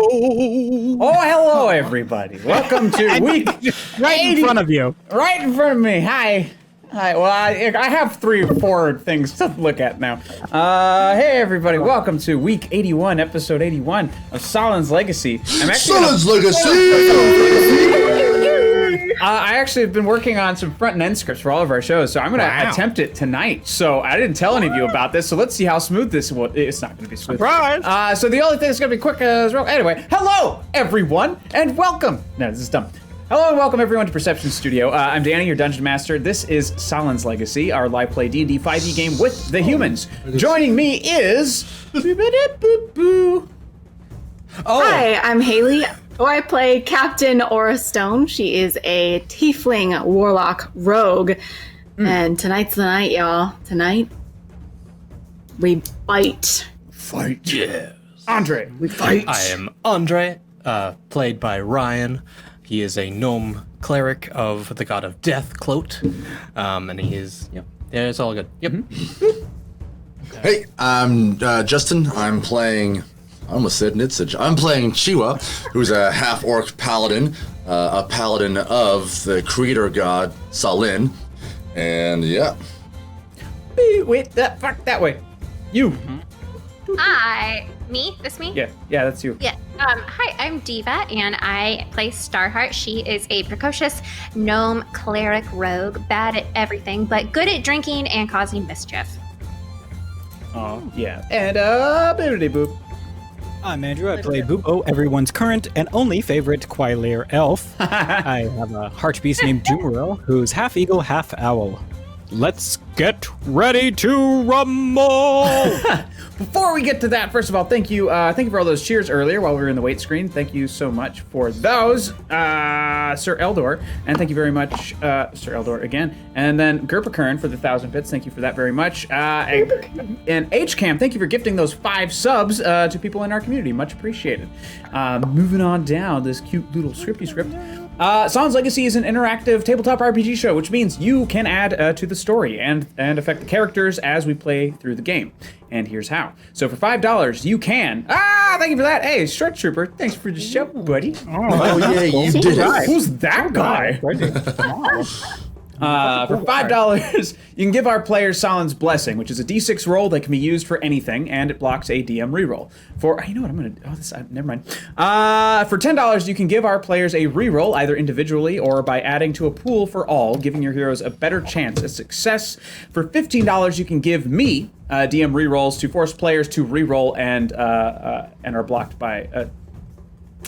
Oh, hello, everybody. Welcome to week right 80, in front of you. Right in front of me. Hi. Well, I have 3 or 4 things to look at now. Hey, everybody. Welcome to week 81, episode 81 of Sahlen's Legacy. Sahlen's Legacy! I actually have been working on some front and end scripts for all of our shows, so I'm going to attempt it tonight. So I didn't tell any of you about this, so let's see how smooth this will. It's not going to be smooth. Surprise! So the only thing that's going to be quick is... Anyway, hello, everyone, and welcome. No, this is dumb. Hello and welcome everyone to Perception Studio. I'm Danny, your Dungeon Master. This is Sahlen's Legacy, our live play D&D 5e game with the humans. Joining me is... Hi, I'm Haley. I play Captain Aura Stone. She is a tiefling warlock rogue. And tonight's the night, y'all. Tonight, we bite. Fight. Yes. Andre. We fight. I am Andre, played by Ryan. He is a gnome cleric of the god of death, Clote. And he is, yeah, it's all good. Yep. Hey, I'm Justin. I'm playing... I almost said Nitsage. I'm playing Chiwa, who's a half-orc paladin, a paladin of the creator god, Sahlen. And yeah. Wait, that way. You. Hi, me? This me? Yeah, that's you. Yeah. Hi, I'm Diva, and I play Starheart. She is a precocious gnome cleric rogue, bad at everything, but good at drinking and causing mischief. Oh, yeah. And boopity boop. I'm Andrew. I play Boobo, everyone's current and only favorite Quailier elf. I have a harchbeast named Jumaro, who's half eagle, half owl. Let's get ready to rumble! Before we get to that, first of all, thank you for all those cheers earlier while we were in the wait screen. Thank you so much for those, Sir Eldor, and thank you very much, Sir Eldor again. And then Gerpakern for the 1,000 bits. Thank you for that very much. And HCam, thank you for gifting those 5 subs to people in our community. Much appreciated. Moving on down this cute little scripty script. Sahlen's Legacy is an interactive tabletop RPG show, which means you can add to the story and affect the characters as we play through the game. And here's how. So for $5, you can... thank you for that. Hey, Short Trooper, thanks for the show, buddy. Oh yeah, you did it. Who's that guy? For $5, you can give our players Sahlen's Blessing, which is a D6 roll that can be used for anything, and it blocks a DM reroll. You know what, I'm gonna, never mind. For $10, you can give our players a reroll, either individually or by adding to a pool for all, giving your heroes a better chance at success. For $15, you can give me DM rerolls to force players to reroll and are blocked by...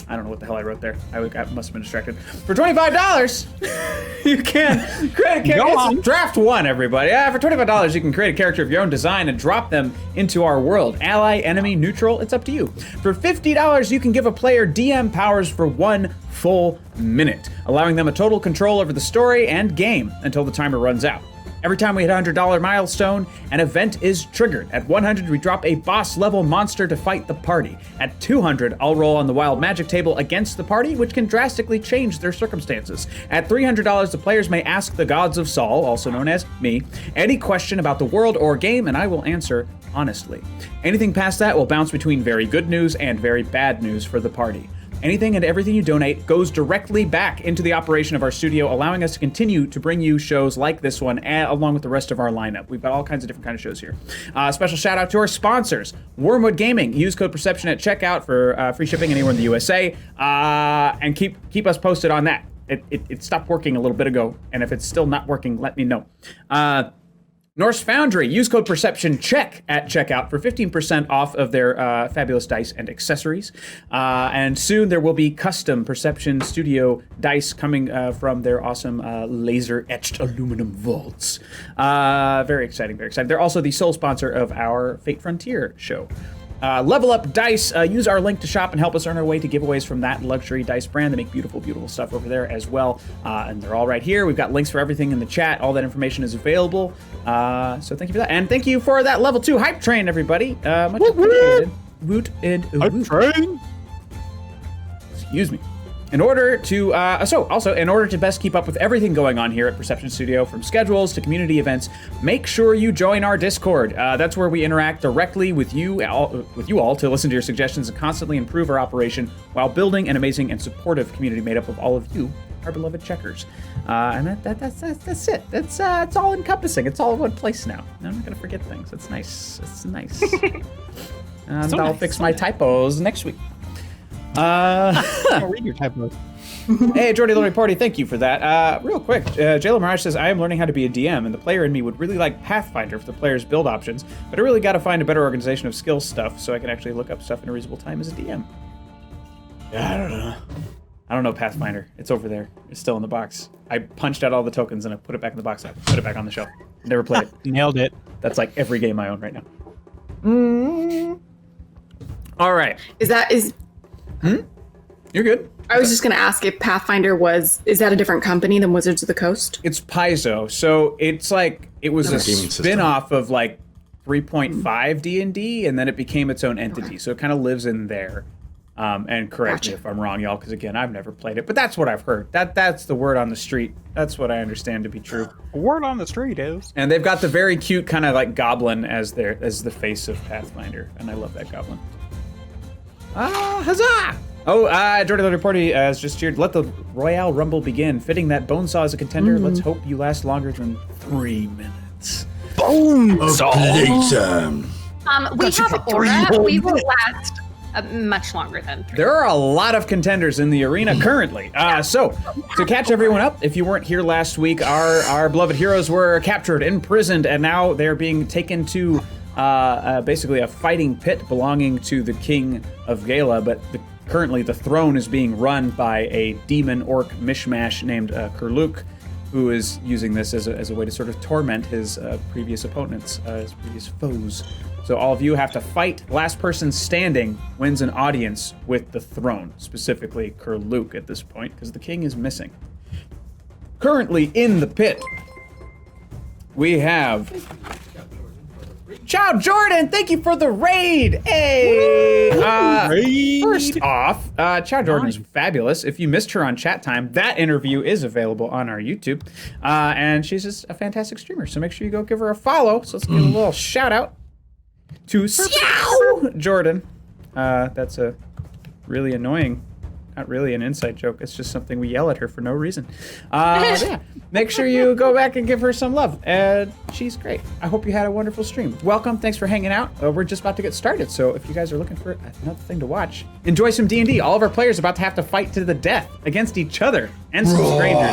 I don't know what the hell I wrote there. I must have been distracted. For $25, you can create a character. Draft 1, everybody. For $25, you can create a character of your own design and drop them into our world. Ally, enemy, neutral, it's up to you. For $50, you can give a player DM powers for 1 full minute, allowing them a total control over the story and game until the timer runs out. Every time we hit a $100 milestone, an event is triggered. At 100, we drop a boss-level monster to fight the party. At 200, I'll roll on the wild magic table against the party, which can drastically change their circumstances. At $300, the players may ask the gods of Saul, also known as me, any question about the world or game, and I will answer honestly. Anything past that will bounce between very good news and very bad news for the party. Anything and everything you donate goes directly back into the operation of our studio, allowing us to continue to bring you shows like this one, along with the rest of our lineup. We've got all kinds of different kind of shows here. Special shout out to our sponsors, Wormwood Gaming. Use code Perception at checkout for free shipping anywhere in the USA, and keep us posted on that. It stopped working a little bit ago, and if it's still not working, let me know. Norse Foundry, use code PerceptionCheck at checkout for 15% off of their fabulous dice and accessories. And soon there will be custom Perception Studio dice coming from their awesome laser-etched aluminum vaults. Very exciting, very exciting. They're also the sole sponsor of our Fate Frontier show. Level Up Dice, use our link to shop and help us earn our way to giveaways from that luxury dice brand. They make beautiful, beautiful stuff over there as well. And they're all right here. We've got links for everything in the chat. All that information is available. So thank you for that. And thank you for that level 2 hype train, everybody. Much appreciated. Woot and woot. Hype train? Excuse me. In order to, in order to best keep up with everything going on here at Perception Studio, from schedules to community events, make sure you join our Discord. That's where we interact directly with you all to listen to your suggestions and constantly improve our operation while building an amazing and supportive community made up of all of you, our beloved checkers. And that's it. It's all encompassing. It's all in one place now. I'm not gonna forget things. It's nice. It's nice. And I'll fix my typos next week. I'll read your typos. Hey, Jordy Lori Party, thank you for that. Real quick, Jayla Mirage says, I am learning how to be a DM, and the player in me would really like Pathfinder for the player's build options, but I really got to find a better organization of skill stuff so I can actually look up stuff in a reasonable time as a DM. Yeah, I don't know Pathfinder. It's over there. It's still in the box. I punched out all the tokens and I put it back in the box. I put it back on the shelf. Never played it. Nailed it. That's like every game I own right now. All right. You're good. I was just going to ask if Pathfinder is that a different company than Wizards of the Coast? It's Paizo. So it's like, it was a Gaming system. spin-off of like 3.5 D&D, and then it became its own entity. So it kind of lives in there. And correct me if I'm wrong, y'all, because again, I've never played it, but that's what I've heard. That's the word on the street. That's what I understand to be true. Word on the street is. And they've got the very cute kind of like goblin as the face of Pathfinder, and I love that goblin. Huzzah! Oh, Jordan the Reporter has just cheered. Let the Royale Rumble begin. Fitting that Bonesaw is a contender. Let's hope you last longer than 3 minutes. Bonesaw! Playtime. We have Aura. We will last much longer than 3. There are a lot of contenders in the arena currently. So, to catch everyone up, if you weren't here last week, our beloved heroes were captured, imprisoned, and now they're being taken to basically a fighting pit belonging to the King of Gala, but currently the throne is being run by a demon orc mishmash named Kurluk, who is using this as a way to sort of torment his previous opponents, his previous foes. So all of you have to fight. Last person standing wins an audience with the throne, specifically Kurluk at this point, because the king is missing. Currently in the pit, we have Chow Jordan, thank you for the raid. Hey! First off, Chow Jordan's fabulous. If you missed her on chat time, that interview is available on our YouTube. And she's just a fantastic streamer, so make sure you go give her a follow. So let's give a little shout out to Chow Jordan. That's a really annoying, not really an inside joke. It's just something we yell at her for no reason. Yeah, make sure you go back and give her some love. She's great. I hope you had a wonderful stream. Welcome. Thanks for hanging out. We're just about to get started, so if you guys are looking for another thing to watch, enjoy some D&D. All of our players are about to have to fight to the death against each other and some strangers.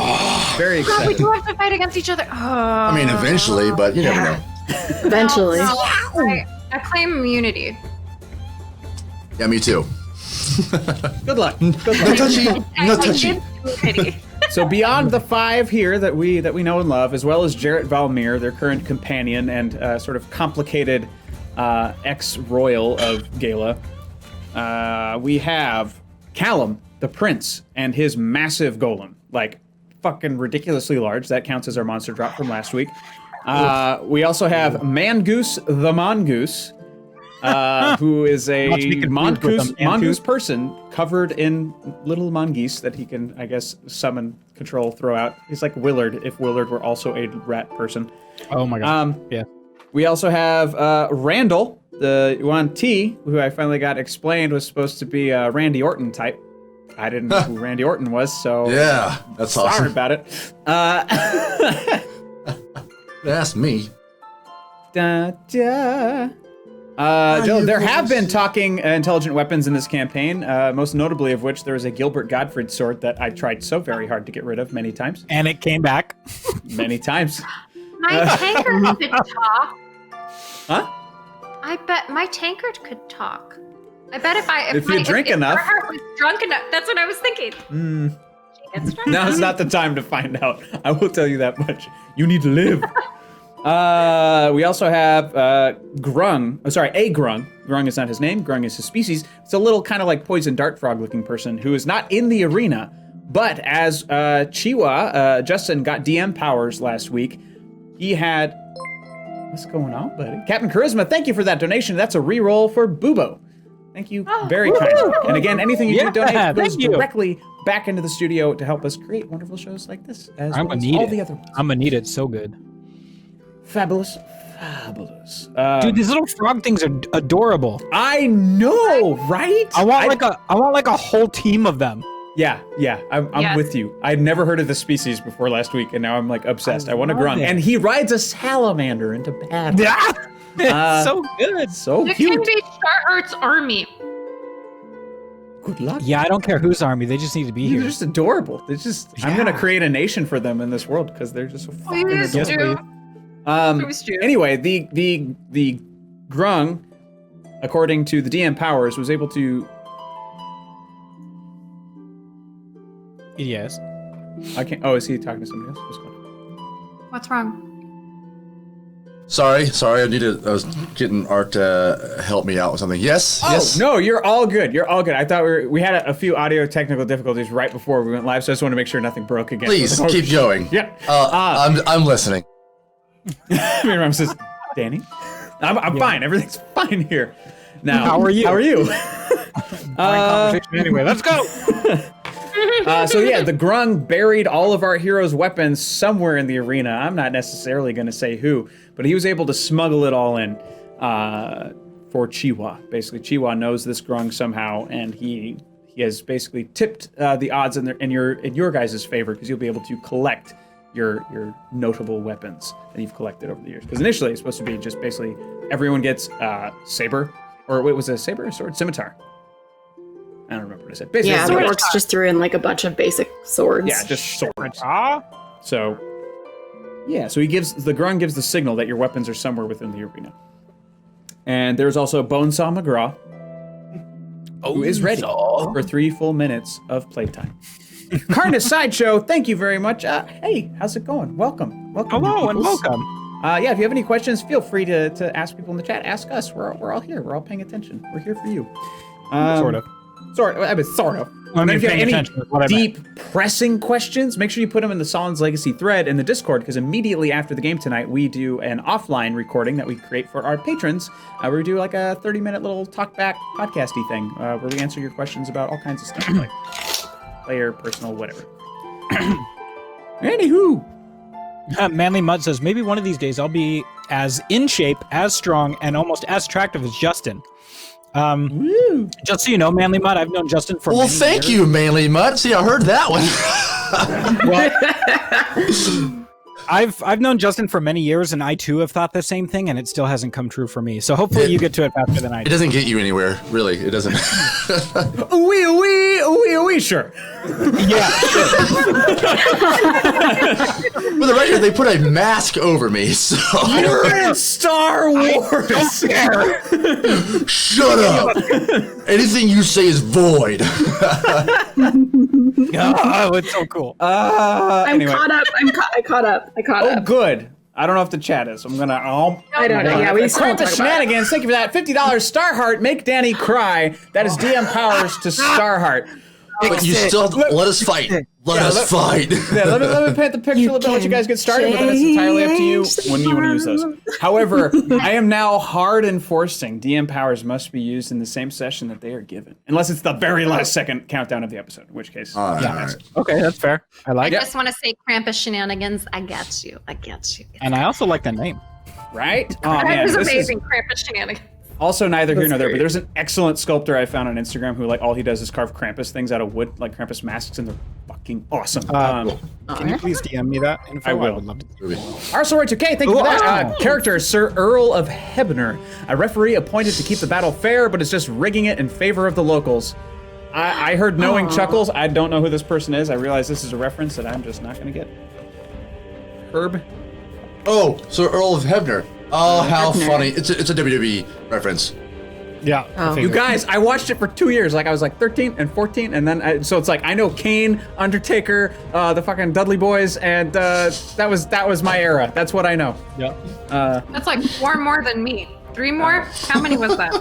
Very God, we exciting. do have to fight against each other. Oh. I mean, eventually, but you never know. Eventually. I claim immunity. Yeah, me too. Good luck. Good No luck. touchy. No touchy. Immunity. So beyond the 5 here that we know and love, as well as Jarrett Valmir, their current companion and sort of complicated ex-royal of Gala, we have Callum, the prince, and his massive golem, like fucking ridiculously large. That counts as our monster drop from last week. We also have Mangoose the Mongoose, who is a Not to be confused with mongoose person covered in little mongoose that he can, I guess, summon, control, throw out. He's like Willard, if Willard were also a rat person. Oh my god. Yeah. We also have Randall, the Yuan T, who I finally got explained was supposed to be a Randy Orton type. I didn't know who Randy Orton was, so Yeah, that's sorry awesome. about it. That's me. Da, da. Joe, there have been talking intelligent weapons in this campaign, most notably of which there is a Gilbert Gottfried sword that I tried so very hard to get rid of many times. And it came back. Many times. My tankard could talk. Huh? I bet my tankard could talk. I bet If you drink enough. Her heart was drunk enough. That's what I was thinking. She gets drunk. Now's not the time to find out. I will tell you that much. You need to live. We also have Grung. Oh, sorry, a Grung. Grung is not his name. Grung is his species. It's a little kind of like poison dart frog looking person who is not in the arena, but as Chiwa, Justin got DM powers last week, he had... What's going on, buddy? Captain Charisma, thank you for that donation. That's a reroll for Bubo. Thank you very kindly. And again, anything you do donate Yeah, goes thank you. directly back into the studio to help us create wonderful shows like this, as I'm well gonna as need all it. the other ones. I'm gonna need it so good. Fabulous, fabulous. Dude, these little frog things are adorable. I know, right? I want like a whole team of them. Yeah, I'm Yes. with you. I'd never heard of the species before last week, and now I'm like obsessed. I want a love grung, it. and he rides a salamander into battle. Yeah, it's so good. So You can cute. be Starheart's army. Good luck. Yeah, I don't care whose army. They just need to be They're here. just adorable. They're just. I'm gonna Yeah. create a nation for them in this world because they're just so fucking Please adorable. do. Please do. Anyway, the grung, according to the DM powers, was able to. Yes. I can't. Oh, is he talking to somebody else? What's going on? What's wrong? Sorry. I was getting Art to help me out with something. Yes. Oh yes. no, you're all good. You're all good. I thought we had a few audio technical difficulties right before we went live, so I just want to make sure nothing broke again. Please keep going. Yeah. I'm listening. My mom says, "Danny, I'm fine. Everything's fine here." Now, How are you? How are you? Conversation anyway. Let's go. So yeah, the grung buried all of our heroes' weapons somewhere in the arena. I'm not necessarily going to say who, but he was able to smuggle it all in for Chiwa. Basically, Chiwa knows this grung somehow, and he has basically tipped the odds in your guys' favor because you'll be able to collect your notable weapons that you've collected over the years. Because initially it's supposed to be just basically everyone gets saber, or wait, was it a saber or sword? Scimitar. I don't remember what I said. Basically, Yeah, the everyone- orcs just threw in like a bunch of basic swords. yeah, just swords. Ah. So, yeah, so the grung gives the signal that your weapons are somewhere within the arena. And there's also Bonesaw McGraw, who is ready for 3 full minutes of playtime. Carnage Sideshow, thank you very much. Hey, how's it going? Welcome. Hello you and peoples. welcome. Yeah, if you have any questions, feel free to ask people in the chat. Ask us. We're all here. We're all paying attention. We're here for you. Sort of. Sort of. I mean, sort of. I mean, And if you have paying any attention is what I meant. deep, pressing questions, make sure you put them in the Sahlens Legacy thread in the Discord, because immediately after the game tonight, we do an offline recording that we create for our patrons, where we do like a 30-minute little talk-back podcasty thing, where we answer your questions about all kinds of stuff, like player, personal, whatever. Anywho. Manly Mud says, maybe one of these days I'll be as in shape, as strong, and almost as attractive as Justin. Just so you know, Manly Mud, I've known Justin for Well, many thank years. you, Manly Mutt. See, I heard that one. Well, I've known Justin for many years, and I too have thought the same thing, and it still hasn't come true for me. So hopefully you get to it faster than I It do. doesn't get you anywhere, really. It doesn't. Wee, sure. Yeah. For the record, they put a mask over me, so You're in Star Wars. shut up. Anything you say is void. Oh, it's so cool. I'm Anyway. caught up. I caught up. Oh, good. I don't know if the chat is. I'm gonna. I don't know. Yeah, we still won't Krampus talk about it. shenanigans. Thank you for that. $50 Starheart. Make Danny cry. That is DM powers to Starheart. But you still have to let us fight. Let us fight. Yeah, let me paint the picture a little bit. Let you guys get started, but then it's entirely up to you when you want to use those. However, I am now hard enforcing DM powers must be used in the same session that they are given, unless it's the very last second countdown of the episode, in which case. All right. Okay, that's fair. I like I it. just want to say Krampus shenanigans. I got you. And I also like the name. Right? Oh, That man, was this is amazing. Krampus shenanigans. also neither here That's nor there, but great. there's an excellent sculptor I found on Instagram who, like, all he does is carve Krampus things out of wood, like Krampus masks, and they're fucking awesome. Can you please DM me that info? I will. would love to. Arcelroy2K, thank you for that. Character, Sir Earl of Hebner, a referee appointed to keep the battle fair, but is just rigging it in favor of the locals. I heard knowing chuckles. I don't know who this person is. I realize this is a reference that I'm just not going to get. Herb? Oh, so Earl of Hebner. Oh, how Hebner. funny. It's a WWE reference. Yeah. Oh. You guys, I watched it for 2 years. Like, I was like 13 and 14, and then, so it's like, I know Kane, Undertaker, the fucking Dudley Boys, and that was my era. That's what I know. Yeah. That's like 4 more than me. 3 more? How many was that?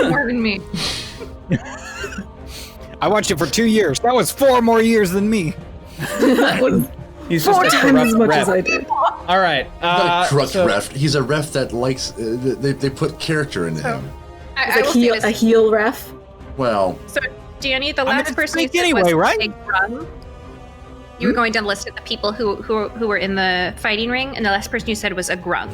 More than me. I watched it for 2 years. That was 4 more years than me. That was He's 4 just a times corrupt as much rep. as I did. All right. Not a corrupt so- ref. He's a ref that likes. They put character into him. I A will say heel, this. a heel ref. Well, So, Danny, the I mean, last it's person you fake said anyway, was right? a grung. You were going down the list of the people who were in the fighting ring, and the last person you said was a grung.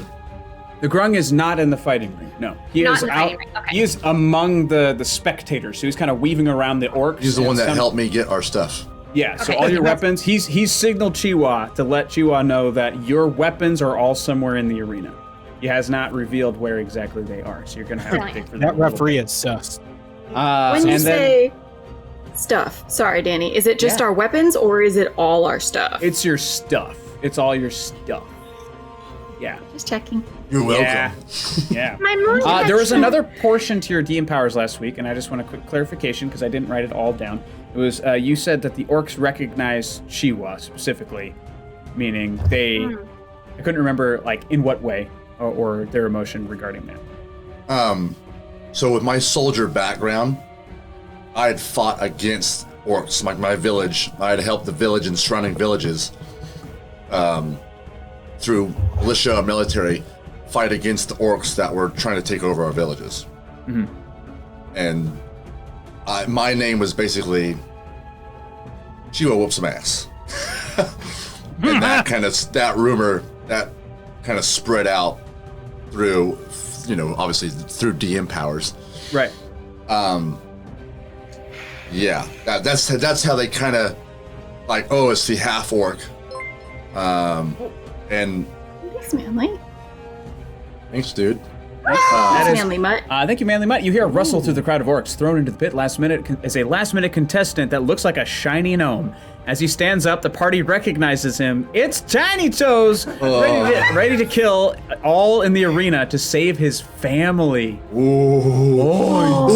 The grung is not in the fighting ring. No, he Not is in the out. fighting ring, okay. He is among the spectators. So he's kind of weaving around the orcs. he's the and one that some- helped me get our stuff. Yeah. So Okay. all your weapons. He's signaled Chiwa to let Chiwa know that your weapons are all somewhere in the arena. He has not revealed where exactly they are. So you're gonna have to dig for That them. a little referee bit. is sus. When you and then say stuff, sorry, Danny, is it just Yeah. our weapons or is it all our stuff? it's your stuff. It's all your stuff. Yeah. Just checking. You're welcome. Yeah. Yeah. My mom. There was another portion to your DM powers last week, and I just want a quick clarification because I didn't write it all down. It was you said that the orcs recognize Chiwa specifically, meaning they. I couldn't remember like in what way or their emotion regarding that. So with my soldier background, I had fought against orcs, like my village. I had helped the village and surrounding villages through militia and military fight against the orcs that were trying to take over our villages. And my name was basically Chiwa whoop some ass. And that rumor that kind of spread out through, obviously through DM powers. Right. Yeah, that's how they kind of like, oh, it's the half orc. And Thanks, Manly. thanks, dude. That Thanks, is- Manly Mutt. Thank you, Manly Mutt. You hear a rustle through the crowd of orcs, thrown into the pit last minute as a last-minute contestant that looks like a shiny gnome. As he stands up, the party recognizes him. It's Tiny Toes, ready to kill all in the arena to save his family. Oh.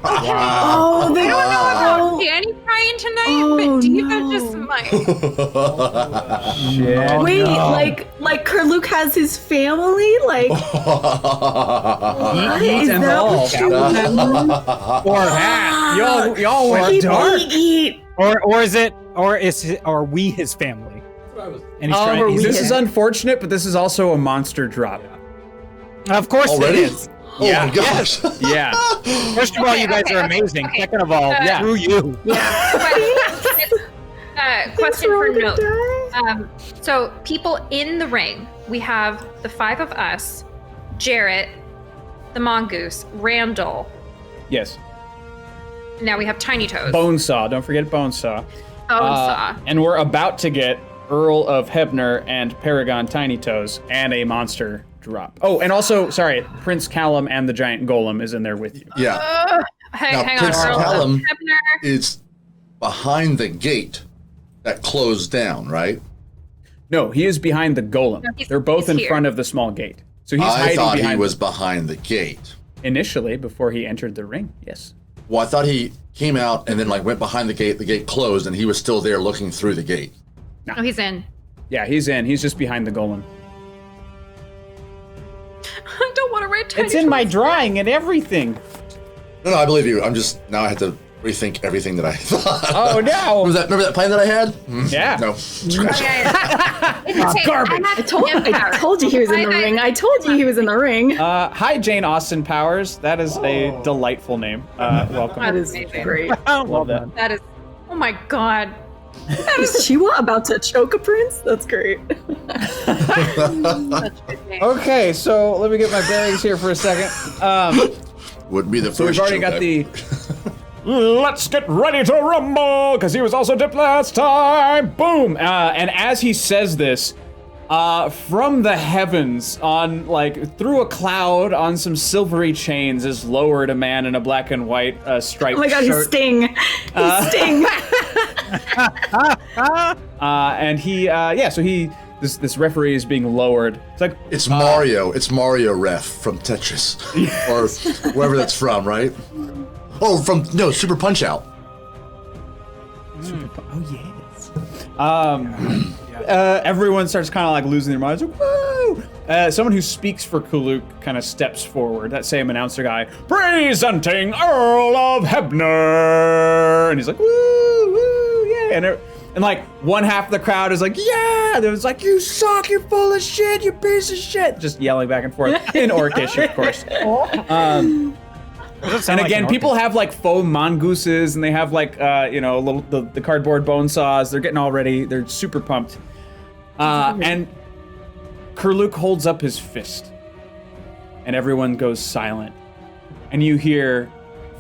Oh, they don't know about Danny crying tonight, Oh, but Diva no. just might. Shit. Wait, like Kerluk has his family? Like, what? Eat Is and that all. what you remember? Or hat. Y'all went Eat, dark. eat. Are we his family? And he's or we This his- is unfortunate, but this is also a monster drop. Of course Already? it is. Oh Yeah. my gosh. Yeah. First of all, you guys are amazing. okay. Second of all, Yeah. screw you. Question for Thanks, note. Rhonda. So, people in the ring, we have the five of us, Jarrett, the mongoose, Randall. Yes. Now we have Tiny Toes. Bonesaw. Don't forget Bonesaw. Bonesaw. And we're about to get Earl of Hebner and Paragon Tiny Toes and a monster drop. Oh, and also, sorry, Prince Callum and the giant golem is in there with you. Yeah, Hang now, on, Prince Earl Callum- of Hebner. it's behind the gate that closed down, right? No, he is behind the golem. No, They're both he's in here. front of the small gate. So he's I hiding thought behind he was behind the gate. initially before he entered the ring. Yes. Well, I thought he came out and then went behind the gate closed, and he was still there looking through the gate. Oh, he's in. Yeah, he's in. He's just behind the golem. I don't want to write Tiny It's in my drawing and everything. No, I believe you. Now I have to rethink everything that I thought. Oh no. Remember that plan that I had? Yeah. No. It's okay. Garbage. I I told you he was in the ring. I told you he was in the ring. Hi, Jane Austen Powers. That is a delightful name. Welcome. That is amazing. great. Love that. That is. Oh my god. Is Chiwa about to choke a prince? That's great. Such a good name. Okay, so let me get my bearings here for a second. Would be the So first. we've already joke got I- the. Let's get ready to rumble, because he was also dipped last time. Boom! And as he says this, from the heavens, through a cloud on some silvery chains, is lowered a man in a black and white striped Oh my god, shirt. he's Sting. He's Sting. And this referee is being lowered. It's like, It's Mario. It's Mario Ref from Tetris, or wherever that's from, right? Oh, Super Punch Out. everyone starts kind of like losing their minds. Like, woo! Someone who speaks for Kuluk kind of steps forward. That same announcer guy, presenting Earl of Hebner, and he's like, woo, woo, yeah, and like one half of the crowd is like, yeah, there's like, you suck, you're full of shit, you piece of shit, just yelling back and forth in Orcish, of course. And again, people have like faux mongooses, and they have like little the cardboard bone saws. They're getting all ready. They're super pumped. And Kurluk holds up his fist, and everyone goes silent. And you hear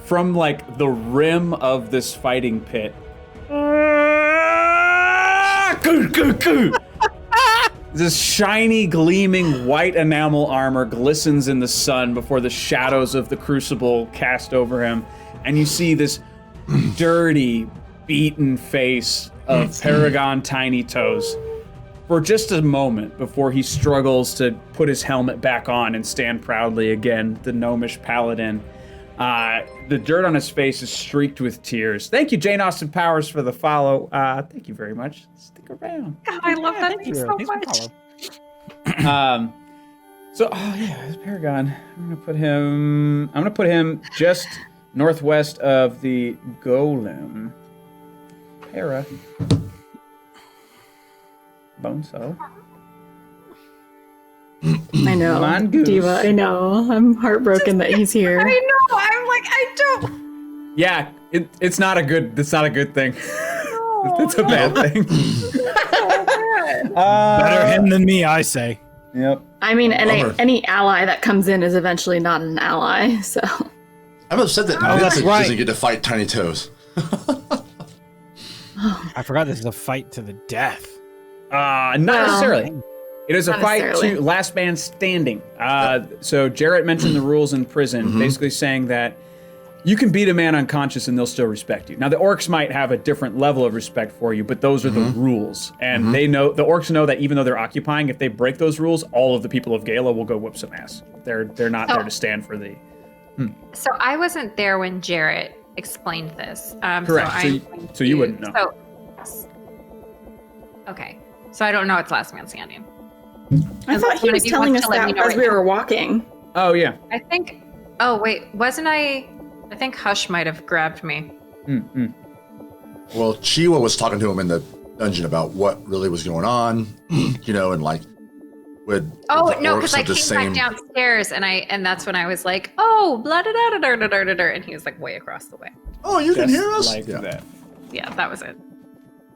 from like the rim of this fighting pit, this shiny, gleaming white enamel armor glistens in the sun before the shadows of the crucible cast over him. And you see this dirty, beaten face of Paragon Tiny Toes for just a moment before he struggles to put his helmet back on and stand proudly again, the gnomish paladin. The dirt on his face is streaked with tears. Thank you, Jane Austen Powers, for the follow. Thank you very much. Stick around. God, I love that thing so much. This Paragon. I'm gonna put him just northwest of the golem. Bonesaw. I know, Mongoose. Diva. I know. I'm heartbroken that he's here. I know. I'm like, I don't. Yeah, it's not a good thing. It's a bad thing. Better him than me, I say. Yep. I mean, Bummer. any ally that comes in is eventually not an ally. So I'm upset that that's Vincent right. doesn't get to fight Tiny Toes. I forgot this is a fight to the death. Not necessarily. It is a Not fight necessarily. to last man standing. So Jarrett mentioned the rules in prison, basically saying that you can beat a man unconscious and they'll still respect you. Now the orcs might have a different level of respect for you, but those are the rules. And the orcs know that even though they're occupying, if they break those rules, all of the people of Gala will go whoop some ass. They're not there to stand for the... So I wasn't there when Jarrett explained this. Correct. So you wouldn't know. Okay. So I don't know it's last man standing. I thought he was He telling wants us to let that me know as right we now. were walking. Oh, yeah. I think. Oh wait, wasn't I? I think Hush might have grabbed me. Well, Chiwa was talking to him in the dungeon about what really was going on, and like with Oh the no, orcs because I of the came same. back downstairs and that's when I was like, oh, blah da da da da da da da, and he was like way across the way. Oh, you can Just hear us? like that. Yeah, that was it.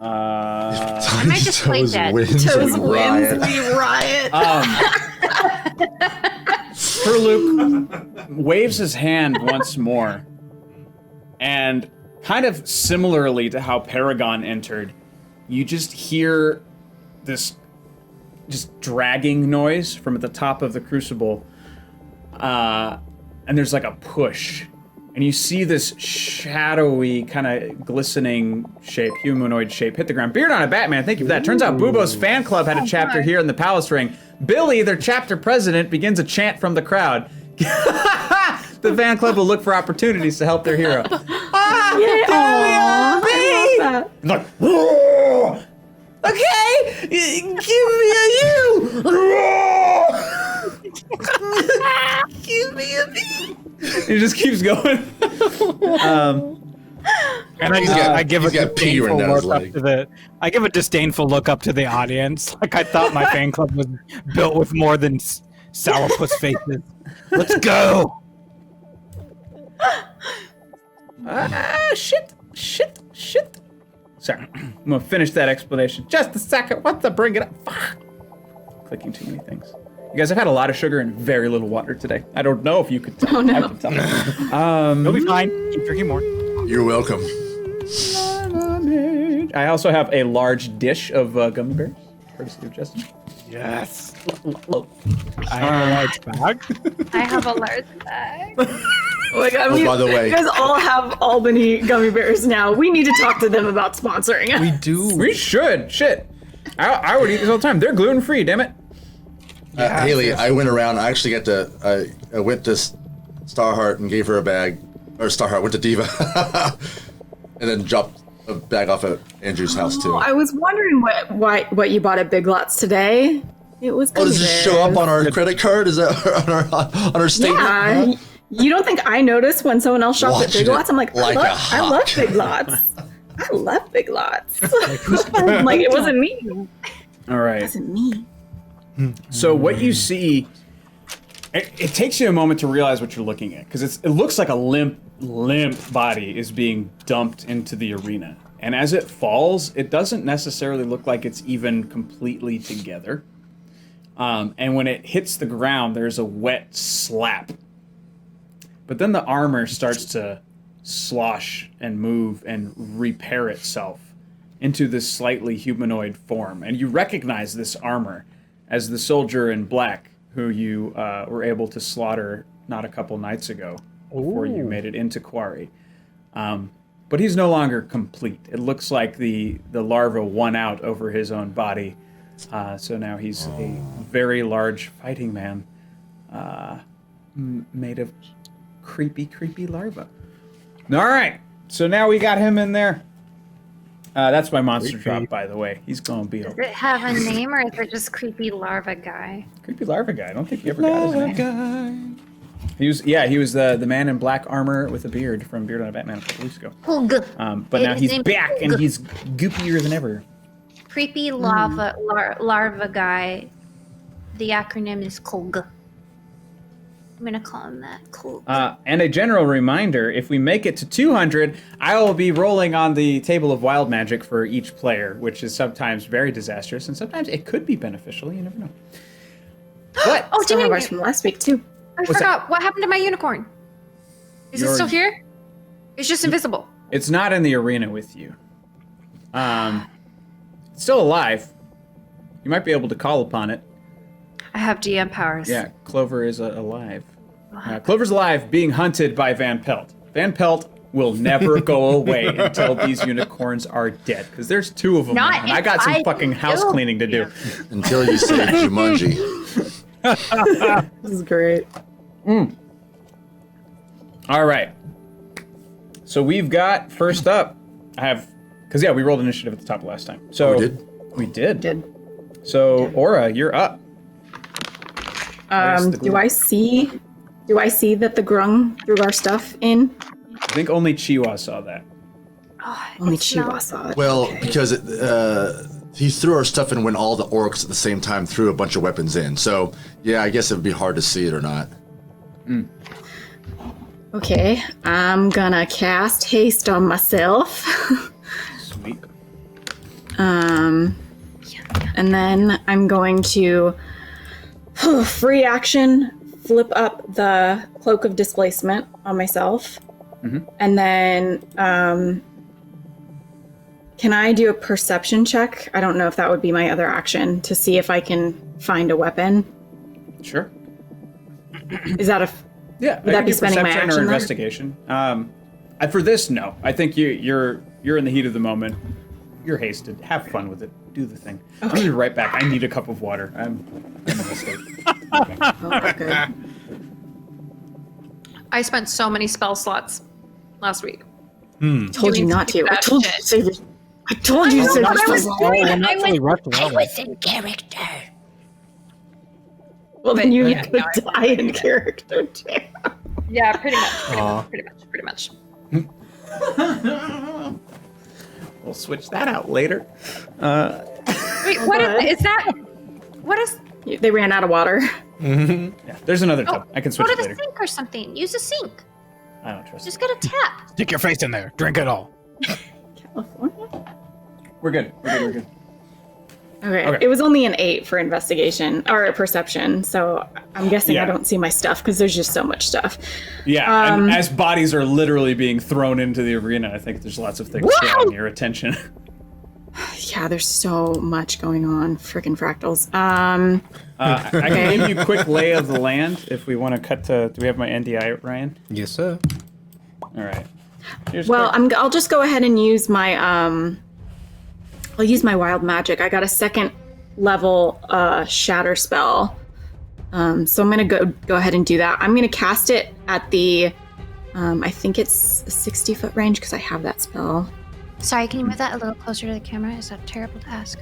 I might just play dead. Toes wins, we riot. Kurluk waves his hand once more, and kind of similarly to how Paragon entered, you just hear this just dragging noise from at the top of the crucible, and there's like a push, and you see this shadowy, kind of glistening shape, humanoid shape, hit the ground. Beard on a Batman, thank you for that. Turns out Bubo's fan club had a chapter here in the Palace Ring. Billy, their chapter president, begins a chant from the crowd. The fan club will look for opportunities to help their hero. Like, "Roar! Okay, give me a you. Roar! Give me a me. It just keeps going. And I give a disdainful look up to the audience. Like I thought my fan club was built with more than sourpuss faces. Let's go. Shit. Sorry, I'm gonna finish that explanation. Just a second. What the bring it up? Fuck. Clicking too many things. You guys have had a lot of sugar and very little water today. I don't know if you could tell. Oh, no. I can tell. You'll be fine. Keep drinking more. You're welcome. I also have a large dish of gummy bears, courtesy of Justin. Yes. I have a large bag. I have a large bag. Oh my God, Oh, by the way- you guys all have Albany gummy bears now. We need to talk to them about sponsoring us. We do. We should. Shit. I would eat this all the time. They're gluten free. Damn it. Haley, I went around. I actually got to. I went to Starheart and gave her a bag. Or Starheart went to Diva, and then dropped a bag off at Andrew's house too. I was wondering what you bought at Big Lots today. It was Oh, gummy does this bears. show up on our credit card? Is that on our statement? Yeah. You don't think I notice when someone else shops at Watching Big Lots? I'm like, it like a I love hawk. Big Lots. I love Big Lots. Like it wasn't me. It All right. wasn't me. So what you see It takes you a moment to realize what you're looking at, because it looks like a limp body is being dumped into the arena. And as it falls, it doesn't necessarily look like it's even completely together. And when it hits the ground, there's a wet slap. But then the armor starts to slosh and move and repair itself into this slightly humanoid form. And you recognize this armor as the soldier in black who you were able to slaughter not a couple nights ago before you made it into Quarry. But he's no longer complete. It looks like the larva won out over his own body. So now he's a very large fighting man made of creepy larva. All right. So now we got him in there. That's my monster drop, by the way. He's going to be Does it have a name, or is it just creepy larva guy? Creepy larva guy. I don't think you ever got his name. He was the man in black armor with a beard from Beard on a Batman a couple weeks ago. But now he's back and he's goopier than ever. Creepy larva guy. The acronym is KOG. I'm gonna call him that. Cool. And a general reminder, if we make it to 200, I will be rolling on the table of wild magic for each player, which is sometimes very disastrous, and sometimes it could be beneficial. You never know. But Oh, Still dang have it! ours from last week too. I forgot. What happened to my unicorn? Is it still here? It's just invisible. It's not in the arena with you. It's still alive. You might be able to call upon it. I have GM powers. Yeah, Clover is alive. Clover's alive, being hunted by Van Pelt. Van Pelt will never go away until these unicorns are dead, because there's 2 of them Not now, and I got some if I fucking house kill cleaning to do. him. Until you say Jumanji. This is great. All right. So we've got, first up, because we rolled initiative at the top last time. So We did? We did. So Aura, you're up. Do I see that the grung threw our stuff in? I think only Chiwa saw that. Only Chiwa saw it. Well, because he threw our stuff in when all the orcs at the same time threw a bunch of weapons in. So, yeah, I guess it would be hard to see it or not. Okay, I'm gonna cast haste on myself. Sweet. And then I'm going to free action flip up the cloak of displacement on myself. And then can I do a perception check? I don't know if that would be my other action to see if I can find a weapon. Sure. Is that Yeah. Would that be spending my perception or action then? investigation? For this, no. I think you're in the heat of the moment. You're hasted. Have fun with it. Do the thing. I'm gonna be right back. I need a cup of water. I'm in a mistake. Oh, good. I spent so many spell slots last week. Told you not to. I told you to save it. I told you to save I it. was doing it. I was in character. Well, then you Yeah, could no, die in character too. Yeah, pretty much. We'll switch that out later. Wait, what is that? What is? They ran out of water. Yeah, there's another tub. I can switch Go it to the later. sink or something. Use a sink. I don't trust Just it. get a tap. Stick your face in there. Drink it all. California? We're good. Okay. Okay. It was only an 8 for investigation or perception, so I'm guessing Yeah. I don't see my stuff because there's just so much stuff. Yeah, and as bodies are literally being thrown into the arena, I think there's lots of things drawing your attention. Yeah, there's so much going on. Frickin' fractals. I can give you a quick lay of the land if we want to cut to. Do we have my NDI, Ryan? Yes, sir. All right. Here's Well, quick- I'll just go ahead and use my I'll use my wild magic. I got a 2nd level shatter spell. So I'm gonna go ahead and do that. I'm gonna cast it at the I think it's a 60-foot range because I have that spell. Sorry, can you move that a little closer to the camera? Is that terrible to ask?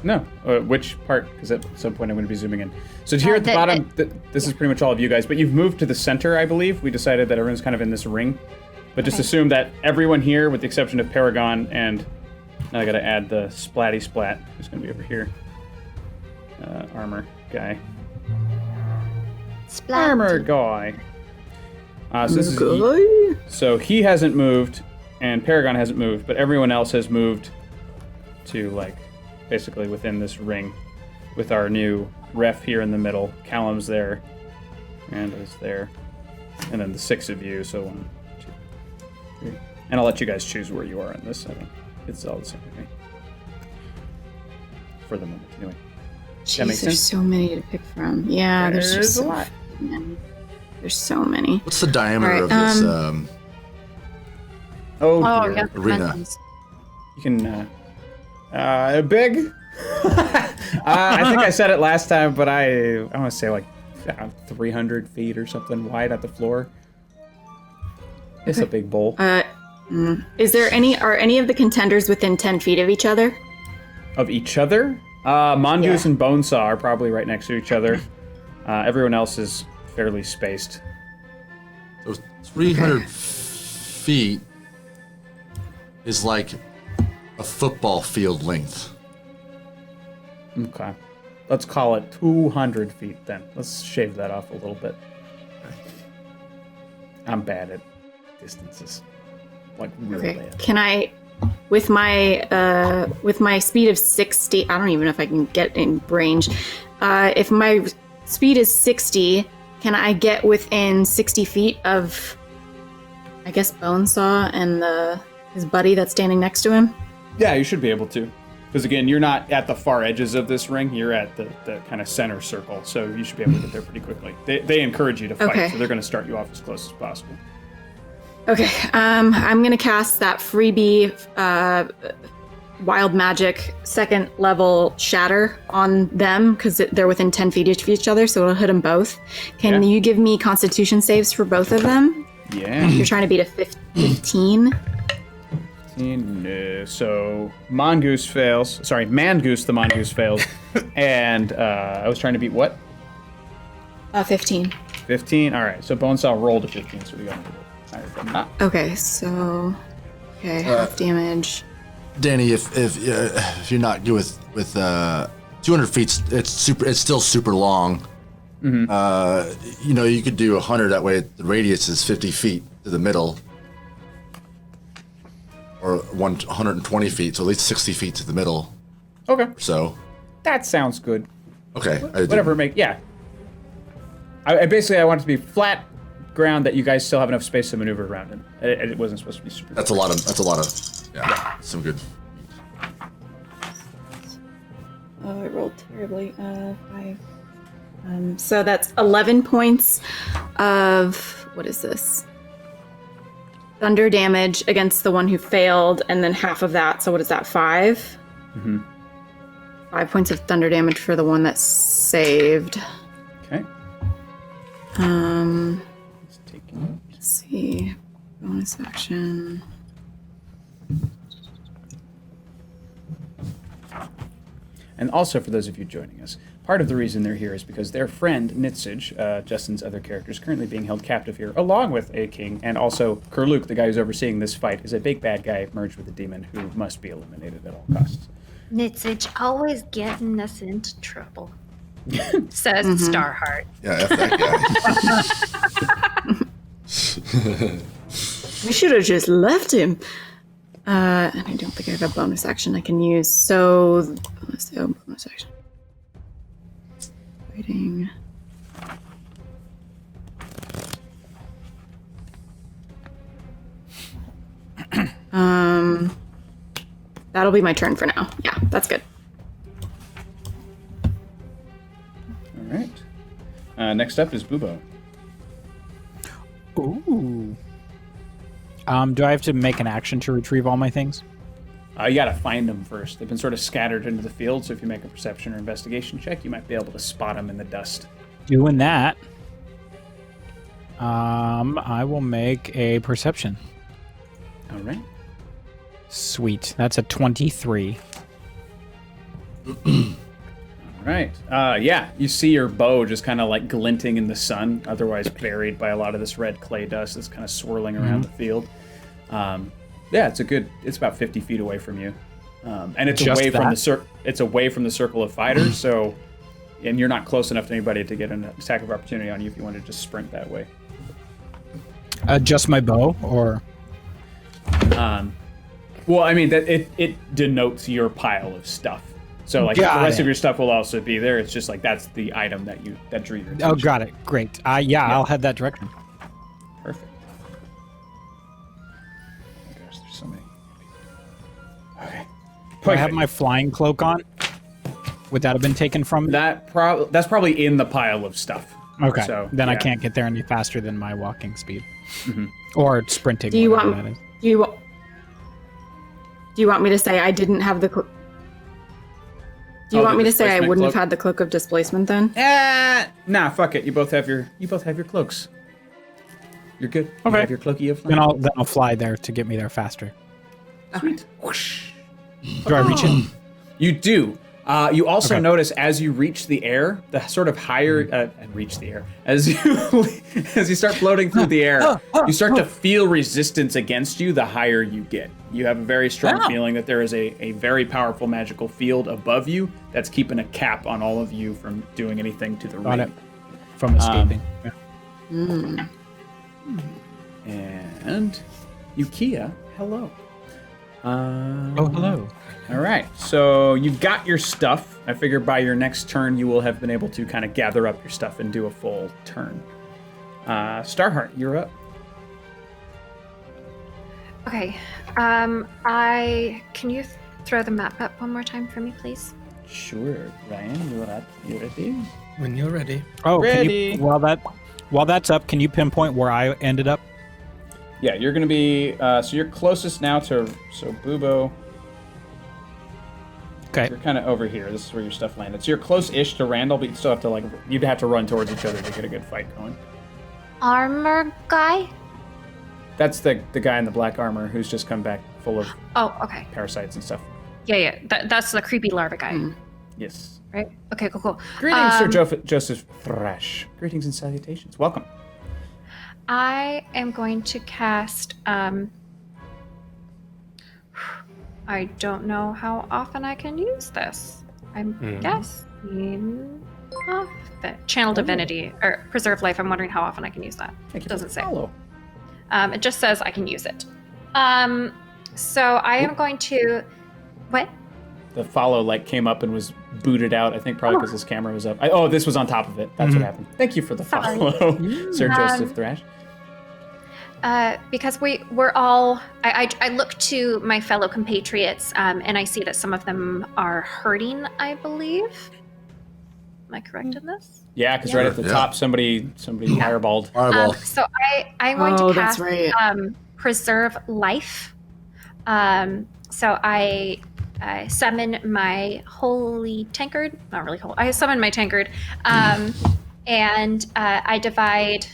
No. Which part? Because at some point I'm going to be zooming in. So here at the bottom, this is pretty much all of you guys, but you've moved to the center, I believe. We decided that everyone's kind of in this ring. But just assume that everyone here, with the exception of Paragon, and now I got to add the Splatty Splat, who's going to be over here. Armor guy. Armored guy. So this is so he hasn't moved, and Paragon hasn't moved, but everyone else has moved to like basically within this ring, with our new ref here in the middle. Callum's there, Miranda's there, and then the 6 of you. So 1, 2, 3, and I'll let you guys choose where you are in this. It's all the same to me for the moment, anyway. Jeez, That makes there's sense? so many to pick from. Yeah, there's just a lot. many. There's so many. What's the diameter All of right, this Oh, dear. yeah. arena? dimensions. You can, big? I think I said it last time, but I want to say like 300 feet or something wide at the floor. It's a big bowl. Are any of the contenders within 10 feet of each other? Of each other? Mongoose Yeah. and Bonesaw are probably right next to each other. Everyone else is fairly spaced. So 300 feet is like a football field length. Okay. Let's call it 200 feet then. Let's shave that off a little bit. I'm bad at distances. Like really Okay. bad. Can I, with my speed of 60, I don't even know if I can get in range. If my speed is 60, can I get within 60 feet of, I guess, Bonesaw and his buddy that's standing next to him? Yeah, you should be able to. Because again, you're not at the far edges of this ring. You're at the kind of center circle. So you should be able to get there pretty quickly. They encourage you to fight, Okay. so they're going to start you off as close as possible. Okay, I'm gonna cast that freebie wild magic 2nd level shatter on them because they're within 10 feet of each other, so it'll hit them both. Can Yeah. you give me Constitution saves for both of them? Yeah. You're trying to beat a 15. No. So Mongoose fails. Sorry, Mangoose the Mongoose fails. And I was trying to beat what? 15. 15? All right. So Bonesaw rolled a 15, so we got higher than that. Okay, so half damage. Danny, if you're not good with 200 feet, it's still super long. You could do 100. That way, the radius is 50 feet to the middle, or 120 feet, so at least 60 feet to the middle. Okay. So, That sounds good. okay, Whatever yeah. I basically I want it to be flat ground that you guys still have enough space to maneuver around in. It wasn't supposed to be super. That's a lot of. Yeah, some good. Oh, I rolled terribly. 5. So that's 11 points of, what is this? Thunder damage against the one who failed, and then half of that. So what is that, 5? 5 points of thunder damage for the one that saved. Okay. Let's Let's take it. see. Bonus action. And also, for those of you joining us, part of the reason they're here is because their friend, Nitsage, Justin's other character, is currently being held captive here, along with a king, and also Kurluk, the guy who's overseeing this fight, is a big bad guy merged with a demon who must be eliminated at all costs. Nitsage always getting us into trouble. Says Starheart. Yeah, F that guy. We should have just left him. And I don't think I have a bonus action I can use. So let's do bonus action. Fighting. That'll be my turn for now. Yeah, that's good. All right. Next up is Bubo. Ooh. Do I have to make an action to retrieve all my things? You gotta find them first. They've been sort of scattered into the field, so if you make a perception or investigation check, you might be able to spot them in the dust. Doing that. I will make a perception. All right. Sweet. That's a 23. All right. Yeah, you see your bow just kind of like glinting in the sun, otherwise buried by a lot of this red clay dust that's kind of swirling around the field. Yeah, it's about 50 feet away from you. And it's Just away from that? it's away from the circle of fighters, so and you're not close enough to anybody to get an attack of opportunity on you if you want to just sprint that way. Just my bow, or Well, I mean that it denotes your pile of stuff. So like Got the rest it. of your stuff will also be there. It's just like that's the item that drew your attention. oh, got it. Great. Yeah, I'll head that direction. Perfect. Oh gosh, there's so many. Okay. Do I have my flying cloak on? Would that have been taken from me? that's probably in the pile of stuff. Okay. So then I yeah. can't get there any faster than my walking speed, or sprinting. Do you whatever want? that is. Do you want me to say I didn't have the? Do you Oh, want the me to say I displacement wouldn't cloak? have had the cloak of displacement then? Nah, fuck it. You both have your cloaks. You're good. You Okay. have your cloaky of Then flame. I'll fly there to get me there faster. Sweet. Whoosh. Do I reach it? You do. You also Okay. notice as you reach the air, the sort of higher and reach the air as you as you start floating through the air, you start to feel resistance against you. The higher you get, you have a very strong feeling that there is a very powerful magical field above you that's keeping a cap on all of you from doing anything to the Got ring. it. From escaping. Yeah. And Yukiya, hello. Oh, hello. All right, so you've got your stuff. I figure by your next turn, you will have been able to kind of gather up your stuff and do a full turn. Starheart, you're up. Okay. Can you throw the map up one more time for me, please? Sure, Ryan, you ready? When you're ready. Oh, Ready. Can you, while that's up, can you pinpoint where I ended up? Yeah, you're gonna be. So you're closest now to. So Bubo, Okay. you're kind of over here. This is where your stuff landed. So you're close-ish to Randall, but you still have to you'd have to run towards each other to get a good fight going. Armor guy? That's the guy in the black armor who's just come back full of Oh, okay. parasites and stuff. Yeah. That's the creepy larva guy, Yes. right? Okay, cool. Greetings, Sir Joseph Thrash. Greetings and salutations. Welcome. I am going to cast. I don't know how often I can use this. I'm guessing off the channel divinity or preserve life. I'm wondering how often I can use that. Thank you. It doesn't say. Follow. It just says I can use it. So I am going to. What? The follow came up and was booted out. I think probably because his camera was up. This was on top of it. That's what happened. Thank you for the Sorry. follow, Sir Joseph Thrash. Because we're all. I look to my fellow compatriots, and I see that some of them are hurting. I believe. Am I correct in this? Yeah, because right at the Yeah. top, somebody fireballed. Fireball. So I'm going Oh, to that's cast right. preserve life. So I summon my holy tankard. Not really holy. I summon my tankard, and I divide.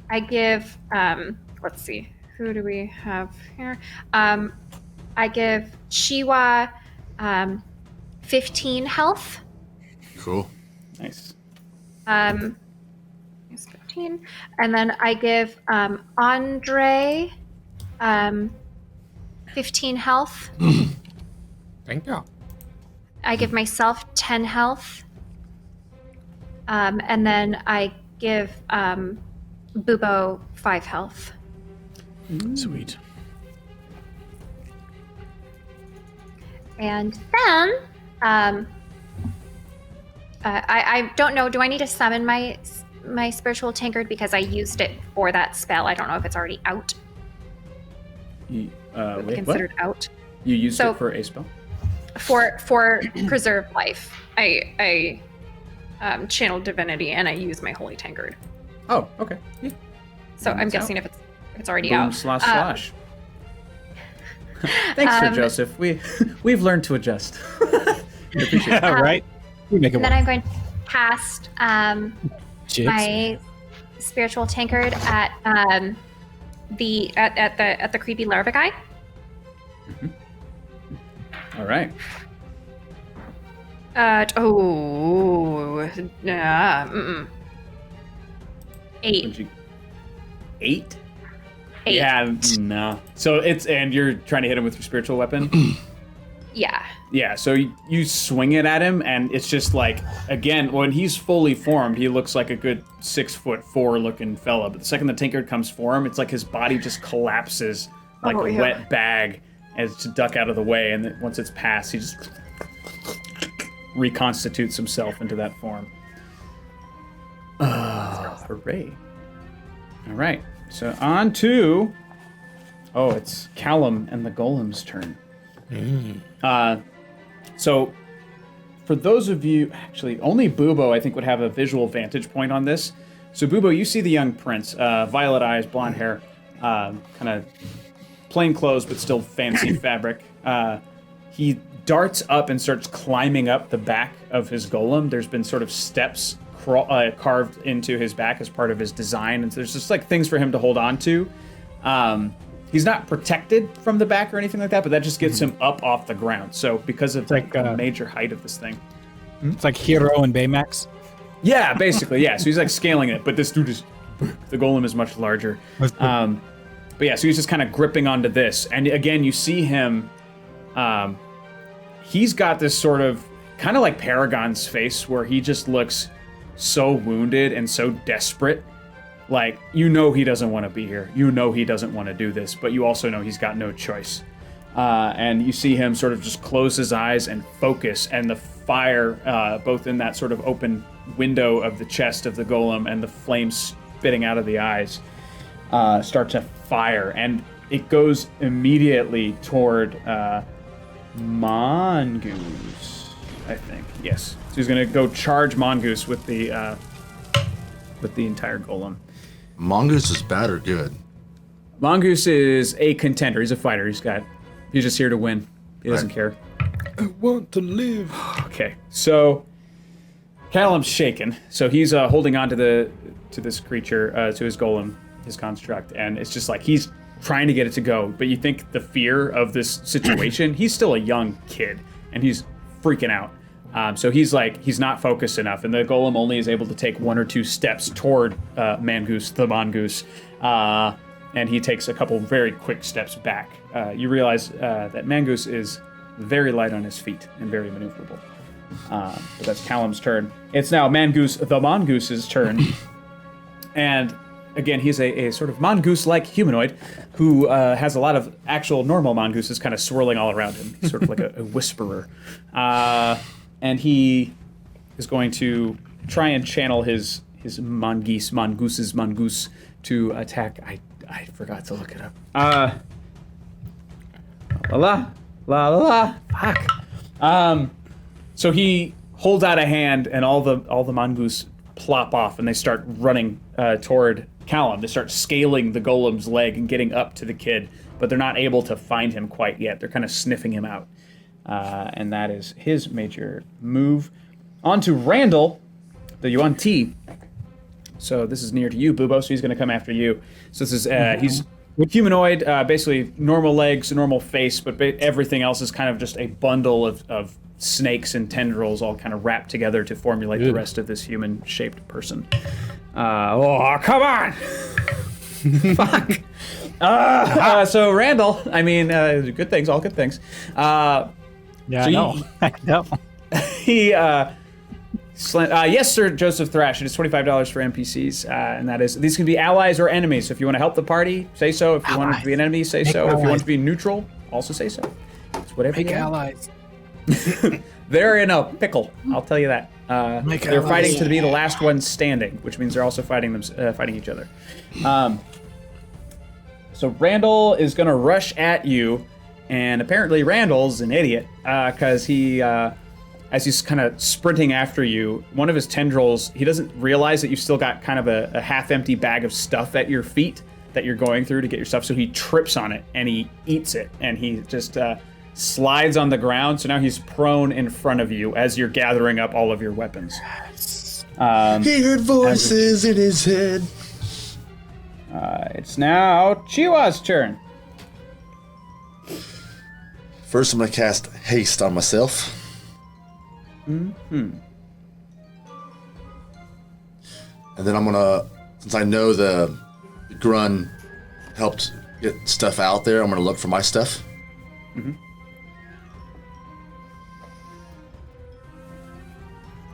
I give. Let's see. Who do we have here? I give Chiwa 15 health. Cool. Nice. It's 15. And then I give Andre 15 health. Thank you. I give myself 10 health. And then I give Bubo 5 health. Sweet. And then I don't know. Do I need to summon my spiritual tankard because I used it for that spell? I don't know if it's already out. You, Would be wait, considered what? out You used So- it for a spell? for preserve life. I channeled divinity and I used my holy tankard. Oh, okay. Yeah. So Then I'm it's guessing if it's already Boom, out. slash, slash. Thanks, Sir Joseph. We've learned to adjust. We appreciate it. Yeah, right? We make it And then work. I'm going to cast Jigs. my spiritual tankard at the creepy larva guy. All right. 8. Would you... 8? 8. Yeah, no. So and you're trying to hit him with your spiritual weapon? Yeah. Yeah, so you swing it at him, and it's just like, again, when he's fully formed, he looks like a good 6'4" looking fella. But the second the Tinker comes for him, it's like his body just collapses like a wet bag as to duck out of the way. And then once it's past, he just reconstitutes himself into that form. Hooray. All right, so on to... Oh, it's Callum and the Golem's turn. So, for those of you, actually, only Bubo, I think, would have a visual vantage point on this. So, Bubo, you see the young prince, violet eyes, blonde hair, kind of plain clothes, but still fancy fabric. He darts up and starts climbing up the back of his golem. There's been sort of steps carved into his back as part of his design, and there's just like things for him to hold on to. He's not protected from the back or anything like that, but that just gets him up off the ground. So because of like the major height of this thing. It's like Hero and Baymax. Yeah, basically, yeah. So he's like scaling it, but this dude is, the golem is much larger. But yeah, so he's just kind of gripping onto this. And again, you see him, he's got this sort of, kind of like Paragon's face, where he just looks so wounded and so desperate. Like, you know he doesn't want to be here. You know he doesn't want to do this, but you also know he's got no choice. And you see him sort of just close his eyes and focus, and the fire, both in that sort of open window of the chest of the golem and the flames spitting out of the eyes, start to fire. And it goes immediately toward Mongoose, I think. Yes. So he's going to go charge Mongoose with the entire golem. Mongoose is bad or good? Mongoose is a contender. He's a fighter. He's just here to win. He doesn't care. I want to live. Okay, so Callum's shaken. So he's holding on to this creature, to his golem, his construct, and it's just like he's trying to get it to go. But you think the fear of this situation, he's still a young kid, and he's freaking out. So he's not focused enough, and the golem only is able to take one or two steps toward the mongoose, and he takes a couple very quick steps back. You realize that Mongoose is very light on his feet and very maneuverable. But that's Callum's turn. It's now the Mongoose's turn, and again, he's a sort of mongoose-like humanoid who has a lot of actual normal mongooses kind of swirling all around him. He's sort of like a whisperer. And he is going to try and channel his mongoose to attack. I forgot to look it up. Fuck. So he holds out a hand, and all the mongoose plop off, and they start running toward Callum. They start scaling the golem's leg and getting up to the kid, but they're not able to find him quite yet. They're kind of sniffing him out. And that is his major move. On to Randall, the Yuan T. So this is near to you, Bubo, so he's going to come after you. So this is, he's humanoid, basically normal legs, normal face, but everything else is kind of just a bundle of snakes and tendrils all kind of wrapped together to formulate the rest of this human-shaped person. Oh, come on! Fuck! So Randall, I mean, good things, all good things. Yeah, so I know. Yes, Sir Joseph Thrash. It is $25 for NPCs, and that is, these can be allies or enemies. So if you want to help the party, say so. If you want to be an enemy, say so. If you want to be neutral, also say so. It's whatever you want. Allies. They're in a pickle, I'll tell you that. They're fighting to be the last one standing, which means they're also fighting each other. So Randall is going to rush at you. And apparently Randall's an idiot, because he, as he's kind of sprinting after you, one of his tendrils, he doesn't realize that you've still got kind of a half-empty bag of stuff at your feet that you're going through to get your stuff, so he trips on it, and he eats it, and he just slides on the ground, so now he's prone in front of you as you're gathering up all of your weapons. He heard voices in his head. It's now Chiwa's turn. First, I'm going to cast Haste on myself. Mm-hmm. And then I'm going to, since I know the Grun helped get stuff out there, I'm going to look for my stuff. Mm-hmm.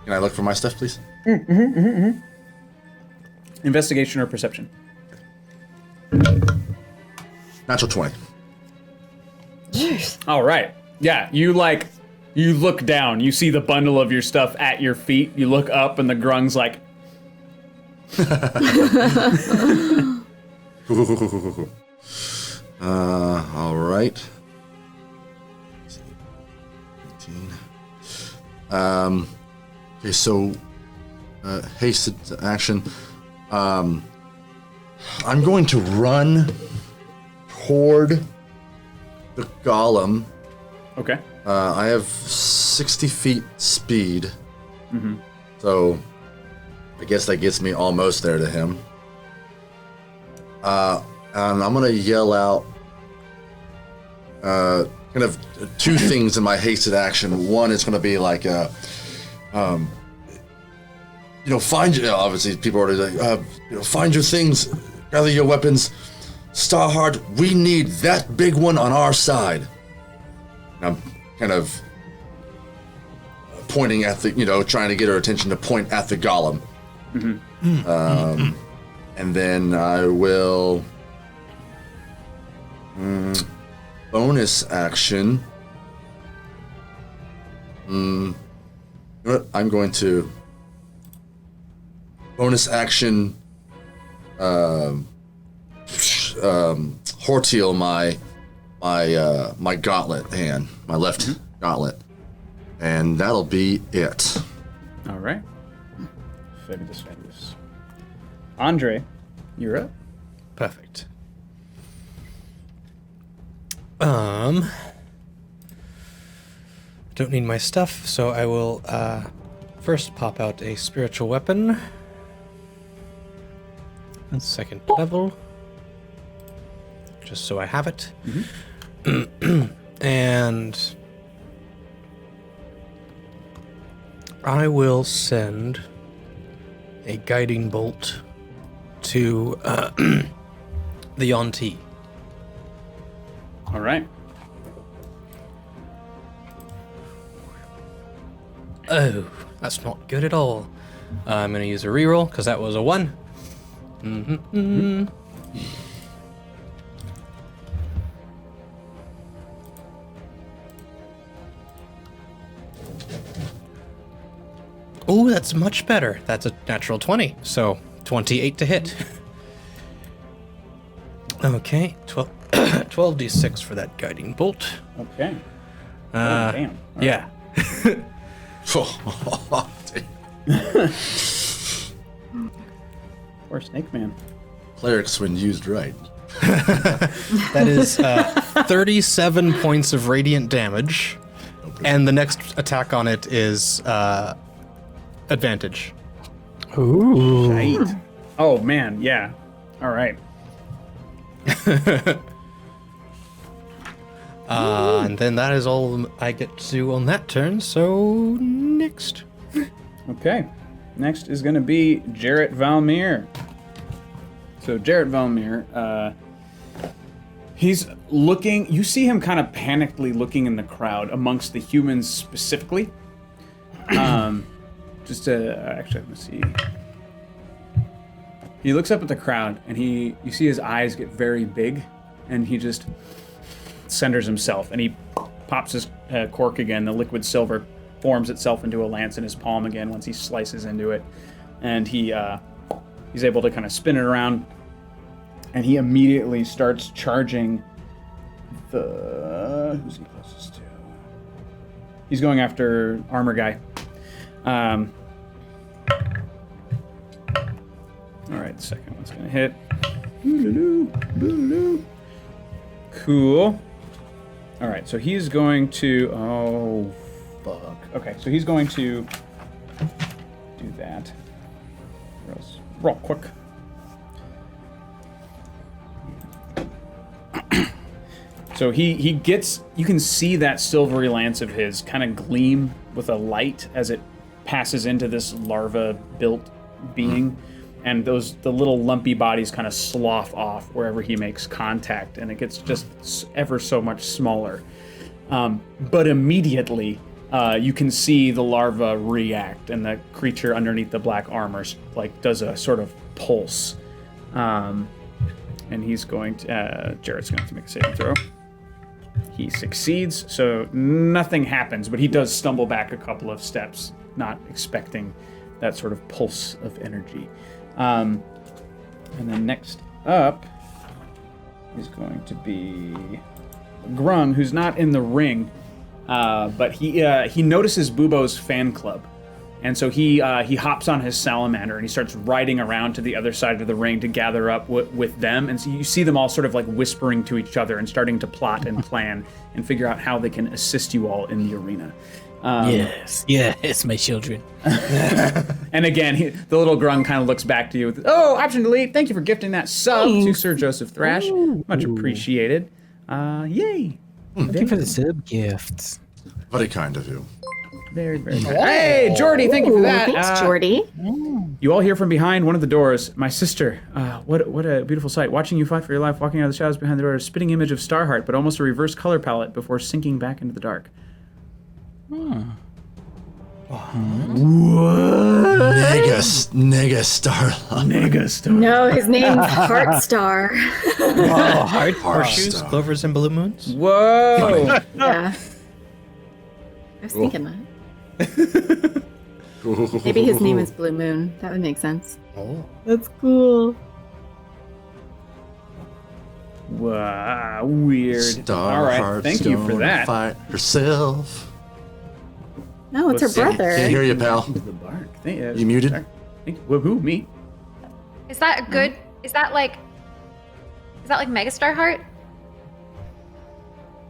Can I look for my stuff, please? Investigation or perception? Natural 20. All right. Yeah, you look down. You see the bundle of your stuff at your feet. You look up, and the grung's like, all right. 18. Okay, so hasted action. I'm going to run toward the golem. okay. I have 60 feet speed. So I guess that gets me almost there to him. And I'm gonna yell out kind of two things in my hasted action. One is gonna be like find your, obviously people are like, find your things, gather your weapons. Starheart, we need that big one on our side. And I'm kind of pointing at the, trying to get her attention to point at the golem. And then I will bonus action. You know what? I'm going to bonus action Horteal my gauntlet hand, my left gauntlet, and that'll be it. All right. Fabulous. Andre, you're up. Perfect. Don't need my stuff, so I will first pop out a spiritual weapon. And second level. Just so I have it. And I will send a guiding bolt to the Yonti. All right. Oh, that's not good at all. I'm going to use a reroll because that was a 1. Oh, that's much better. That's a natural 20, so 28 to hit. Okay, 12d6 for that guiding bolt. Okay. Damn. All Yeah. Poor Snake Man. Clerics, when used right. That is 37 points of radiant damage, and the next attack on it is advantage. Ooh. Right. Oh man, yeah. All right. And then that is all I get to do on that turn, so next. Okay. Next is going to be Jarrett Valmir. So Jarrett Valmir, he's looking, you see him kind of panickedly looking in the crowd amongst the humans specifically. Just to, actually, let me see. He looks up at the crowd and you see his eyes get very big and he just centers himself and he pops his cork again. The liquid silver forms itself into a lance in his palm again once he slices into it. And he's able to kind of spin it around and he immediately starts charging who's he closest to? He's going after Armor Guy. All right, the second one's gonna hit. Cool. All right, so he's going to. Oh, fuck. Okay, so he's going to do that. Roll quick. So he gets. You can see that silvery lance of his kind of gleam with a light as it passes into this larva-built being. And the little lumpy bodies kind of slough off wherever he makes contact, and it gets just ever so much smaller. But immediately, you can see the larva react, and the creature underneath the black armor like does a sort of pulse. And he's going to Jarrett's going to make a saving throw. He succeeds, so nothing happens, but he does stumble back a couple of steps, not expecting that sort of pulse of energy. And then next up is going to be Grung, who's not in the ring, but he notices Bubo's fan club. And so he hops on his salamander and he starts riding around to the other side of the ring to gather up with them. And so you see them all sort of like whispering to each other and starting to plot and plan and figure out how they can assist you all in the arena. Yes, my children. And again, the little Grung kind of looks back to you with, "Oh, option delete. Thank you for gifting that sub to Sir Joseph Thrash. Much appreciated. Yay. Thank you for the sub gifts. Very kind of you. Very, very nice. Hey, Jordy, thank you for that. Thanks, Jordy. You all hear from behind one of the doors. My sister, what a beautiful sight. Watching you fight for your life, walking out of the shadows behind the door, a spitting image of Starheart, but almost a reverse color palette before sinking back into the dark. Nega Star. Mega star. No, his name's Heartstar. Horseshoes, clovers, and blue moons. Whoa. Yeah. I was thinking that. Maybe his name is Blue Moon. That would make sense. Oh. That's cool. Wow, weird. All right, thank you for that. Fight herself. No, it's her brother. Can't hear you, pal. The bark. You muted? Thank you. Who? Me? Is that a good? Is that like Megastar Heart?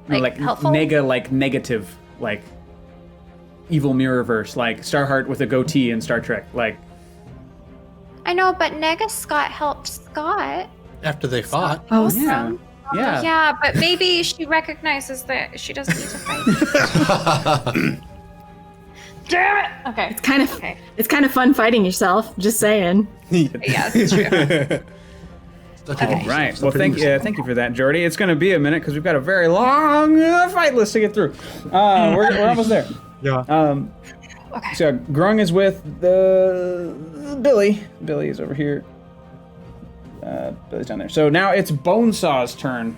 No, like helpful? nega, like negative, like evil mirrorverse, like Starheart with a goatee in Star Trek, like. I know, but Nega Scott helped Scott. After they fought. Oh, Yeah. Yeah. Yeah, but maybe she recognizes that she doesn't need to fight. Damn it! Okay. It's kind of fun fighting yourself. Just saying. Yeah, it's true. All right. Well, thank you for that, Jordy. It's going to be a minute because we've got a very long fight list to get through. We're almost there. Yeah. Okay. So Grung is with the Billy. Billy is over here. Billy's down there. So now it's Bonesaw's turn.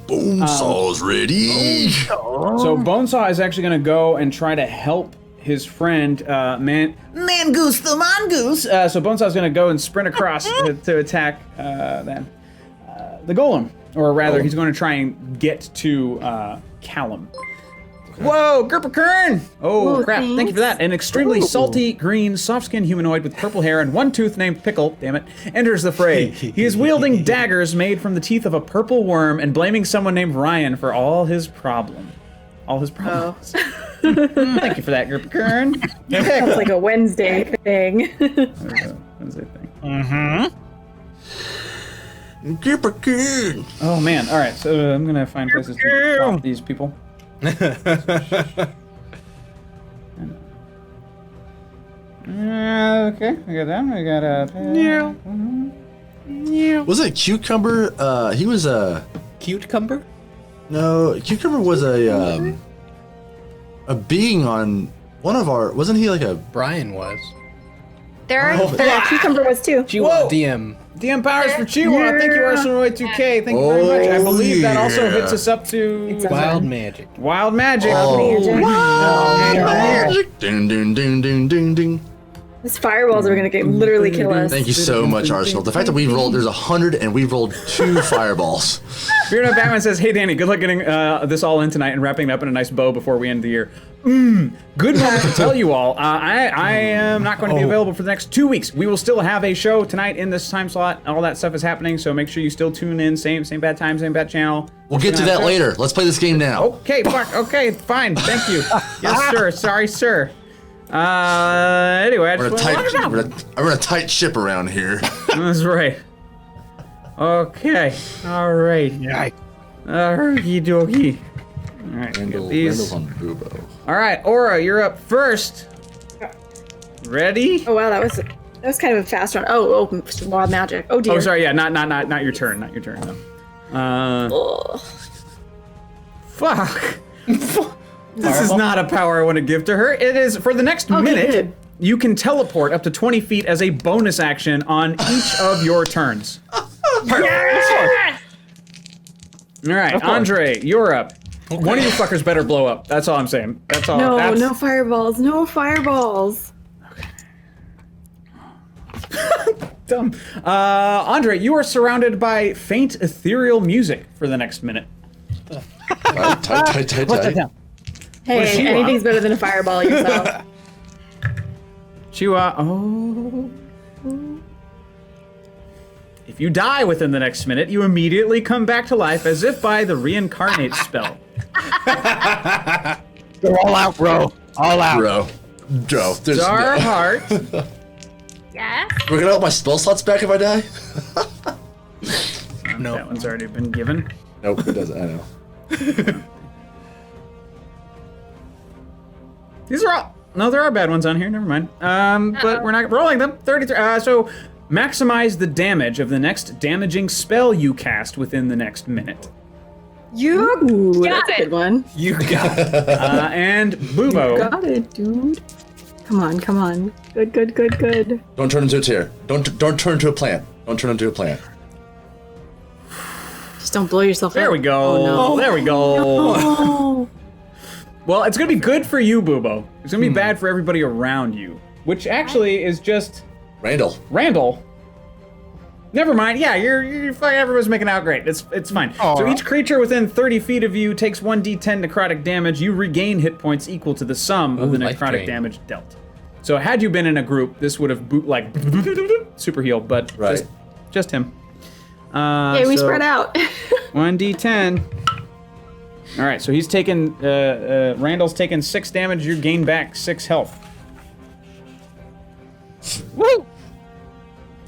Bonesaw's ready. So Bonesaw is actually going to go and try to help his friend Mangoose the Mongoose. So Bonesaw is going to go and sprint across to attack the golem, or rather, he's going to try and get to Callum. Whoa, Gerpakern! Oh, Ooh, crap. Thank you for that. An extremely salty, green, soft-skinned humanoid with purple hair and one tooth named Pickle, damn it, enters the fray. He is wielding daggers made from the teeth of a purple worm and blaming someone named Ryan for all his problems. Thank you for that, Gerpakern. That's like a Wednesday thing. Wednesday thing. Gerpakern. Oh, man. All right, so I'm going to find places to drop these people. Okay, we got that. We got Was it Cucumber? He was a. Cucumber? No, Cucumber was a being on one of our. Wasn't he like a? Brian was. Yeah, Cucumber was too. Whoa! DM. DM powers for Chihuahua. Thank you, Arsenaloid2K. Thank you very much. I believe that also hits us up to Wild magic. Wild Magic. Ding ding ding ding ding ding. These fireballs are gonna literally kill us. Thank you so much, Arsenal. The fact that we rolled, there's 100 and we rolled 2 fireballs. Beardo Batman says, "Hey Danny, good luck getting this all in tonight and wrapping it up in a nice bow before we end the year." Good moment to tell you all. I am not going to be available for the next 2 weeks. We will still have a show tonight in this time slot. All that stuff is happening, so make sure you still tune in. Same bad time, same bad channel. We'll get to that later. Let's play this game now. Okay, fuck. Okay, fine. Thank you. Yes, sir. Sorry, sir. Anyway, I We're just a tight ship around here. That's right. Okay. All right. Okie dokie. All right, get these. on Bubo. All right, Aura, you're up first. Ready? Oh wow, that was kind of a fast one. Oh, wild magic. Oh dear. Oh, sorry. Yeah, not your turn. Not your turn. No. Fuck. This is not a power I want to give to her. It is for the next minute. good. You can teleport up to 20 feet as a bonus action on each of your turns. Yes! All right, Andre, you're up. One of you fuckers better blow up. That's all I'm saying. That's all. No, That's... no fireballs. No fireballs. Dumb. Andre, you are surrounded by faint ethereal music for the next minute. Tight. Hey, Chihuahua? anything's better than a fireball yourself. Chihuahua. Oh. If you die within the next minute, you immediately come back to life as if by the reincarnate spell. Go all out, bro. All out. Bro. There's Star no. Heart. Yes? We're gonna have my spell slots back if I die? No. That one's already been given. Nope, it doesn't. I know. These are all. No, there are bad ones on here. Never mind. But we're not rolling them. 33. So maximize the damage of the next damaging spell you cast within the next minute. You Ooh, got that's a it. good one. You got it. And Bubo. Got it, dude. Come on. Good. Don't turn into a tear. Don't turn into a plant. Don't turn into a plant. Just don't blow yourself up. There we go. Oh, no. There we go. Oh. Well, it's gonna be good for you, Bubo. It's gonna be bad for everybody around you, which actually is just Randall. Randall. Never mind. Yeah, you're fine. Everyone's making out great. It's fine. So each creature within 30 feet of you takes 1d10 necrotic damage. You regain hit points equal to the sum of the life necrotic drain. damage dealt. So had you been in a group, this would have super healed, but Right. just him. Hey, we so spread out. 1d10. All right, so he's taken. Randall's taken 6 damage. You gain back 6 health. Woo!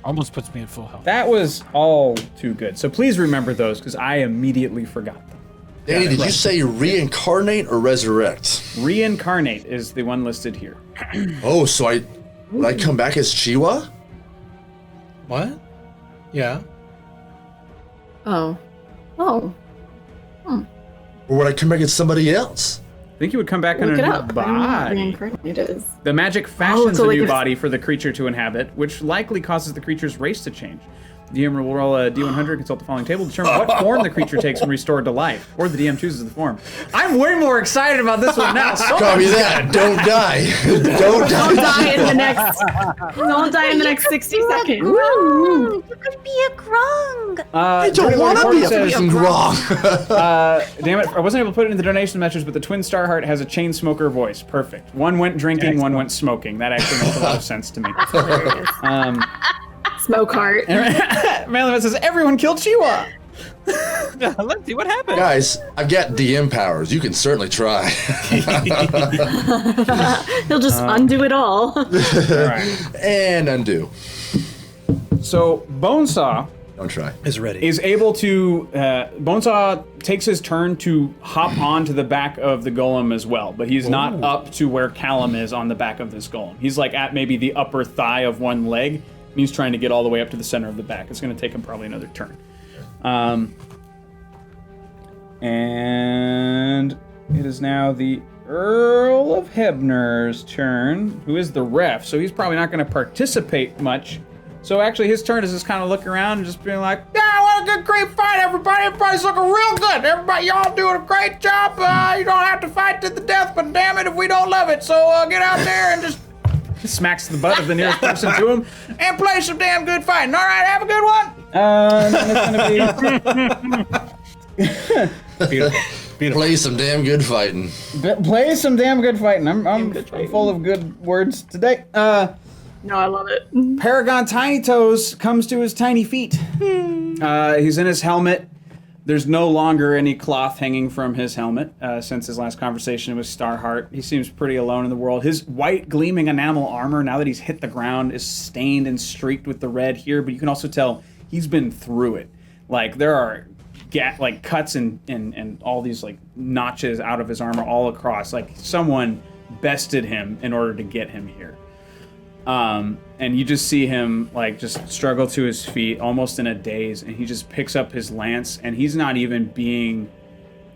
Almost puts me at full health. That was all too good. So please remember those, because I immediately forgot them. Danny, did you say reincarnate or resurrect? Reincarnate is the one listed here. Oh, so would I come back as Chiwa? What? Yeah. Oh. Or would I come back as somebody else? I think you would come back in a Look it new up. body. Reincarnate is. The magic fashions so a like new if- body for the creature to inhabit, which likely causes the creature's race to change. The DM will roll a d100, consult the following table, determine what form the creature takes when restored to life, or the DM chooses the form. I'm way more excited about this one now. So Copy much that. Don't die. Don't Don't die. die in the next. Don't die in the next 60 seconds. You could be a grung. I don't want to be a fucking wrong. Damn it, I wasn't able to put it in the donation message, but the Twin Star Heart has a chain smoker voice. Perfect. One went drinking, one went smoking. That actually makes a lot of sense to me. Smoke heart. Marilyn says, everyone killed Chihuahua. Let's see what happens. Guys, I've got DM powers. You can certainly try. He'll just undo it all. All right. And undo. So, Bonesaw Don't try. Is ready. is able to, Bonesaw takes his turn to hop onto the back of the golem as well, but he's not up to where Callum is on the back of this golem. He's like at maybe the upper thigh of one leg, and he's trying to get all the way up to the center of the back. It's going to take him probably another turn. And it is now the Earl of Hebner's turn, who is the ref, so he's probably not going to participate much. So actually his turn is just kind of looking around and just being like, yeah, what a good, great fight, everybody. Everybody's looking real good. Everybody, y'all doing a great job. You don't have to fight to the death, but damn it if we don't love it. So get out there and just smacks the butt of the nearest person to him and play some damn good fighting. All right, have a good one. It's going to Play some damn good fighting. be play some damn good fighting. I'm full of good words today. No, I love it. Paragon Tiny Toes comes to his tiny feet. He's in his helmet. There's no longer any cloth hanging from his helmet since his last conversation with Starheart. He seems pretty alone in the world. His white gleaming enamel armor, now that he's hit the ground, is stained and streaked with the red here, but you can also tell he's been through it. Like, there are cuts and all these like notches out of his armor all across. Like, someone bested him in order to get him here. And you just see him like just struggle to his feet almost in a daze, and he just picks up his lance, and he's not even being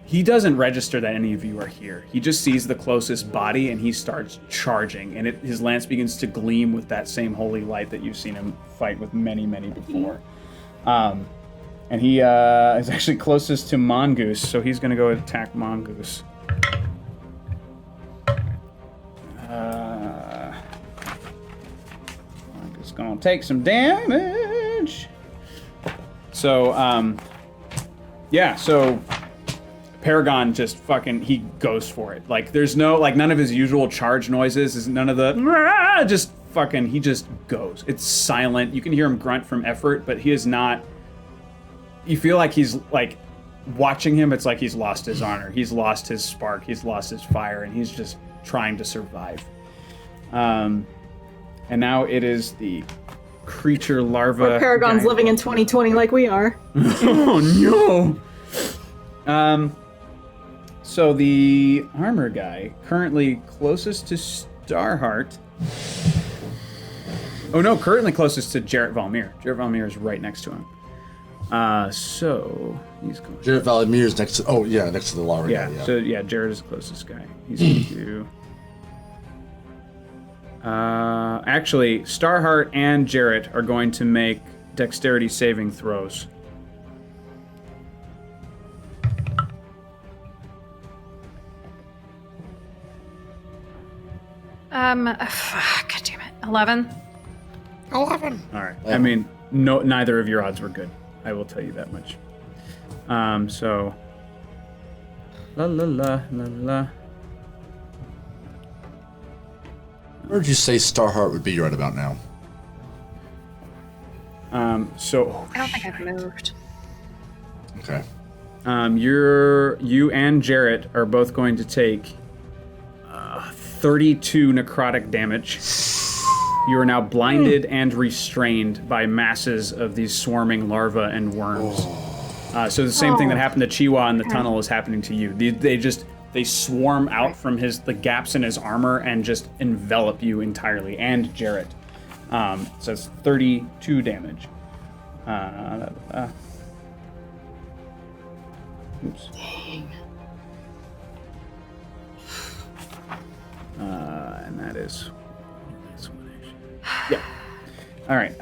he doesn't register that any of you are here. He just sees the closest body and he starts charging, and his lance begins to gleam with that same holy light that you've seen him fight with many before. And he is actually closest to Mongoose, so he's going to go attack Mongoose. Mongoose going to take some damage. So, yeah, so Paragon just fucking, he goes for it. Like, there's no, like, none of his usual charge noises, is none of the, just fucking, he just goes. It's silent. You can hear him grunt from effort, but he is not, you feel like he's, like, watching him, it's like he's lost his honor. He's lost his spark. He's lost his fire, and he's just trying to survive. And now it is the creature larva. Or Paragon's guy. living in 2020 like we are. Oh, no! So the armor guy, currently closest to Starheart. Oh, no, currently closest to Jarrett Valmir. Jarrett Valmir is right next to him. So he's going. Jarrett Valamir's next to. Oh yeah, next to the larva Yeah. guy. Yeah. So yeah, Jared is the closest guy. He's going to do. Actually, Starheart and Jarrett are going to make dexterity saving throws. God damn it. 11. All right. I mean, no, neither of your odds were good. I will tell you that much. So. La la la la la. Where did you say Starheart would be right about now? So. I don't think I've moved. Okay. You and Jarrett are both going to take 32 necrotic damage. You are now blinded and restrained by masses of these swarming larvae and worms. So the same thing that happened to Chiwa in the tunnel is happening to you. They swarm out from the gaps in his armor and just envelop you entirely, and Jarrett. So it's 32 damage. Oops. Dang. And that is this one. Yeah. All right.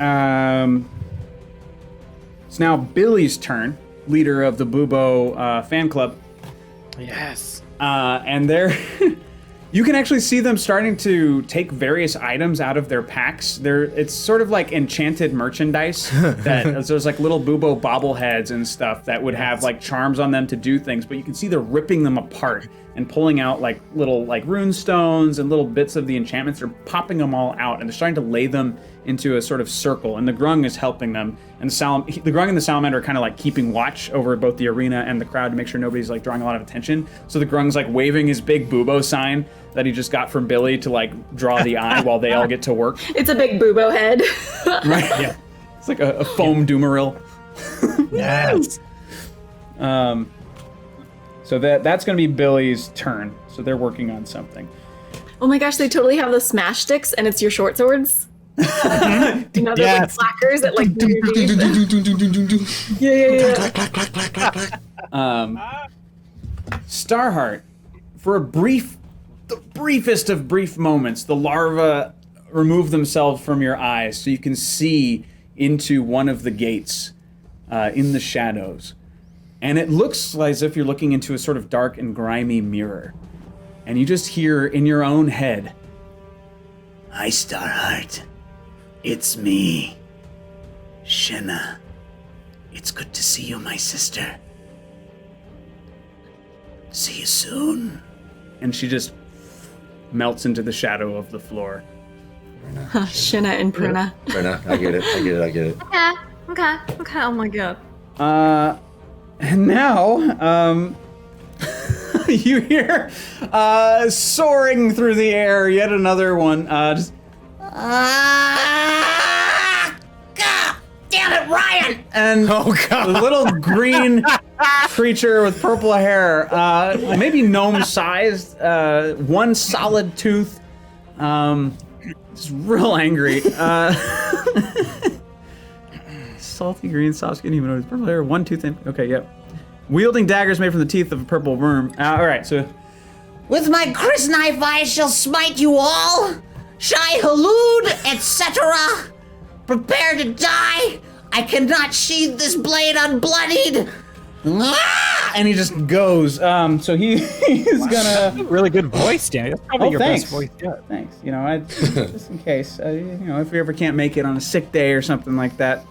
It's now Billy's turn, leader of the Bubo fan club. Yes. And they're you can actually see them starting to take various items out of their packs. It's sort of like enchanted merchandise that there's like little Bubo bobbleheads and stuff that would have like charms on them to do things, but you can see they're ripping them apart and pulling out like little like rune stones and little bits of the enchantments. They're popping them all out and they're starting to lay them into a sort of circle, and the Grung is helping them. And the Grung and the Salamander are kind of like keeping watch over both the arena and the crowd to make sure nobody's like drawing a lot of attention. So the Grung's like waving his big Bubo sign that he just got from Billy to like draw the eye while they all get to work. It's a big Bubo head. Right? Yeah. It's like a foam Doomaril. Yes. So that's going to be Billy's turn. So they're working on something. Oh my gosh, they totally have the smash sticks, and it's your short swords. You know, they're like slackers that like. Yeah. Starheart, for the briefest of brief moments, the larvae remove themselves from your eyes so you can see into one of the gates in the shadows. And it looks as if you're looking into a sort of dark and grimy mirror. And you just hear in your own head, "Hi, Starheart. It's me, Shenna. It's good to see you, my sister. See you soon." And she just melts into the shadow of the floor. Shinna and Pruna. Pruna, I get it. Okay. Oh my god. And now, you hear soaring through the air yet another one. Just, God damn it, Ryan! And a little green creature with purple hair, maybe gnome-sized, one solid tooth, just real angry. Salty green, soft skin, humanoid, purple hair, one tooth. Okay, yep. Wielding daggers made from the teeth of a purple worm. All right, so With my crysknife I shall smite you all. Shai Halud, etc. Prepare to die. I cannot sheathe this blade unbloodied. Ah! and he just goes. So he's gonna. Really good voice, Danny. That's probably your thanks. best voice yet. Thanks. You know, just in case, if we ever can't make it on a sick day or something like that.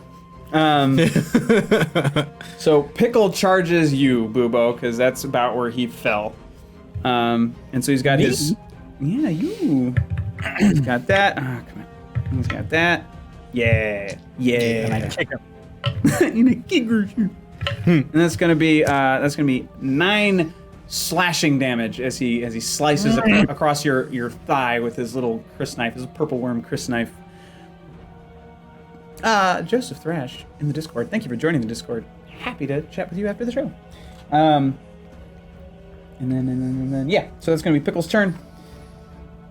So Pickle charges you, Bubo, because that's about where he fell. And so he's got his. Yeah, you. He's got that. Oh, come on. He's got that. Yeah. And I kick him. In a kicker shoot. And that's gonna be 9 slashing damage as he slices across your thigh with his little crysknife, his purple worm crysknife. Joseph Thrash in the Discord. Thank you for joining the Discord. Happy to chat with you after the show. And then yeah. So that's gonna be Pickle's turn,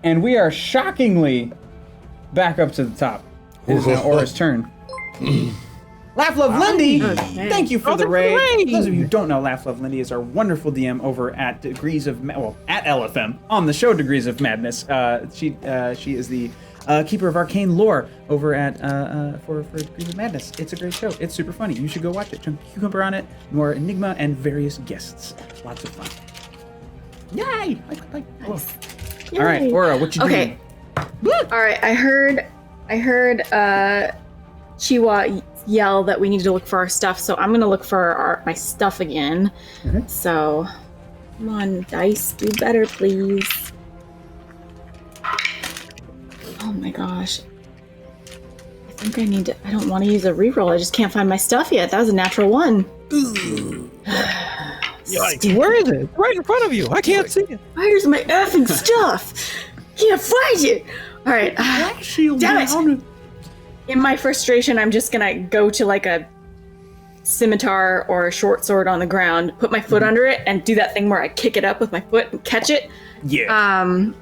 and we are shockingly back up to the top. It is now Aura's turn. Laugh Love Lindy, thank you for the raid. For those of you who don't know, Laugh Love Lindy is our wonderful DM over at Degrees of at LFM on the show Degrees of Madness. She is the keeper of arcane lore over at for Degrees of Madness. It's a great show. It's super funny. You should go watch it. Chunky Cucumber on it, more Enigma, and various guests. Lots of fun. Yay! Nice. All right, Aura, what you doing? Okay. All right. I heard Chiwa yell that we need to look for our stuff, so I'm gonna look for my stuff again. Mm-hmm. So, come on, dice, do better, please. Oh my gosh. I think I don't want to use a reroll. I just can't find my stuff yet. That was a natural 1. Yikes. Where is it? Right in front of you. I can't see it. Where's my effing stuff? Can't find it. All right. Damn it. In my frustration, I'm just gonna go to like a scimitar or a short sword on the ground, put my foot under it, and do that thing where I kick it up with my foot and catch it. Yeah.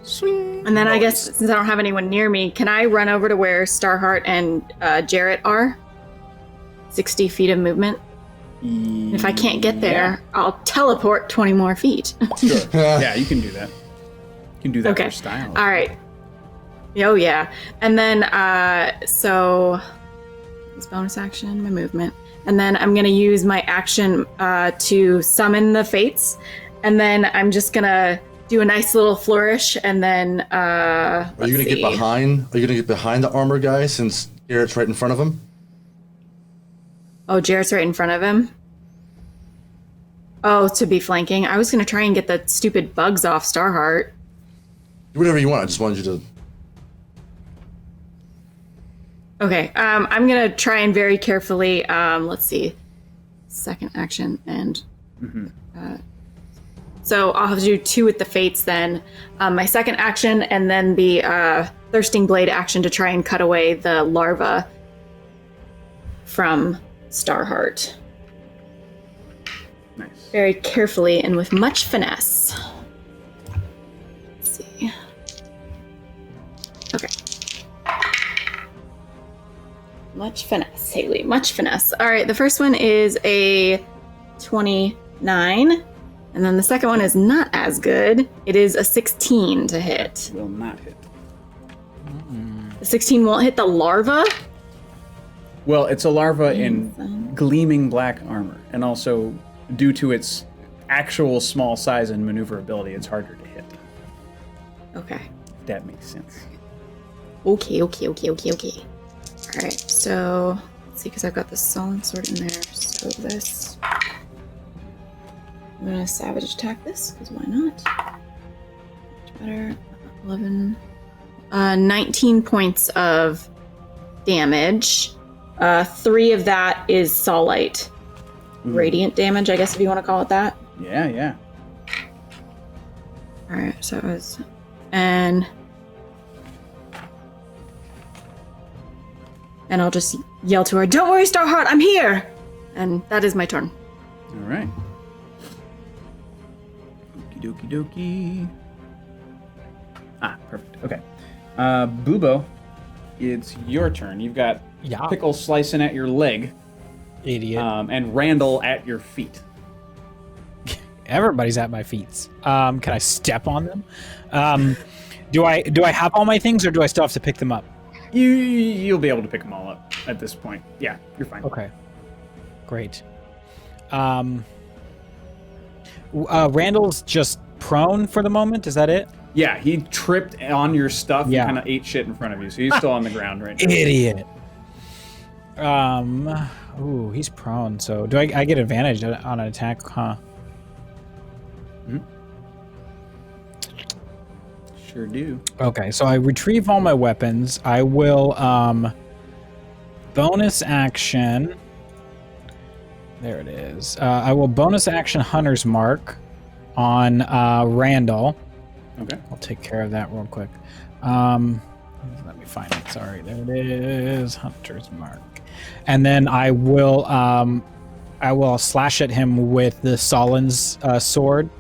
Swing. And then I guess since I don't have anyone near me, can I run over to where Starheart and Jarrett are? 60 feet of movement. If I can't get there, I'll teleport 20 more feet. Sure. Yeah, you can do that. You can do that for style. All right. Oh, yeah. And then, so this bonus action, my movement. And then I'm going to use my action to summon the fates. And then I'm just going to do a nice little flourish. And then, Are you going to get behind? Are you going to get behind the armor guy since Garrett's right in front of him? Oh, Jarrett's right in front of him? Oh, to be flanking. I was going to try and get the stupid bugs off Starheart. Do whatever you want. I just wanted you to... Okay, I'm gonna try and very carefully, let's see, second action and, so I'll have to do 2 with the fates then, my second action and then the thirsting blade action to try and cut away the larva from Starheart. Nice. Very carefully and with much finesse. Let's see. Okay. Much finesse, Haley. Much finesse. All right, the first one is a 29, and then the second one is not as good. It is a 16 to hit. Will not hit. The 16 won't hit the larva? Well, it's a larva in gleaming black armor, and also due to its actual small size and maneuverability, it's harder to hit. Okay. If that makes sense. Okay. All right, so let's see, because I've got the Sullen sword in there. So this, I'm gonna savage attack this because why not? Much better. 11, 19 points of damage. 3 of that is Soulite, radiant damage, I guess if you want to call it that. Yeah. All right, so it was, and I'll just yell to her, "Don't worry, Starheart, I'm here!" And that is my turn. All right. Okie dokie. Perfect. Okay. Bubo, it's your turn. You've got Pickle slicing at your leg. Idiot. And Randall at your feet. Everybody's at my feet. Can I step on them? Do I have all my things, or do I still have to pick them up? You'll be able to pick them all up at this point. Yeah, you're fine. Okay. Great. Randall's just prone for the moment. Is that it? Yeah, he tripped on your stuff Yeah. and kind of ate shit in front of you, so he's still on the ground right now. Idiot. Ooh, he's prone. So do I get advantage on an attack? Huh. Sure do. Okay, so I retrieve all my weapons. I will bonus action. There it is. I will bonus action Hunter's Mark on Randall. Okay. I'll take care of that real quick. Let me find it. Sorry, there it is. Hunter's Mark. And then I will slash at him with the Sahlen's sword,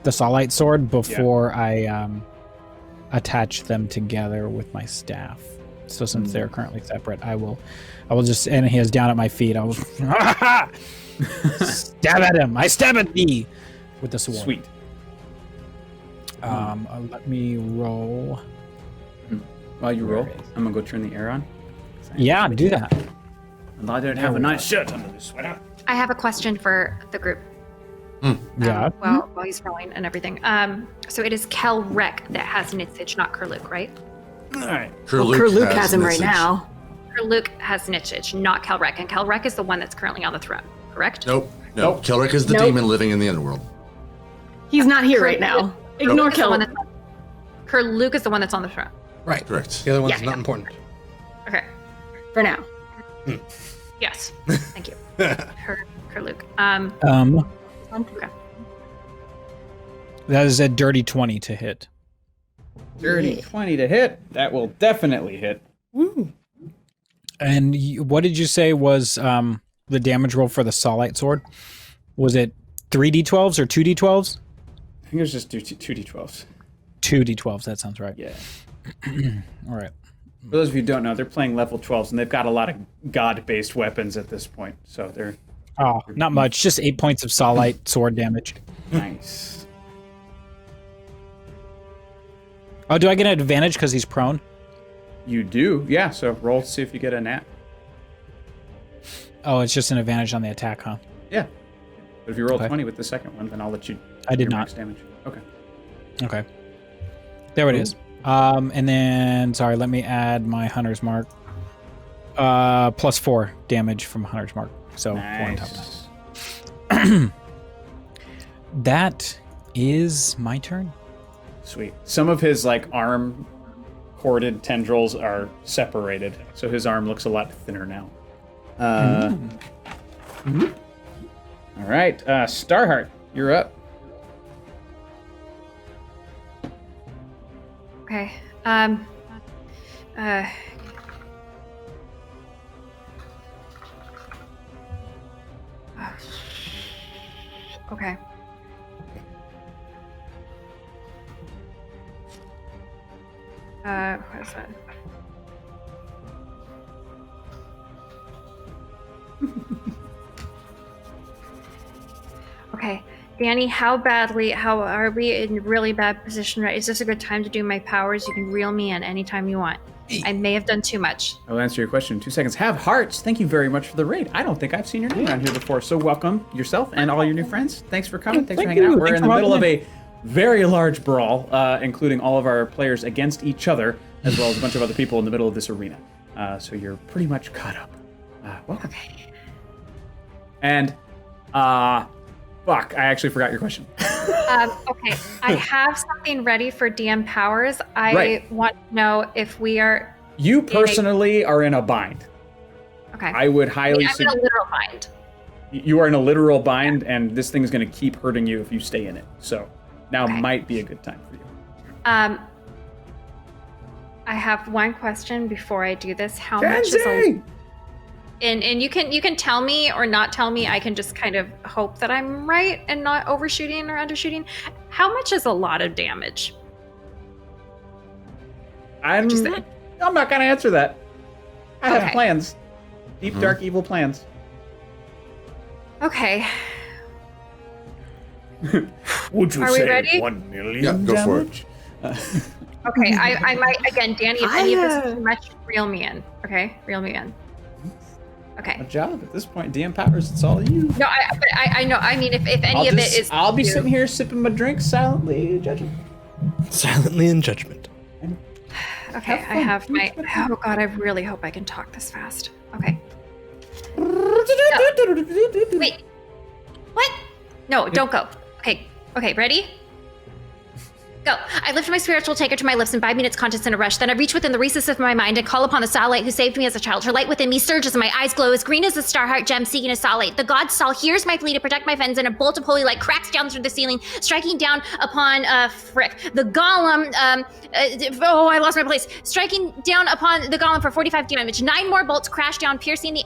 the Sahlite sword, before I attach them together with my staff. So since they're currently separate, I will just, and he is down at my feet. I will stab at him. I stab at thee with the sword. Sweet. Let me roll. While you roll, Where is- I'm gonna go turn the air on. Yeah, do that. And I don't have a nice shirt under this sweater. I have a question for the group. Yeah. While he's rolling and everything. So it is Kelrek that has Nitsage, not Kerluk, right? All right. Kerluk has him right now. Kerluk has Nitsage, not Kelrek, and Kelrek is the one that's currently on the throne, correct? Nope. No. Nope. Kelric is the Nope. demon living in the underworld. He's not here right now. Ignore Kerluk Kill. is the one that's on the throne. Right. Correct. The other one's Yeah, not yeah. important. Okay. For now. Yes. Thank you. Kerluk. Okay. That is a dirty 20 to hit. Dirty 20 to hit. That will definitely hit. And what did you say was the damage roll for the Sahlite sword? Was it 3d12s or 2d12s? I think it was just 2d12s. 2d12s, that sounds right. Yeah. All right. For those of you who don't know, they're playing level 12s, and they've got a lot of god-based weapons at this point. So they're Oh, not much. Just 8 points of Sahlite sword damage. nice. Oh, do I get an advantage because he's prone? You do, yeah. So roll to see if you get a nat. Oh, it's just an advantage on the attack, huh? Yeah. But if you roll Okay. 20 with the second one, then I'll let you. I did your not. max damage. Okay. Okay. There it is. And then, sorry, let me add my Hunter's Mark. +4 damage from Hunter's Mark. So 4 on top of that. Nice. That is my turn. Sweet. Some of his like arm corded tendrils are separated, so his arm looks a lot thinner now. All right, Starheart, you're up. Okay. Okay. What is that? Okay. Danny, how are we in really bad position, right? Is this a good time to do my powers? You can reel me in anytime you want. I may have done too much. I'll answer your question in 2 seconds. Have hearts. Thank you very much for the raid. I don't think I've seen your name around here before, so welcome yourself and all your new friends. Thanks for coming. Thanks for hanging out. We're in the middle of a very large brawl, including all of our players against each other, as well as a bunch of other people in the middle of this arena. So you're pretty much caught up. Welcome. And, fuck, I actually forgot your question. Okay, I have something ready for DM powers. I Right. want to know if we are. You personally are in a bind. Okay. I would highly I'm in a literal bind. You are in a literal bind, and this thing is going to keep hurting you if you stay in it. So now might be a good time for you. I have one question before I do this. How much is a, and you can tell me or not tell me. I can just kind of hope that I'm right and not overshooting or undershooting. How much is a lot of damage? I'm not going to answer that. I have Okay. plans. Deep, dark, evil plans. Okay. Would you Are we say ready? 1 million Yeah, go for damage? Okay, I might again, Danny. If any of this is too much, reel me in. Okay, reel me in. Okay. Good job. At this point, DM Powers, it's all you. No, I know. I mean, if any of it is, I'll be you. sitting here sipping my drink, silently judging. Silently in judgment. Okay, I have my. Oh God, I really hope I can talk this fast. Okay. Wait. What? No, don't go. Okay, ready? Go. I lift my spiritual taker to my lips and 5 minutes conscious in a rush. Then I reach within the recesses of my mind and call upon the starlight who saved me as a child. Her light within me surges and my eyes glow as green as a starheart gem seeking a starlight. The god Sol hears my plea to protect my friends, and a bolt of holy light cracks down through the ceiling, striking down upon frick. The golem. I lost my place. Striking down upon the golem for 45 damage. 9 more bolts crash down, piercing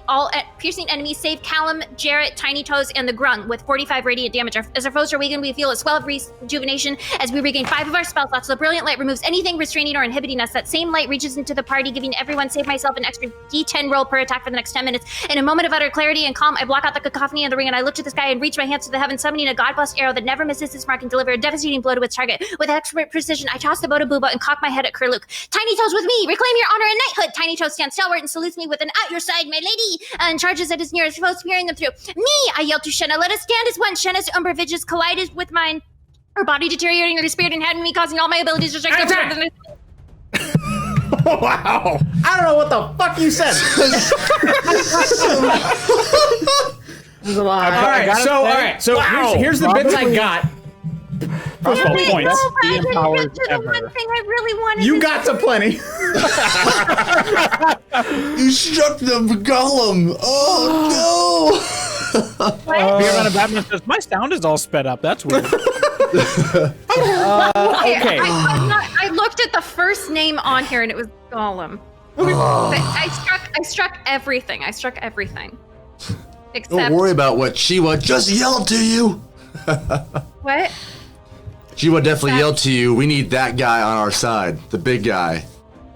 enemies, save Callum, Jarrett, Tiny Toes, and the Grung with 45 radiant damage. As our foes are weakened, we feel a swell of rejuvenation as we regain 5 of our spell slots. The brilliant light removes anything restraining or inhibiting us. That same light reaches into the party, giving everyone save myself an extra D10 roll per attack for the next 10 minutes. In a moment of utter clarity and calm, I block out the cacophony of the ring and I look to the sky and reach my hands to the heavens, summoning a god-blessed arrow that never misses its mark and deliver a devastating blow to its target. With expert precision, I toss the bow to Booba and cock my head at Kurluk. Tiny Toes with me! Reclaim your honor and knighthood! Tiny Toes stands stalwart and salutes me with an "at your side, my lady!" and charges at his nearest foe, spearing them through. Me! I yell to Shenna. Let us stand as one. Shenna's umber visions collided with mine. Her body deteriorating her spirit and having me, causing all my abilities to strike. Wow! I don't know what the fuck you said. There's a lot. All right. So here's the bits I got. First of all, points. The Powers one ever. thing I really wanted. You got to plenty. You struck the golem. Oh Beer on a Batman says, my sound is all sped up. That's weird. Okay. I looked at the first name on here and it was Gollum. But I struck everything. no! Except Don't worry about what Chiwa just yelled to you. what? Chiwa definitely yelled to you. We need that guy on our side, the big guy.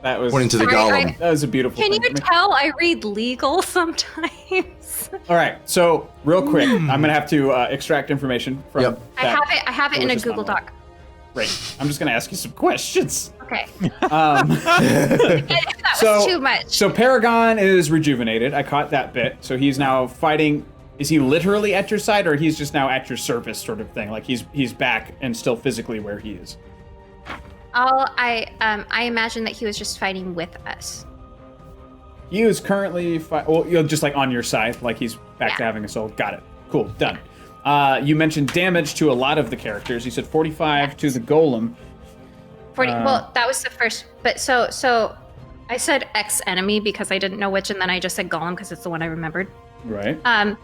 That was Pointing to the Sorry, golem. that was a beautiful Can thing. you tell I read legal sometimes? All right. So real quick, I'm gonna have to extract information from. Yep. I have it in a delicious Google monologue. Doc. Great. I'm just gonna ask you some questions. Okay. That was too much. So Paragon is rejuvenated. I caught that bit. So he's now fighting. Is he literally at your side, or he's just now at your service, sort of thing? Like he's back and still physically where he is. I imagine that he was just fighting with us. He is currently just like on your side, like he's back to having a soul. Got it. Cool. Done. You mentioned damage to a lot of the characters. You said 45 to the golem. 40. Well, that was the first. But so I said X enemy because I didn't know which, and then I just said Golem because it's the one I remembered. Right. And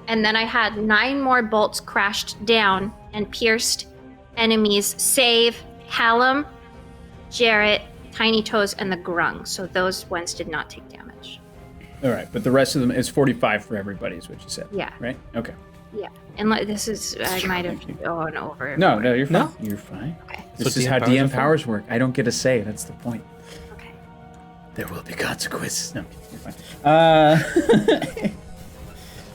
then I had 9 more bolts crashed down and pierced enemies, save Callum, Jarrett, Tiny Toes, and the Grung. So those ones did not take damage. All right, but the rest of them is 45 for everybody, is what you said. Yeah. Right. Okay. Yeah. And this is, I might have gone over. No, you're fine. No? You're fine. Okay. This So is DM how powers are DM fun? powers work. I don't get a say. That's the point. Okay. There will be consequences. No, you're fine.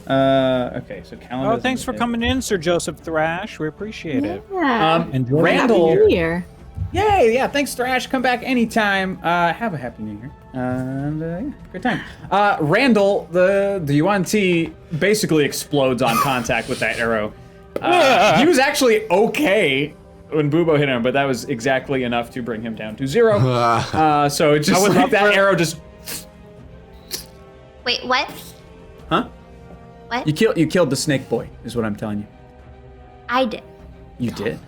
Okay, so Callum. Oh, thanks for coming in, Sir Joseph Thrash. We appreciate it. Yeah. Enjoy Randall. Happy New Year. Yay! Yeah, thanks, Thrash. Come back anytime. Have a happy New Year. And yeah, good time. Randall, the UNT basically explodes on contact with that arrow. He was actually okay when Bubo hit him, but that was exactly enough to bring him down to 0. So it's just like that arrow just. Wait, what? Huh? What? You killed the snake boy, is what I'm telling you. I did. You did.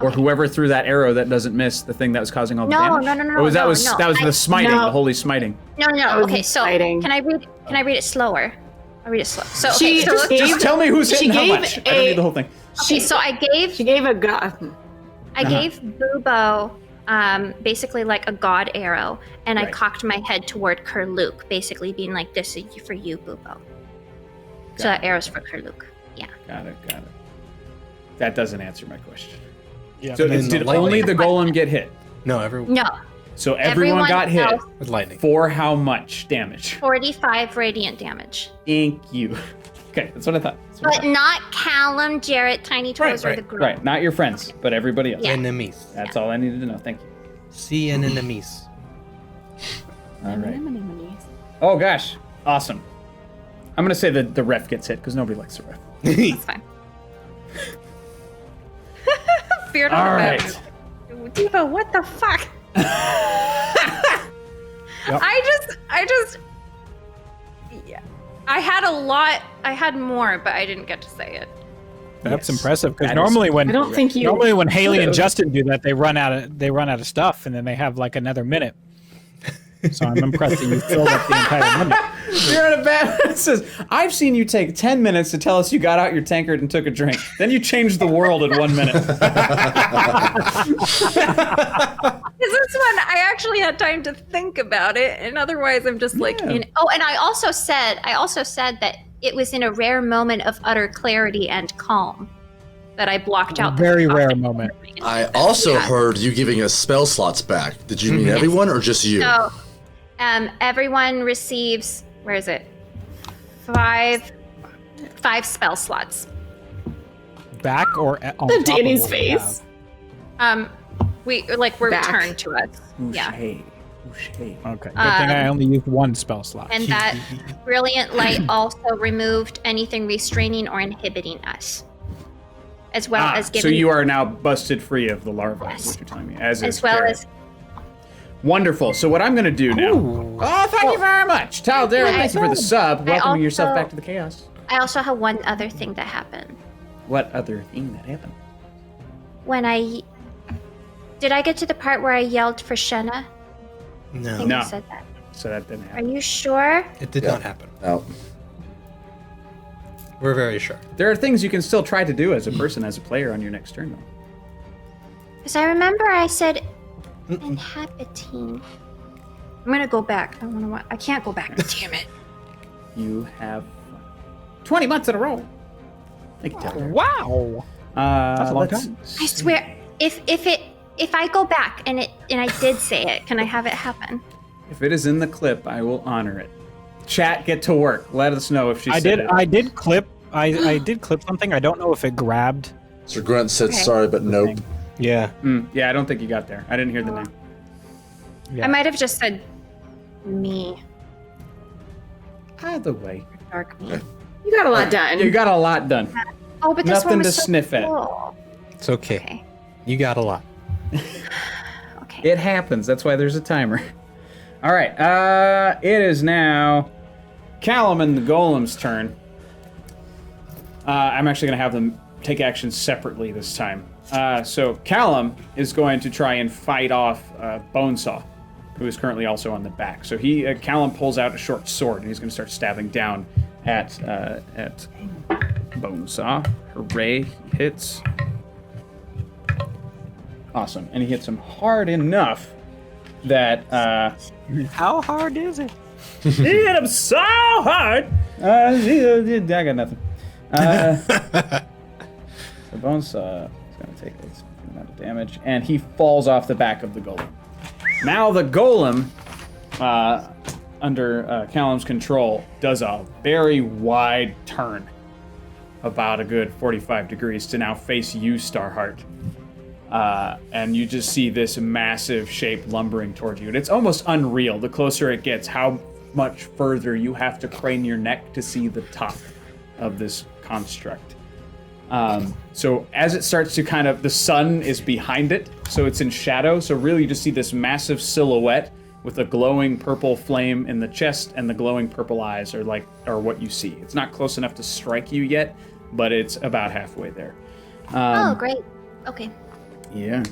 Or whoever threw that arrow that doesn't miss, the thing that was causing all the damage. No. Or was that no, was no. that was the smiting, No. the holy smiting. No. was Okay, so exciting. can I read it slower? I'll read it slow. So She okay, so just look- Just tell me who's she hitting how gave much. I don't need the whole thing. okay, so I gave She gave a god. I gave Bubo basically like a god arrow, and I Right. cocked my head toward Kurluk, basically being like, "This is for you, Bubo." So that arrow's for Kurluk. Yeah. Got it. That doesn't answer my question. Yeah. So And then did the lightning. only the golem get hit? No, everyone No. So everyone got hit else, with lightning. for how much damage? 45 radiant damage. Thank you. Okay, that's what I thought. That's what I But thought. not Callum, Jarrett, Tiny Toes, or the girl. Right, not your friends, but everybody else. Yeah. Enemies. That's all I needed to know. Thank you. See enemies. All right. Oh gosh, awesome. I'm gonna say that the ref gets hit because nobody likes the ref. That's fine. Feared All all right. about it. Diva, what the fuck? Yep. I just. Yeah. I had a lot. I had more, but I didn't get to say it. That's Yes. impressive because That is- normally when I don't think you. normally when Haley and could've. Justin do that, they run out of stuff, and then they have like another minute. So I'm impressed that you filled up the entire minute. You're in a bad. It says, I've seen you take 10 minutes to tell us you got out your tankard and took a drink. Then you changed the world in 1 minute. Because this one, I actually had time to think about it, and otherwise, I'm just like, Yeah. oh, and I also said that it was in a rare moment of utter clarity and calm that I blocked out. the Very rare chaotic moment. memory. I also Yeah. heard you giving us spell slots back. Did you mean everyone or just you? So, everyone receives. Where is it? Five spell slots. Back or on The top of Danny's what we face. We're Back. returned to us. Yeah. Touché. Touché. have. Okay. Good thing I only used one spell slot. And that brilliant light also removed anything restraining or inhibiting us, as well as So giving. you are now busted free of the larvae, Yes. is what you're telling me. As as is well Jared. as. Wonderful. So what I'm going to do now. Oh, thank you very much. Taldera, I- thank you for the sub. Welcoming also- yourself back to the chaos. I also have one other thing that happened. What other thing that happened? When did I get to the part where I yelled for Shenna? I No, think No. I said that. So that didn't Are happen. you sure? it did not happen. No. We're very sure. There are things you can still try to do as a person, as a player on your next turn, though. Because I remember I said inhabiting. I'm gonna go back. I can't go back. Damn it. You have 20 months in a row. Thank you, Taldera. Wow. That's a long time. I swear, if I go back and I did say it, can I have it happen? If it is in the clip, I will honor it. Chat, get to work. Let us know if she I said did. it. I did clip. I did clip something. I don't know if it grabbed. Sir Grunt said Okay. sorry, but nope. Yeah. Yeah, I don't think you got there. I didn't hear the name. Yeah. I might have just said me, Either way. dark me. You got a lot done. You got a lot done. Oh, but this Nothing one was to so sniff at. cool. It's okay. Okay. You got a lot. Okay. It happens. That's why there's a timer. All right. It is now Callum and the Golem's turn. I'm actually going to have them take action separately this time. So Callum is going to try and fight off Bonesaw, who is currently also on the back. So Callum pulls out a short sword and he's going to start stabbing down at Bonesaw. Hooray! He hits. Awesome, and he hits him hard enough that How hard is it? he hit him so hard. I got nothing. So Bonesaw is going to take a significant amount of damage, and he falls off the back of the golem. Now the golem, under Callum's control, does a very wide turn, about a good 45 degrees, to now face you, Starheart. And you just see this massive shape lumbering towards you. And it's almost unreal, the closer it gets, how much further you have to crane your neck to see the top of this construct. So as it starts to the sun is behind it, so it's in shadow. So really you just see this massive silhouette with a glowing purple flame in the chest, and the glowing purple eyes are what you see. It's not close enough to strike you yet, but it's about halfway there. Oh, great. Okay. Yeah.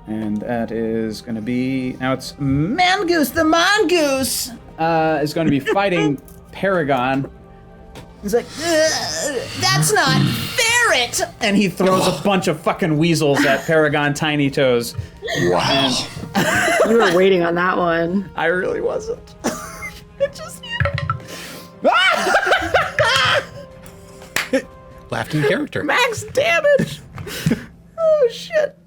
And that is going to be... Now it's Mangoose the Mongoose is going to be fighting Paragon. He's like, that's not ferret! And he throws a bunch of fucking weasels at Paragon Tiny Toes. Wow. You were waiting on that one. I really wasn't. It just... Laughed in character. Max damage! Oh, shit.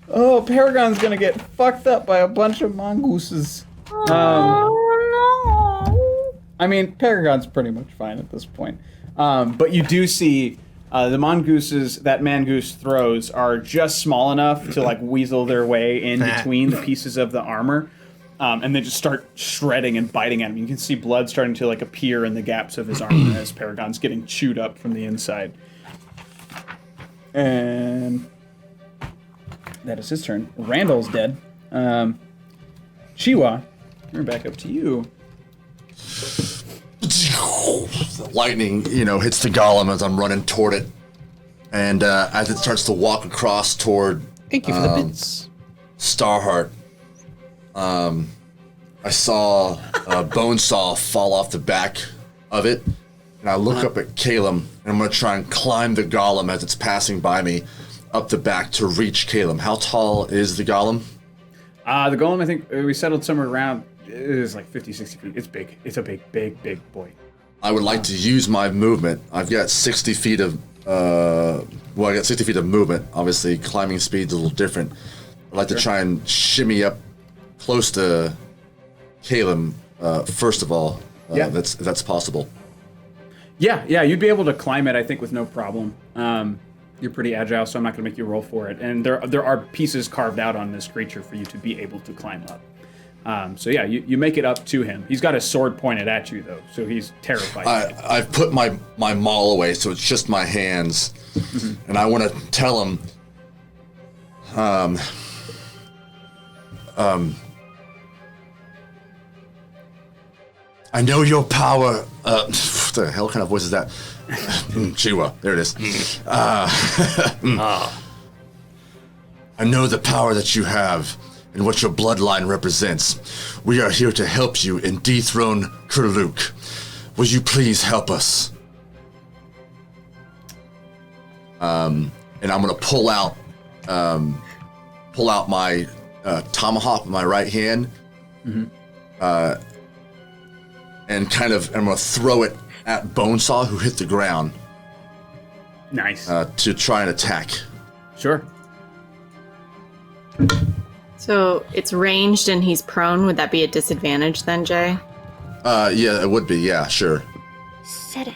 Oh, Paragon's gonna get fucked up by a bunch of mongooses. Oh no. I mean, Paragon's pretty much fine at this point. But you do see the mongooses that Mangoose throws are just small enough to like weasel their way in between the pieces of the armor. And they just start shredding and biting at him. You can see blood starting to like appear in the gaps of his armor as Paragon's getting chewed up from the inside. And that is his turn. Randall's dead. Chiwa, we're back up to you. Lightning, hits the golem as I'm running toward it. And as it starts to walk across toward Thank you for the bits. Starheart, I saw a bone saw fall off the back of it. And I look up at Calum, and I'm going to try and climb the golem as it's passing by me up the back to reach Calum. How tall is the golem? The golem, I think we settled somewhere around, it is like 50, 60 feet. It's big. It's a big boy. I would like to use my movement. I've got 60 feet of, I got 60 feet of movement. Obviously, climbing speed's a little different. I'd like to try and shimmy up close to Calum, first of all, if that's possible. Yeah, you'd be able to climb it, I think, with no problem. You're pretty agile, so I'm not going to make you roll for it. And there are pieces carved out on this creature for you to be able to climb up. So yeah, you make it up to him. He's got his sword pointed at you, though, so he's terrified. I've put my maul away, so it's just my hands. And I want to tell him, I know your power. What the hell kind of voice is that? Chiwa, there it is. I know the power that you have and what your bloodline represents. We are here to help you and dethrone Kurluk. Will you please help us? And I'm gonna pull out my tomahawk with my right hand. And I'm gonna throw it at Bonesaw, who hit the ground. Nice. To try and attack. Sure. So it's ranged and he's prone. Would that be a disadvantage then, Jay? Yeah, it would be. Yeah, sure. Said it.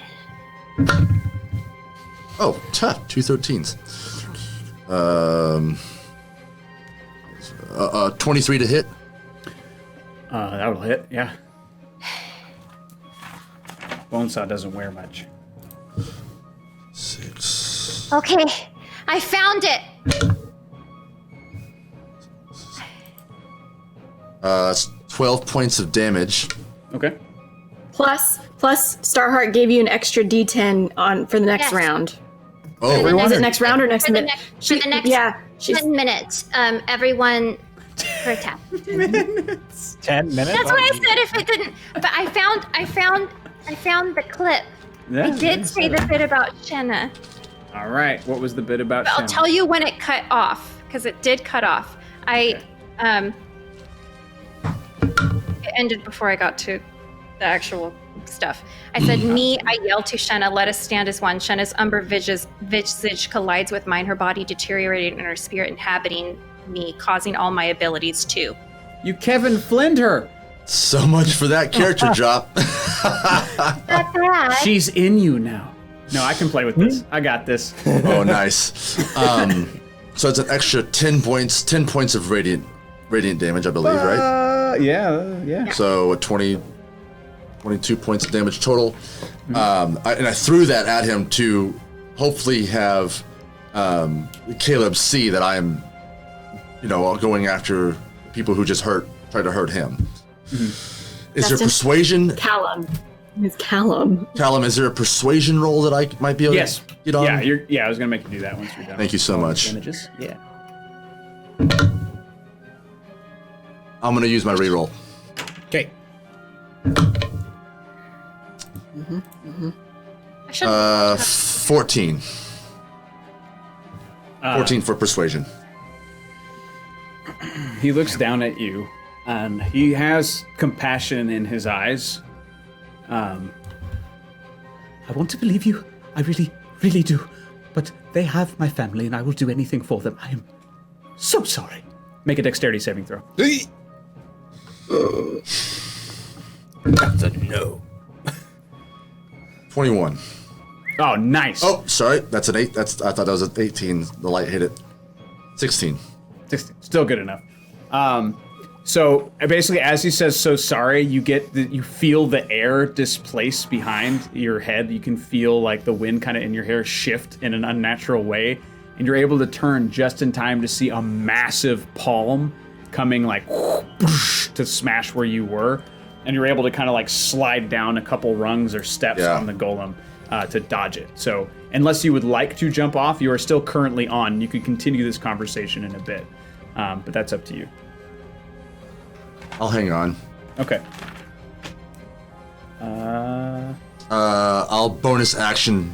Oh, tough. 2 13s. 23 to hit. That'll hit, yeah. Bonesaw doesn't wear much. 6. Okay, I found it. It's 12 points of damage. Okay. Plus, Starheart gave you an extra D10 for the next round. Oh, Is it next round or next minute? For the next 10 minutes, everyone per attack. 10 minutes? That's what I said if it didn't. But I found the clip. Yeah, I did say the bit about Shenna. All right. What was the bit about But I'll Shenna? tell you when it cut off, because it did cut off. It ended before I got to the actual stuff. I said, I yelled to Shenna, let us stand as one. Shenna's umber visage collides with mine, her body deteriorating and her spirit inhabiting me, causing all my abilities too. You Kevin Flynned her. So much for that character drop. Not bad. She's in you now. No, I can play with this. I got this. Oh, nice. So it's an extra 10 points of radiant damage, I believe, right? Yeah. So 22 points of damage total. And I threw that at him to hopefully have Caleb see that I am, going after people who just tried to hurt him. Is there persuasion? Callum. It's Callum. Callum, is there a persuasion roll that I might be able to get on? Yeah, I was going to make you do that once you're done. Thank you so much. Images. Yeah. I'm going to use my reroll. Okay. I should 14. 14 for persuasion. He looks down at you, and he has compassion in his eyes. I want to believe you. I really, really do. But they have my family, and I will do anything for them. I am so sorry. Make a dexterity saving throw. That's a no. 21. Oh, nice. Oh, sorry. That's an 8. I thought that was an 18. The light hit it. 16. 16. Still good enough. So basically, as he says, "So sorry," you feel the air displace behind your head. You can feel like the wind kind of in your hair shift in an unnatural way, and you're able to turn just in time to see a massive palm coming like to smash where you were, and you're able to kind of like slide down a couple rungs or steps on the golem to dodge it. So unless you would like to jump off, you are still currently on. You could continue this conversation in a bit, but that's up to you. I'll hang on. Okay. I'll bonus action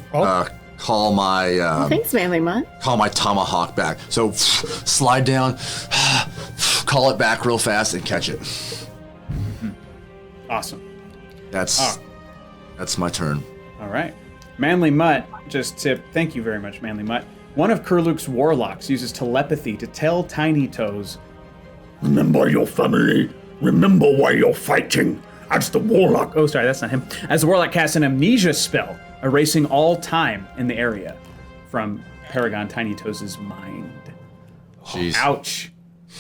call my Thanks, Manly Mutt. call my tomahawk back. So slide down, call it back real fast, and catch it. Awesome. That's my turn. All right. Manly Mutt just tipped. Thank you very much, Manly Mutt. One of Kurluk's warlocks uses telepathy to tell Tiny Toes, "Remember your family. Remember why you're fighting." As the warlock. Oh, sorry, that's not him. As the warlock casts an amnesia spell, erasing all time in the area from Paragon Tiny Toes' mind. Jeez. Ouch.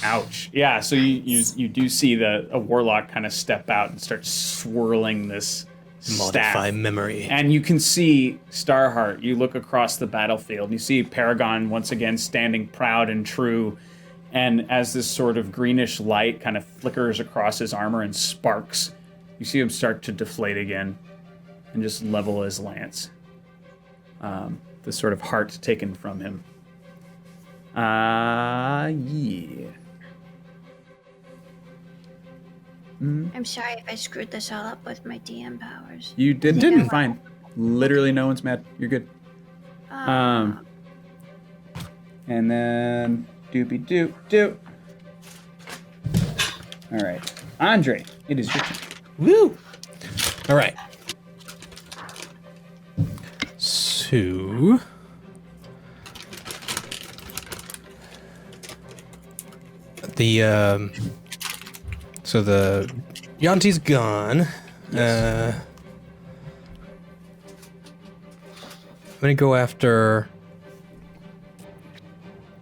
Ouch. Yeah, so you do see a warlock kind of step out and start swirling this Modify staff. memory. And you can see Starheart. You look across the battlefield. You see Paragon once again standing proud and true. And as this sort of greenish light kind of flickers across his armor and sparks, you see him start to deflate again and just level his lance. The sort of heart taken from him. Yeah. I'm sorry if I screwed this all up with my DM powers. You didn't. Fine. Literally no one's mad. You're good. And then doopy doop. All right. Andre, it is your turn. Woo! All right. So the Yanti's gone. Yes. I'm gonna go after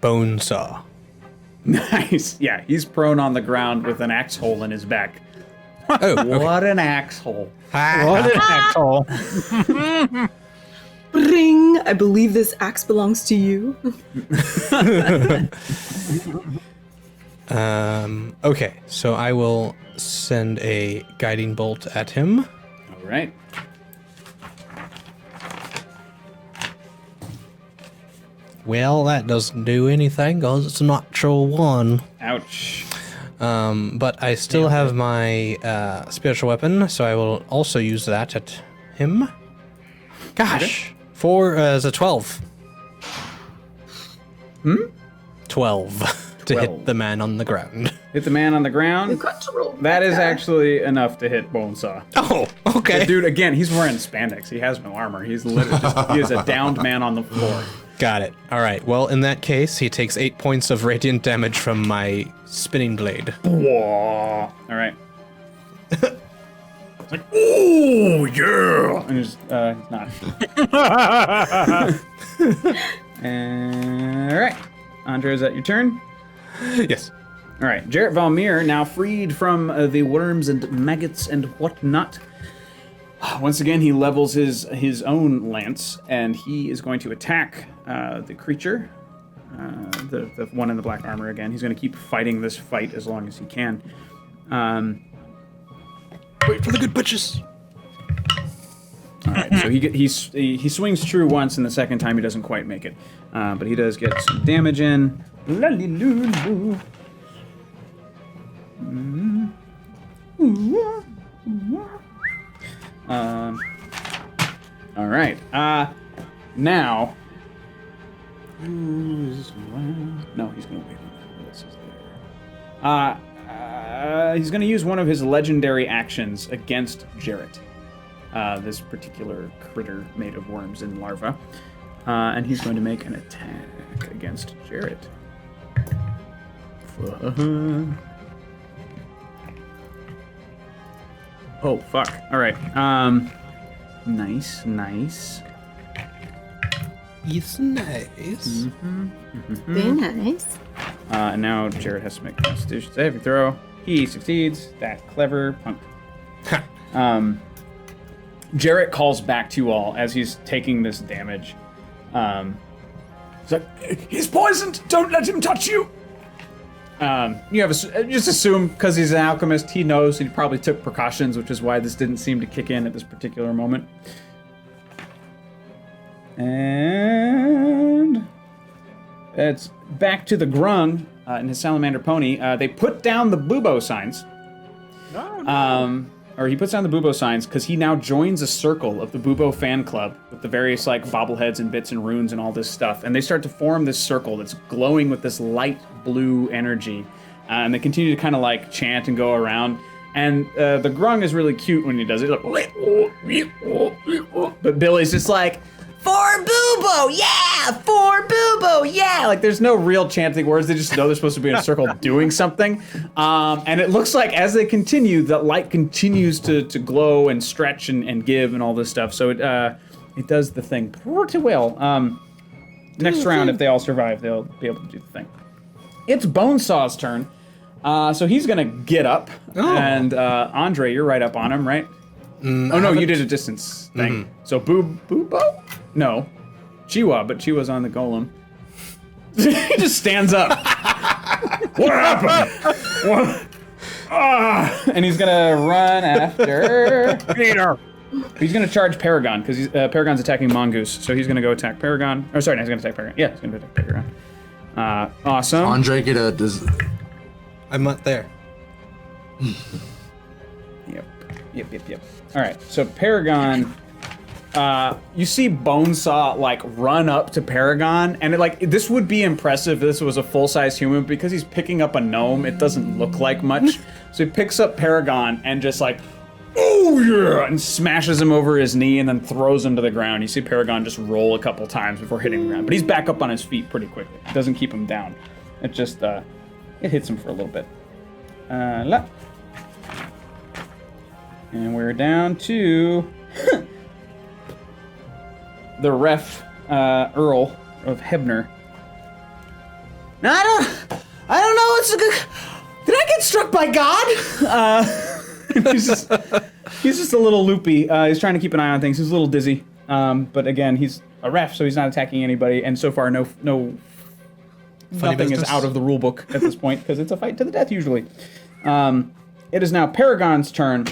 Bonesaw. Nice. Yeah, he's prone on the ground with an axe hole in his back. Oh, okay. What an axe hole. What an asshole. Ring! I believe this axe belongs to you. Okay, so I will send a guiding bolt at him. All right. Well, that doesn't do anything because it's a natural 1. Ouch. But I still have my spiritual weapon, so I will also use that at him. Gosh, 4 as a 12. 12 to 12. hit the man on the ground. Hit the man on the ground. You've got to roll. That is actually enough to hit Bonesaw. Oh, okay. The dude, again, he's wearing spandex. He has no armor. He's literally he is a downed man on the floor. Got it. All right. Well, in that case, he takes 8 points of radiant damage from my spinning blade. Whoa. All right. It's like, oh yeah, and he's not. All right, Andre, is that your turn? Yes. All right, Jarrett Valmir, now freed from the worms and maggots and whatnot. Once again, he levels his own lance, and he is going to attack the creature, the one in the black armor again. He's going to keep fighting this fight as long as he can. Wait for the good bitches. All right, so he swings true once, and the second time he doesn't quite make it, but he does get some damage in. La-li-lu-lu. All right. Now. No, he's gonna wait on that. What else is there? He's gonna use one of his legendary actions against Jarrett. This particular critter made of worms and larvae. And he's going to make an attack against Jarrett. Oh, fuck. All right. Nice. It's nice. Very nice. And now Jared has to make a Constitution saving throw. He succeeds. That's clever, punk. Jarrett calls back to you all as he's taking this damage. He's like, he's poisoned! Don't let him touch you! You have just assume, because he's an alchemist, he knows he probably took precautions, which is why this didn't seem to kick in at this particular moment. And it's back to the Grung and his salamander pony. They put down the bubo signs. Or he puts down the bubo signs because he now joins a circle of the bubo fan club with the various like bobbleheads and bits and runes and all this stuff. And they start to form this circle that's glowing with this light blue energy. And they continue to kind of like chant and go around. And the Grung is really cute when he does it. Like, but Billy's just like, for Bubo, yeah! For Bubo, yeah! Like, there's no real chanting words. They just know they're supposed to be in a circle doing something. And it looks like as they continue, the light continues to glow and stretch and give and all this stuff. So it does the thing pretty well. Next round, if they all survive, they'll be able to do the thing. It's Bonesaw's turn. So he's going to get up. Oh. And Andre, you're right up on him, right? No, you did a distance thing. So Bubo? No. Chiwa, but Chiwa's on the golem. He just stands up. What happened? What? And he's gonna run after Peter. He's gonna charge Paragon, because Paragon's attacking Mongoose, so he's gonna go attack Paragon. Oh, sorry, no, he's gonna attack Paragon. Yeah, he's gonna attack Paragon. Awesome. Andre, I'm not there. Yep. All right, so Paragon, you see Bonesaw like run up to Paragon, and this would be impressive if this was a full-size human, because he's picking up a gnome. It doesn't look like much, so he picks up Paragon and just like, oh yeah, and smashes him over his knee and then throws him to the ground. You see Paragon just roll a couple times before hitting the ground, but he's back up on his feet pretty quickly. It doesn't keep him down. It just it hits him for a little bit. And we're down to the ref, Earl of Hebner. Now, I don't know what's a good... Did I get struck by God? He's just a little loopy. He's trying to keep an eye on things. He's a little dizzy. But again, he's a ref, so he's not attacking anybody. And so far, nothing is out of the rule book at this point, because it's a fight to the death usually. It is now Paragon's turn.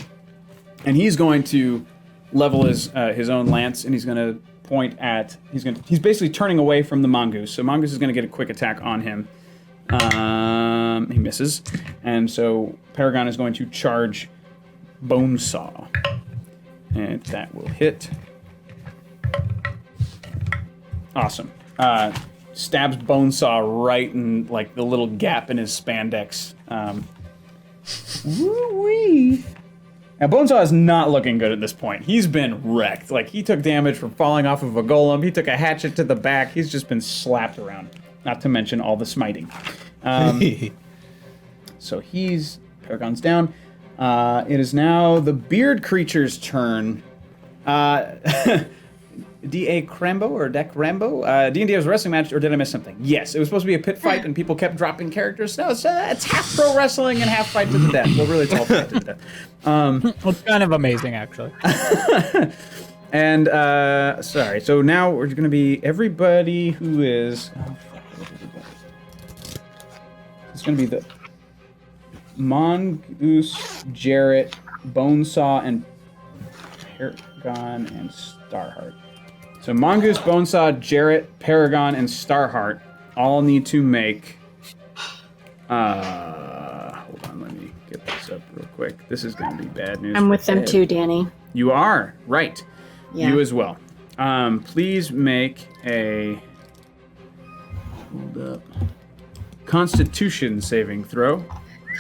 And he's going to level his own lance, and he's going to point at... He's basically turning away from the Mongoose. So Mongoose is going to get a quick attack on him. He misses. And so Paragon is going to charge Bonesaw. And that will hit. Awesome. Stabs Bonesaw right in like the little gap in his spandex. Woo-wee. Now, Bonesaw is not looking good at this point. He's been wrecked. Like, he took damage from falling off of a golem. He took a hatchet to the back. He's just been slapped around. Not to mention all the smiting. So Paragon's down. It is now the beard creature's turn. D.A. Crambo or Deck Rambo? D&D was a wrestling match, or did I miss something? Yes, it was supposed to be a pit fight, and people kept dropping characters. No, it's half pro wrestling and half fight to the death. Well, really, it's all fight to the death. Well, it's kind of amazing, actually. And, sorry, so now we're going to be everybody who is... Oh, fuck, it's going to be the Mongoose, Jarrett, Bonesaw, and Paragon, and Starheart. So Mongoose, Bonesaw, Jarrett, Paragon, and Starheart all need to make... hold on, let me get this up real quick. This is going to be bad news. I'm with them too, Danny. You are, right. Yeah. You as well. Please make a... Hold up. Constitution saving throw.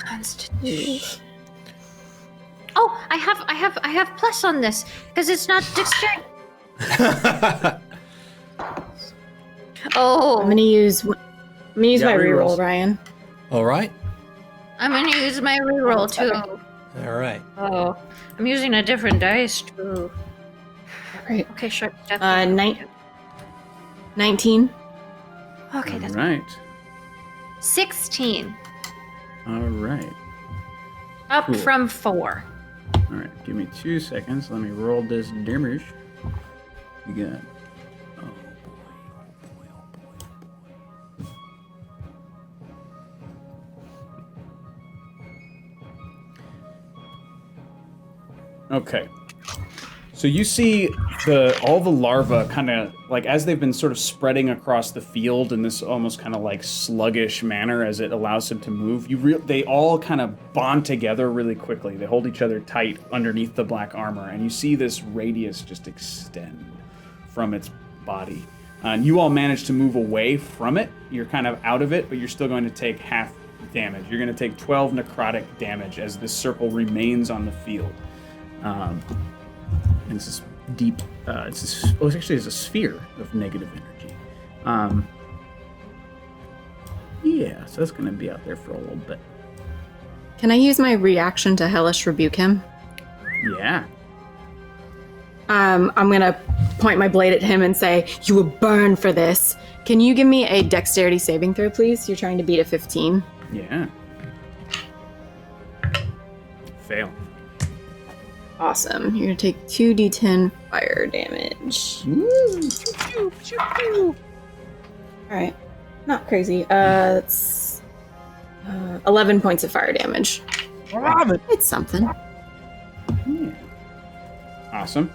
Constitution. Oh, I have plus on this because it's not dexterity. I'm gonna use my reroll, Ryan. All right. I'm gonna use my reroll too. All right. Oh, I'm using a different dice too. Right. Okay, sure. 19. Okay, that's All right. 16. All right. Up Cool. from 4. All right. Give me 2 seconds. Let me roll this damage. You got. Oh boy. Okay. So you see all the larvae kind of like as they've been sort of spreading across the field in this almost kind of like sluggish manner as it allows them to move. They all kind of bond together really quickly. They hold each other tight underneath the black armor, and you see this radius just extend from its body. And you all manage to move away from it. You're kind of out of it, but you're still going to take half damage. You're going to take 12 necrotic damage as this circle remains on the field. And it's this deep, it's actually a sphere of negative energy. Yeah, so that's going to be out there for a little bit. Can I use my reaction to Hellish Rebuke him? Yeah. I'm gonna point my blade at him and say, "You will burn for this." Can you give me a dexterity saving throw, please? You're trying to beat a 15. Yeah. Fail. Awesome. You're gonna take 2d10 fire damage. Alright. Not crazy. That's 11 points of fire damage. It's something. Yeah. Awesome.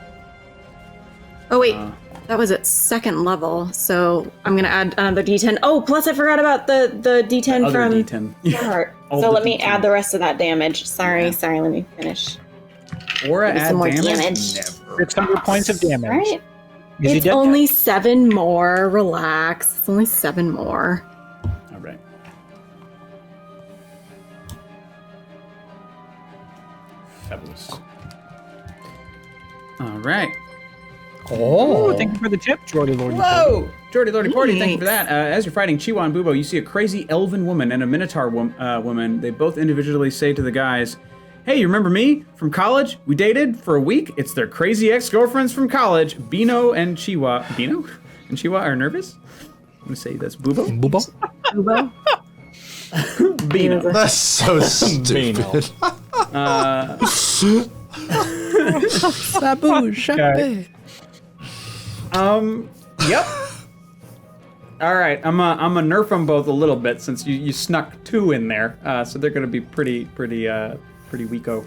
Oh, wait. That was at second level, so I'm gonna add another d10. Oh, plus I forgot about the d10 Other from D10. Heart. All So the let me D10. add the rest of that damage. Sorry, Yeah. let me finish. Aura Maybe add some more damage? damage. Never. 600 points of damage. Right? Is he It's dead only 7 more. Relax. It's only 7 more. All right. Fabulous. All right. Oh, thank you for the tip, Jordy Lord. Whoa! Jordy Lordy Porty, thank you for Thanks. that. As you're fighting Chiwa and Bubo, you see a crazy elven woman and a minotaur woman. They both individually say to the guys, "Hey, you remember me from college? We dated for a week. It's their crazy ex-girlfriends from college. Bino and Chiwa. Bino and Chiwa are nervous? I'm going to say that's Bubo. Bubo? Ubo? Bino. That's so stupid. Sabu, Okay. Yep. All right, I'm a nerf them both a little bit since you snuck 2 in there, so they're gonna be pretty weako.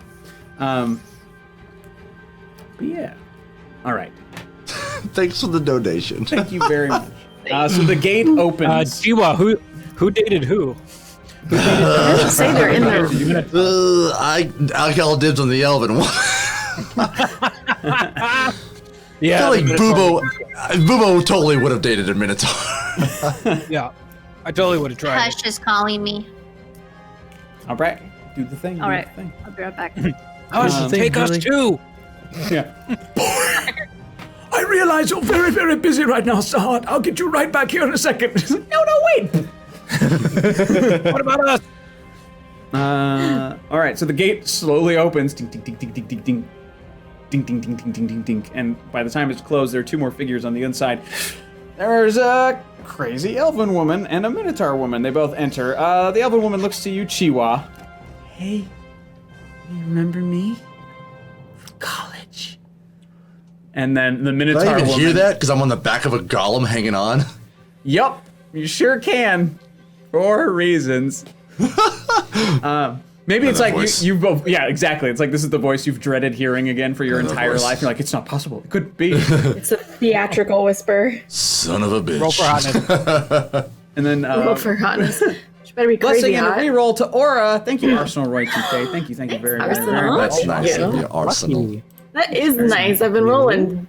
But yeah. All right. Thanks for the donation. Thank you very much. So the gate opens. Chiwa, who dated who? Say they're in there. I call dibs on the elven one. Yeah, I feel like Bubo totally would have dated a Minotaur. Yeah, I totally would have tried. Hush is calling me. All right, do the thing. All do right. the thing. I'll be right back. Hush, take us too. Yeah. I realize you're very, very busy right now, Sahad. I'll get you right back here in a second. No, wait. What about us? All right, so the gate slowly opens. Ding, ding, ding, ding, ding, ding, ding. Ding, ding, ding, ding, ding, ding, ding. And by the time it's closed, there are 2 more figures on the inside. There's a crazy elven woman and a minotaur woman. They both enter. The elven woman looks to you, Chiwa. Hey, you remember me? From college. And then the Did minotaur I even woman. hear that? Because I'm on the back of a golem hanging on. Yup, you sure can. For reasons. Maybe it's the like voice. you both. Yeah, exactly. It's like this is the voice you've dreaded hearing again for your the entire voice. life. You're like, it's not possible. It could be. It's a theatrical whisper. Son of a bitch. Roll for hotness. And then Oh, for hotness. She better be blessing crazy and a hot. reroll to Aura. Thank you, Arsenal Roy TK. Thank you very, very, Arsenal. very much. That's nice Yeah. of you, Arsenal. Lucky. That is nice. I've been rolling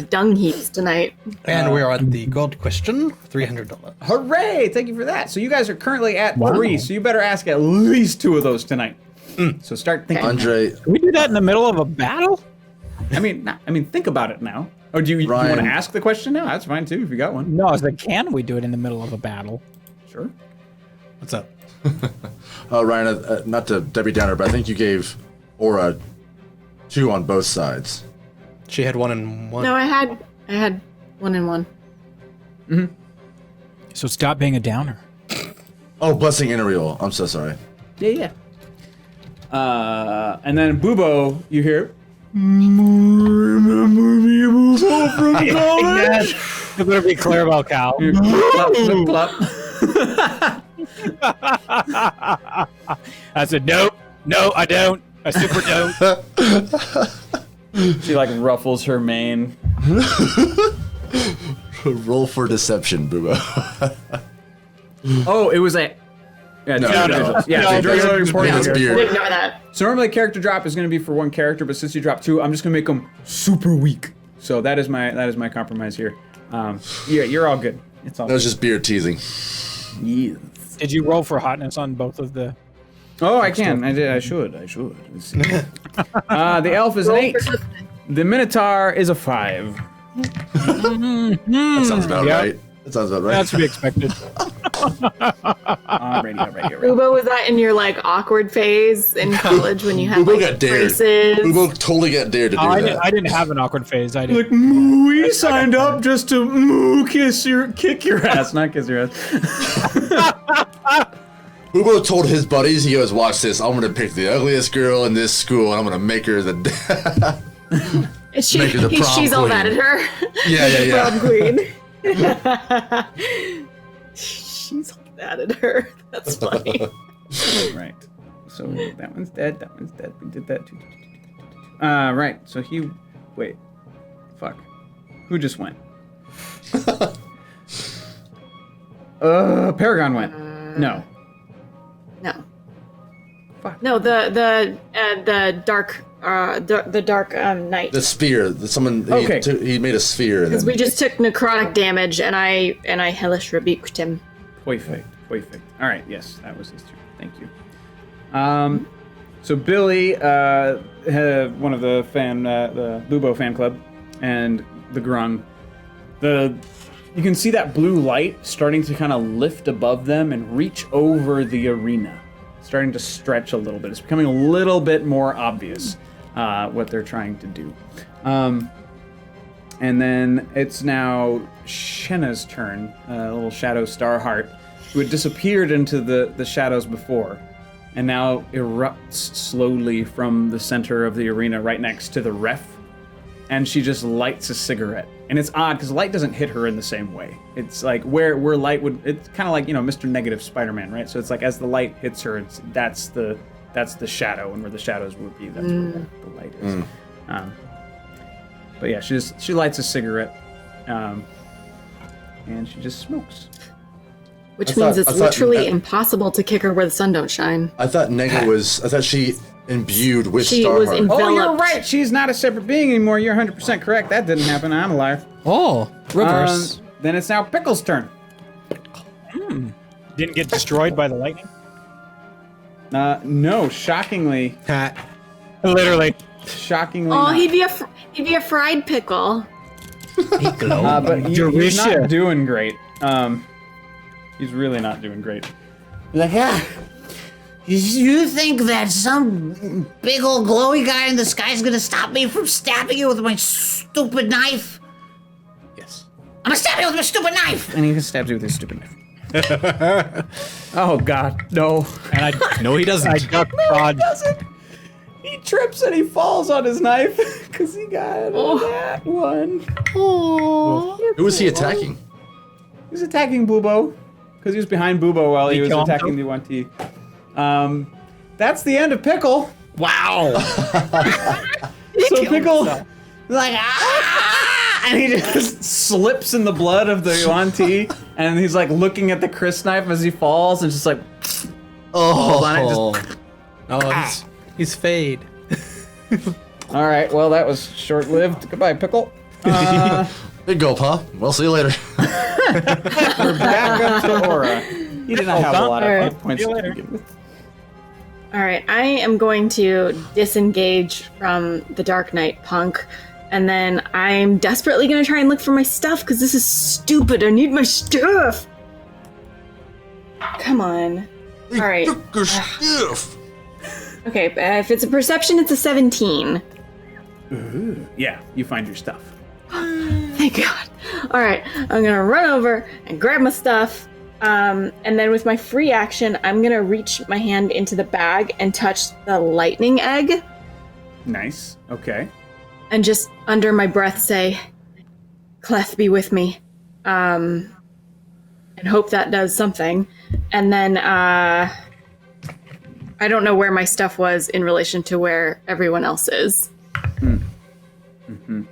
dung heaps tonight. And we're at the gold question, $300. Hooray! Thank you for that. So you guys are currently at Wow. 3. So you better ask at least 2 of those tonight. So start thinking. Andre, Can we do that in the middle of a battle? I mean, think about it now. Or do you want to Ryan. ask the question now? That's fine too if you got one. No, I was like, can we do it in the middle of a battle? Sure. What's up? Ryan, not to Debbie Downer, but I think you gave Aura 2 on both sides. She had 1 and 1. No, I had 1 and 1. So stop being a downer. Oh, blessing and a reroll. I'm so sorry. Yeah. And then Bubo, you hear. Remember me, Bubo, from college? You better be clear about Cal. Plop, plop. I said, nope. No, I don't. I super don't. She like ruffles her mane. Roll for deception, Boobo. Oh, it was a. Yeah, No, two no. individuals. Yeah, No, so because- regular reporting because here. beard. Ignore that. So normally character drop is going to be for one character, but since you dropped 2, I'm just going to make them super weak. So that is my compromise here. Yeah, you're all good. It's all That was just beard teasing. good. Yes. Did you roll for hotness on both of the... Oh, I can. I did. I should. Let's see. The elf is an 8. The minotaur is a 5. That sounds about Yeah. right. That sounds about right. That's to be expected. Alrighty. Ubo, was that in your like awkward phase in college when you had Boobo like got dared. braces? Boobo totally got dared to do I that. didn't have an awkward phase. I didn't. Like, moo, we signed up just to kick your ass, not kiss your ass. Boobo told his buddies, he goes, watch this, I'm gonna pick the ugliest girl in this school and I'm gonna make her the... She, Make her the prom she's all queen. mad at her. Yeah. Prom queen. She's all mad at her. That's funny. Right. So that one's dead. That one's dead. We did that too. Right. So he. Wait. Fuck. Who just went? Paragon went. No. No. Fuck. No, the dark knight. The sphere, someone, Okay. he made a sphere. And Because then, we just took necrotic damage, and I hellish rebuked him. Perfect. All right. Yes, that was his turn. Thank you. So Billy, had one of the Bubo fan club, and the Grung. You can see that blue light starting to kind of lift above them and reach over the arena, starting to stretch a little bit. It's becoming a little bit more obvious what they're trying to do. And then it's now Shenna's turn, little shadow Starheart, who had disappeared into the shadows before, and now erupts slowly from the center of the arena right next to the ref, and she just lights a cigarette. And it's odd because light doesn't hit her in the same way. It's like where light would, it's kind of like, Mr. Negative Spider-Man, right? So it's like as the light hits her, that's the shadow, and where the shadows would be, that's where the light is. But yeah, she lights a cigarette, and she just smokes. Which I means thought- it's I thought- literally impossible to kick her where the sun don't shine. I thought I thought she imbued with She was Starheart. enveloped. Oh, you're right. She's not a separate being anymore. You're 100% correct. That didn't happen. I'm a liar. Oh, reverse. Then it's now Pickle's turn. Didn't get destroyed by the lightning? No, shockingly. Literally. Shockingly Oh, not. he'd be a fried pickle. But he's Delicious. not doing great. He's really not doing great. Like, you think that some big old glowy guy in the sky is gonna stop me from stabbing you with my stupid knife? Yes. I'm gonna stab you with my stupid knife! And he stabs you with his stupid knife. Oh, God, no. And I No, he doesn't. I duck dodge. He trips and he falls on his knife because he got that one. Who was he attacking? He was attacking Bubo because he was behind Bubo while he was kill him attacking the 1T. That's the end of Pickle. Wow. So Pickle, like, and he just slips in the blood of the 1T, and he's like looking at the Chris knife as he falls, and just like, falls on it. Just, Oh, he's fade. all right, well that was short-lived. Goodbye, Pickle. Big gulp, huh? Well, see you later. We're back up to Aura. He did not have a lot of Alright. hit points See you to later. begin with. All right, I am going to disengage from the Dark Knight punk, and then I'm desperately going to try and look for my stuff because this is stupid. I need my stuff. Come on. They All right. took your stuff. Okay, if it's a perception, it's a 17. Yeah, you find your stuff. Thank God. All right, I'm gonna run over and grab my stuff. And then with my free action, I'm gonna reach my hand into the bag and touch the lightning egg. Nice. Okay. And just under my breath say, Cleth, be with me. And hope that does something. And then, I don't know where my stuff was in relation to where everyone else is.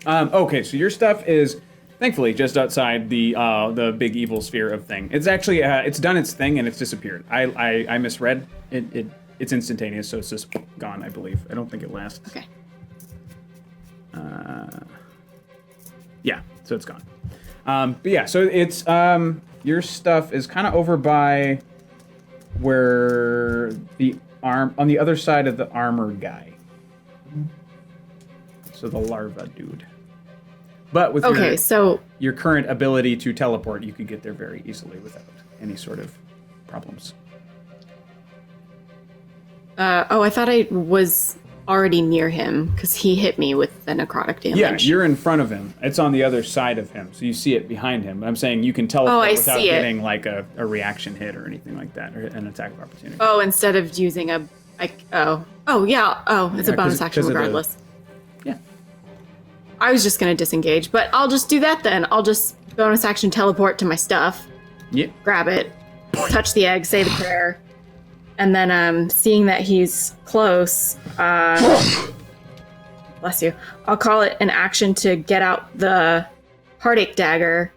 Okay, so your stuff is thankfully just outside the big evil sphere of thing. It's actually it's done its thing and it's disappeared. I misread it. It's instantaneous, so it's just gone. I believe. I don't think it lasts. Okay. Yeah, so it's gone. But yeah, so it's your stuff is kind of over by where the on the other side of the armor guy. So the larva dude. But with your current ability to teleport, you could get there very easily without any sort of problems. I thought I was already near him because he hit me with the necrotic damage. Yeah, you're in front of him. It's on the other side of him, so you see it behind him. I'm saying you can teleport without getting like a reaction hit or anything like that, or an attack of opportunity. Oh, instead of using it's a bonus action regardless. Yeah. I was just gonna disengage, but I'll just do that then. I'll just bonus action teleport to my stuff. Yeah. Grab it, touch the egg, say the prayer, and then seeing that he's close, bless you, I'll call it an action to get out the heartache dagger.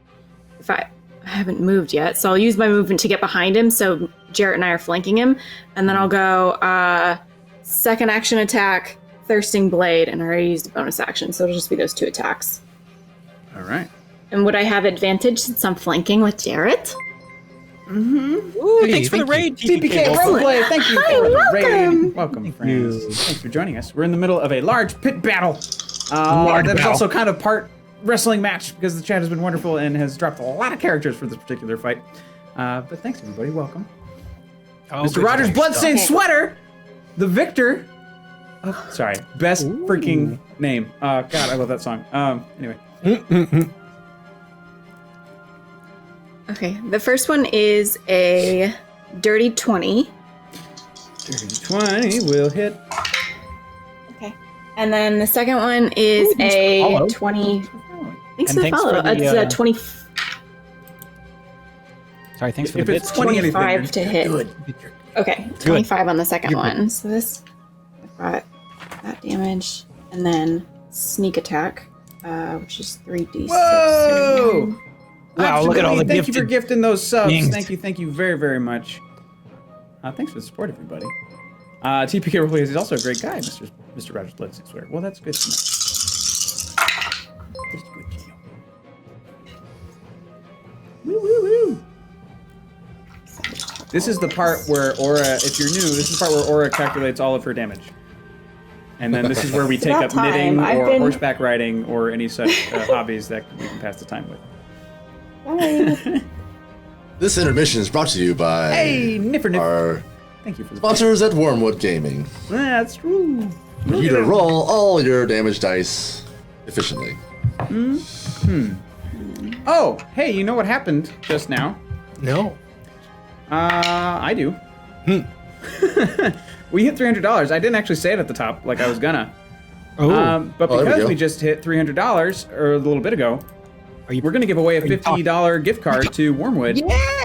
If I haven't moved yet, so I'll use my movement to get behind him. So Jarrett and I are flanking him, and then I'll go second action attack. Thirsting Blade, and I already used a bonus action, so it'll just be those 2 attacks. All right. And would I have advantage since I'm flanking with Jarrett? Ooh, thanks for the raid, TPK Roleplay. Thank you Hi, for the welcome. raid. Welcome, friends. Thanks for joining us. We're in the middle of a large pit battle. That's also kind of part wrestling match because the chat has been wonderful and has dropped a lot of characters for this particular fight. But thanks, everybody. Welcome. Mr. Rogers' Bloodstained Sweater, the victor. Oh, sorry. Best freaking name. God, I love that song. Anyway. Okay, the first one is a dirty 20. Dirty 20 will hit. Okay. And then the second one is a 20. Thanks for the follow. It's a 20. Sorry, thanks for if the it's bits. 25 to hit. Good. Okay, 25 on the second one. So this, I've got that damage, and then sneak attack, which is 3d6. Whoa! Wow, look at all the Thank you for gifted gifting those subs. things. Thank you very, very much. Thanks for the support, everybody. TPK Roleplay is also a great guy, Mr. Rogers Bloodstained Sweater. Well, that's good to know. That's good to know. Woo, woo, woo. This is the part where Aura, if you're new, this is the part where Aura calculates all of her damage. And then this is where we take up about knitting time. or horseback riding or any such hobbies that we can pass the time with. This intermission is brought to you by our Thank you for the sponsors at Wormwood Gaming. That's true. For you to roll all your damage dice efficiently. Oh, hey, you know what happened just now? No. I do. We hit $300. I didn't actually say it at the top like I was gonna. But there we because go. we just hit $300 or a little bit ago, we're going to give away a $50 gift card to Wormwood,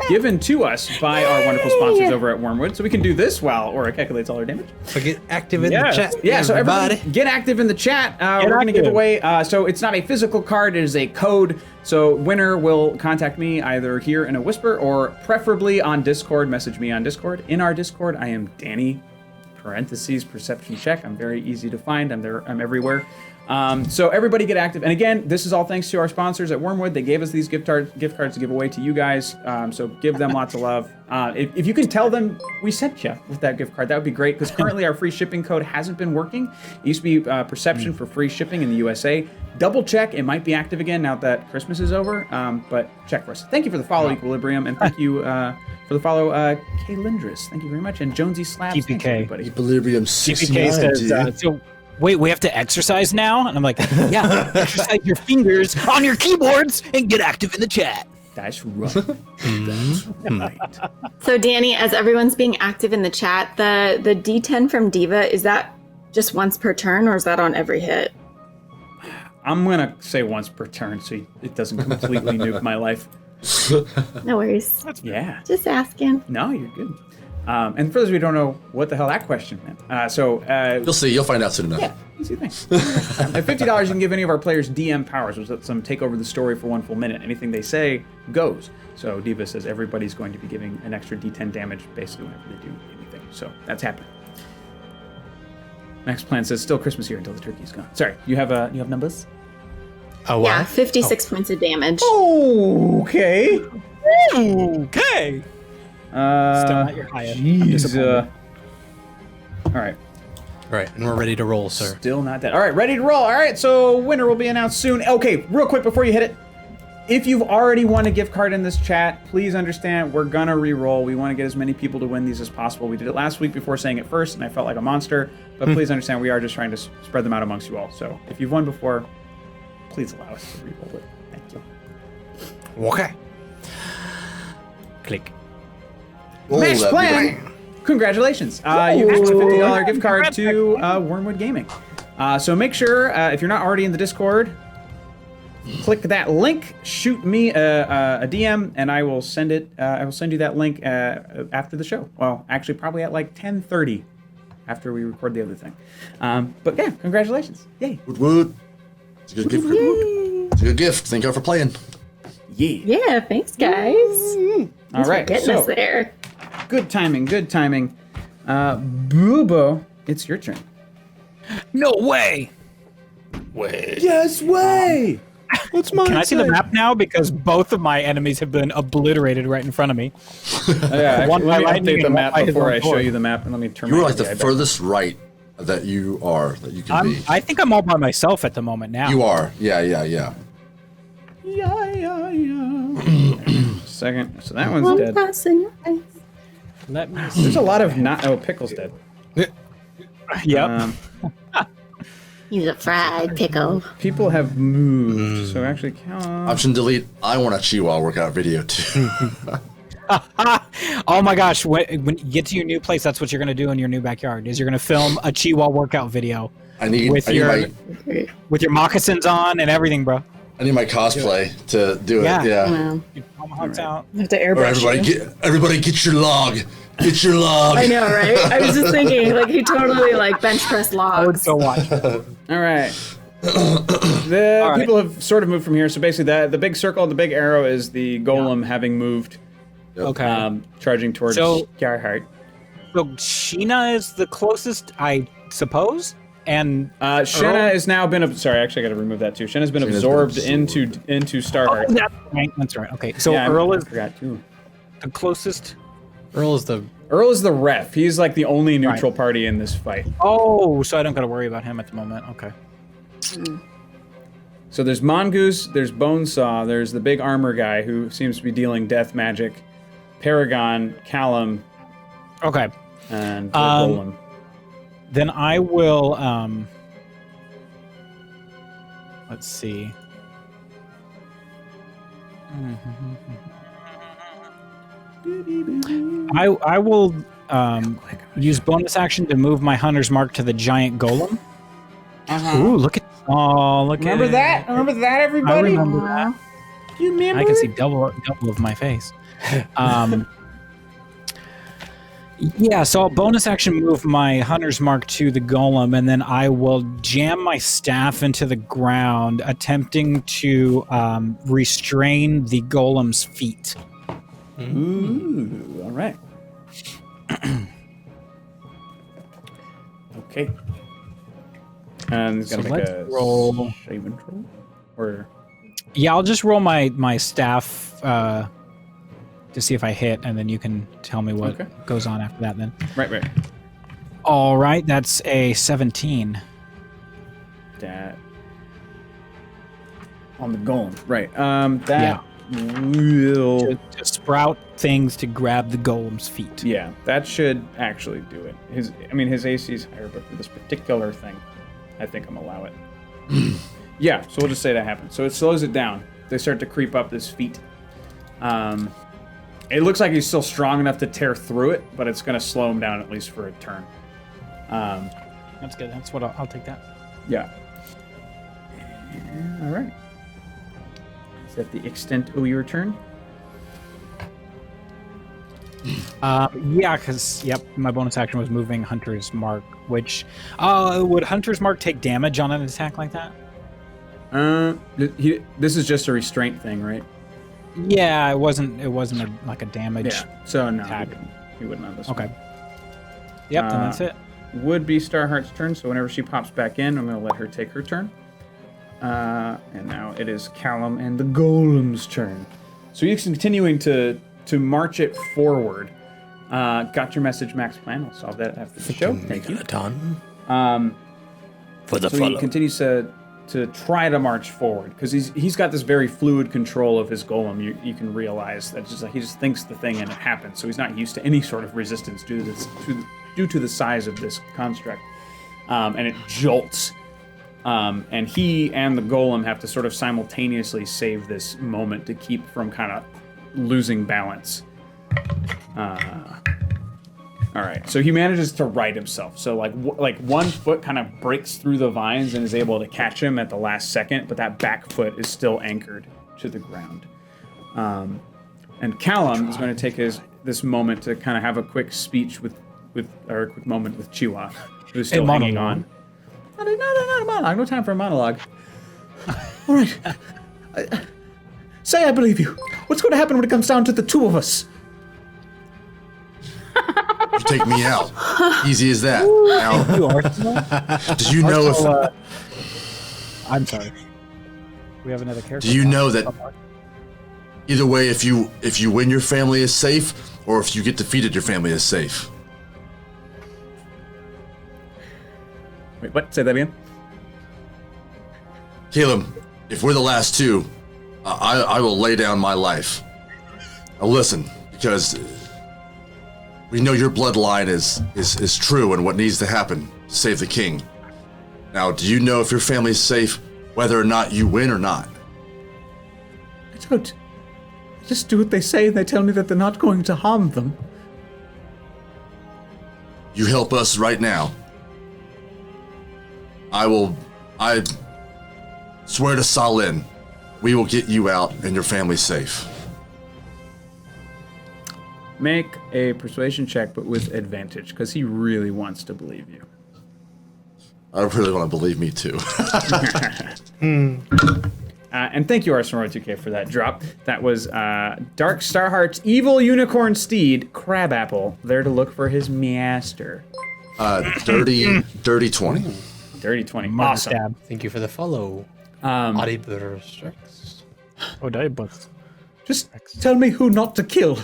given to us by our wonderful sponsors over at Wormwood. So we can do this while Aura calculates all our damage. So get active in the chat. Yeah, so everybody get active in the chat. We're going to give away, so it's not a physical card, it is a code. So winner will contact me either here in a whisper or preferably on Discord. Message me on Discord. In our Discord, I am Danny, / perception check. I'm very easy to find. I'm there. I'm everywhere. So everybody get active. And again, this is all thanks to our sponsors at Wormwood. They gave us these gift cards to give away to you guys. So give them lots of love. If you can tell them we sent you with that gift card, that would be great. Because currently our free shipping code hasn't been working. It used to be Perception for free shipping in the USA. Double check. It might be active again now that Christmas is over. But check for us. Thank you for the follow, Equilibrium. And thank you for the follow, Kay Lindris. Thank you very much. And Jonesy Slabs. TPK. Thank you, everybody. Equilibrium 69, TPK says, so wait, we have to exercise now? And I'm like, yeah, exercise your fingers on your keyboards and get active in the chat. That's right. That's right. So Danny, as everyone's being active in the chat, the D10 from Diva, is that just once per turn or is that on every hit? I'm going to say once per turn so it doesn't completely nuke my life. No worries. Yeah. Just asking. No, you're good. And for those of you who don't know what the hell that question meant, You'll see. You'll find out soon enough. yeah, easy thing. At $50, you can give any of our players DM powers, which lets them take over the story for 1 full minute. Anything they say goes. So Diva says everybody's going to be giving an extra D10 damage basically whenever they do anything. So that's happening. Max Plan says still Christmas here until the turkey's gone. Sorry, you have numbers? Oh, Yeah, 56 points of damage. Okay. Okay. Still not your highest. I'm Jeez. disappointed. All right. Right, and we're ready to roll, sir. Still not dead. All right, ready to roll. All right, so winner will be announced soon. Okay, real quick before you hit it. If you've already won a gift card in this chat, please understand we're gonna re-roll. We want to get as many people to win these as possible. We did it last week before saying it first, and I felt like a monster. But please understand we are just trying to spread them out amongst you all. So if you've won before, please allow us to re-roll it. Thank you. Okay. Click. Max that'd be Plan! Congratulations. You got a $50 gift card to Wormwood Gaming. So make sure, if you're not already in the Discord, click that link, shoot me a DM, and I will send it. I will send you that link after the show. Well, actually, probably at like 10:30 after we record the other thing. But yeah, congratulations! Yay! Woot. It's a good gift. It's a good gift. Thank y'all for playing. Yeah. Yeah, thanks guys. All right. Getting So us there. good timing. Good timing. Boobo, it's your turn. No way. Yes way. What's mine? Can I see the map now? Because both of my enemies have been obliterated right in front of me. Yeah, One actually, let me by lightning update the and map one by his before own I show sword. you the map, and let me turn. You my are like the AI back. furthest right that you can be. I think I'm all by myself at the moment now. You are. Yeah. Yeah. Second. So that one's One dead. pass in your face. Let me There's a lot of not. Oh, Pickle's dead. Yep. He's a fried pickle. People have moved. So actually, count. Option delete. I want a Chihuahua workout video too. Oh my gosh! When you get to your new place, that's what you're gonna do in your new backyard. Is you're gonna film a Chihuahua workout video I need with your moccasins on and everything, bro. my cosplay to do it. Yeah. Yeah. Wow. Your tomahawks out. I have to Or airbrush everybody get your log. Get your log. I know, right? I was just thinking, like, he totally, like, bench press I would logs. go watch. All right. The All right. people have sort of moved from here. So basically, the big circle, the big arrow is the golem having moved, Okay. charging towards So- Gerhardt. So Sheena is the closest, I suppose, and Shenna is now been. Sorry, actually, I got to remove that too. Shenna's been absorbed into Starheart. Oh, that's right. That's right. Okay, so Yeah, Earl I is forgot too. the closest. Earl is the Earl is the ref. He's like the only neutral party in this fight. Oh, so I don't got to worry about him at the moment. Okay. So there's Mongoose, there's Bonesaw, there's the big armor guy who seems to be dealing death magic, Paragon, Callum, Okay. and the Golem. Then I will. Let's see. I will use bonus action to move my hunter's mark to the giant golem. Ooh, look at Remember at that? Remember that, I everybody? remember that. You remember? I can see double of my face. Yeah, so I'll bonus action move my hunter's mark to the golem, and then I will jam my staff into the ground, attempting to restrain the golem's feet. Ooh, all right. Okay. And he's gonna So make let's a roll. saving throw, or Yeah, I'll just roll my staff to see if I hit, and then you can tell me what Okay. goes on after that. Then. right. All right, that's a 17. That on the golem, right? That will. To sprout things to grab the golem's feet. Yeah, that should actually do it. His AC is higher, but for this particular thing, I think I'm allow it. Yeah, so we'll just say that happens. So it slows it down. They start to creep up his feet. It looks like he's still strong enough to tear through it, but it's going to slow him down at least for a turn. That's good. That's what I'll take that. Yeah. All right. Is that the extent of your turn? Yeah, because my bonus action was moving Hunter's Mark. Which would Hunter's Mark take damage on an attack like that? This is just a restraint thing, right? Yeah, it wasn't like a damage. Yeah. So no, Tag. he wouldn't have this. Okay. one. Yep, then that's it. Would be Starheart's turn, so whenever she pops back in, I'm going to let her take her turn. And now it is Callum and the Golem's turn. So he's continuing to march it forward. Got your message, Max Plan. We'll solve that after the show. Thank you. Done. So he continues to try to march forward because he's got this very fluid control of his golem. You can realize that just like he just thinks the thing and it happens. So he's not used to any sort of resistance due to the size of this construct, and it jolts. And he and the golem have to sort of simultaneously save this moment to keep from kind of losing balance. All right, so he manages to right himself. So like one foot kind of breaks through the vines and is able to catch him at the last second, but that back foot is still anchored to the ground. And Callum is going to take this moment to kind of have a quick speech or a quick moment with Chiwa, who's still hanging on. Not a monologue. No time for a monologue. All right. Say I believe you. What's going to happen when it comes down to the two of us? You take me out. Easy as that. Now, You are. do you know if I'm sorry. We have another character. do you know that either way, if you win, your family is safe, or if you get defeated, your family is safe? Wait, what? Say that again. Caleb, if we're the last two, I will lay down my life. Now listen, because we know your bloodline is true and what needs to happen to save the king. Now, do you know if your family's safe, whether or not you win or not? I don't. I just do what they say, and they tell me that they're not going to harm them. You help us right now. I swear to Sahlen, we will get you out and your family safe. Make a persuasion check, but with advantage, because he really wants to believe you. I really want to believe me too. And thank you, Arsenal2K, for that drop. That was Dark Starheart's evil unicorn steed, Crabapple, there to look for his master. Dirty 20. Dirty 20. Mother Awesome. stab. Thank you for the follow. Rex. Oh, die, but Just tell me who not to kill.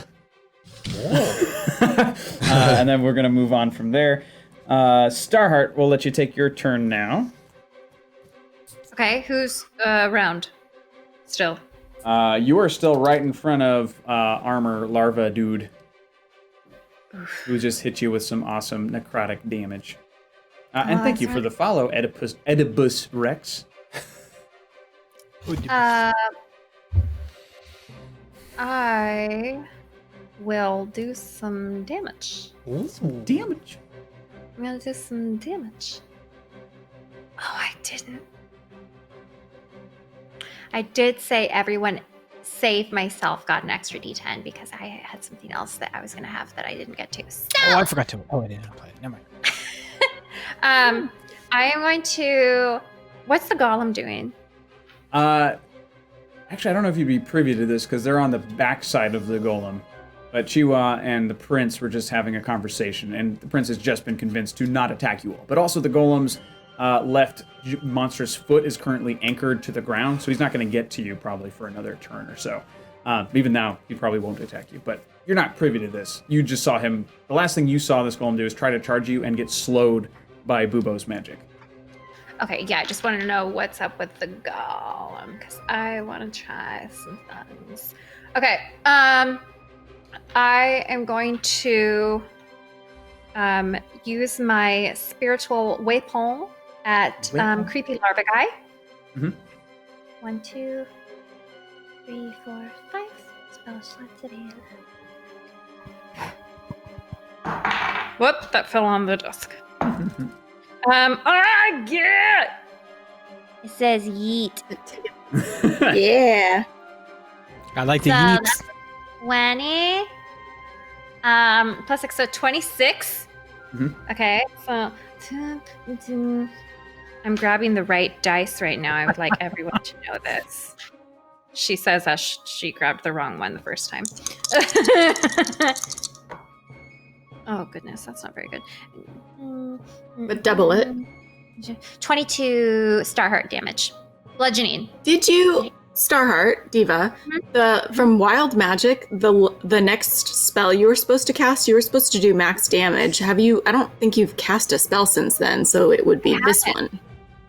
And then we're going to move on from there. Starheart, we'll let you take your turn now. Okay, who's around? Still. You are still right in front of armor larva dude, who just hit you with some awesome necrotic damage. And thank you for the follow, Oedipus Rex. I will do some damage. Damage. I'm gonna do some damage. Oh, I didn't. I did say everyone save myself got an extra d10 because I had something else that I was gonna have that I didn't get to. So, I forgot to. Oh, I didn't play it. Never mind. I am going to. What's the golem doing? Actually, I don't know if you'd be privy to this because they're on the backside of the golem. But Chiwa and the prince were just having a conversation, and the prince has just been convinced to not attack you all. But also, the golem's left monstrous foot is currently anchored to the ground, so he's not going to get to you probably for another turn or so. Even now, he probably won't attack you, but you're not privy to this. You just saw him. The last thing you saw this golem do is try to charge you and get slowed by Bubo's magic. Okay, yeah, I just wanted to know what's up with the golem because I want to try some things. Okay, I am going to use my spiritual weapon at creepy larva guy. Mm-hmm. 1, 2, 3, 4, 5 spell slots at hand. Whoop, that fell on the desk. I get. It says yeet. Yeah. I like the So yeets. that's 20. Plus 6, so 26. Mhm. Okay, so I'm grabbing the right dice right now. I would like everyone to know this. She says that she grabbed the wrong one the first time. Oh goodness, that's not very good. But double it. 22 star heart damage. Bludgeoning. Did you, Starheart, Diva, from Wild Magic, the next spell you were supposed to cast, you were supposed to do max damage. Have you, I don't think you've cast a spell since then, so it would be this one.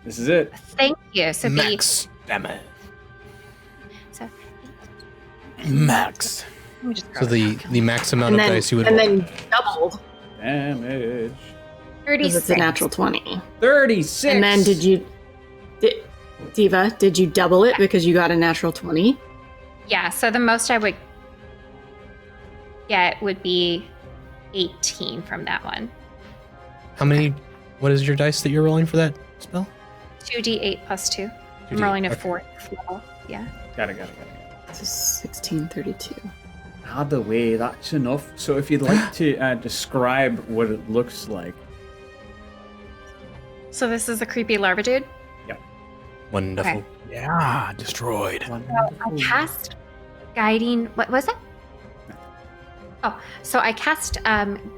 This is it. Thank you. So Max damage. So Max. let me just So grab the max amount of dice you would and roll. then doubled, Damage. 36. because it's a natural 20. 36. And then Diva, did you double it because you got a natural 20? Yeah, so the most I would get would be 18 from that one. How many? What is your dice that you're rolling for that spell? 2d8 plus 2. I'm 2d8, rolling a okay. 4th level. Yeah. Got it. This is 1632. Either way, that's enough. So if you'd like to describe what it looks like. So this is the creepy larva dude. Wonderful. Okay. Yeah, destroyed. I cast guiding. What was that? Oh, so I cast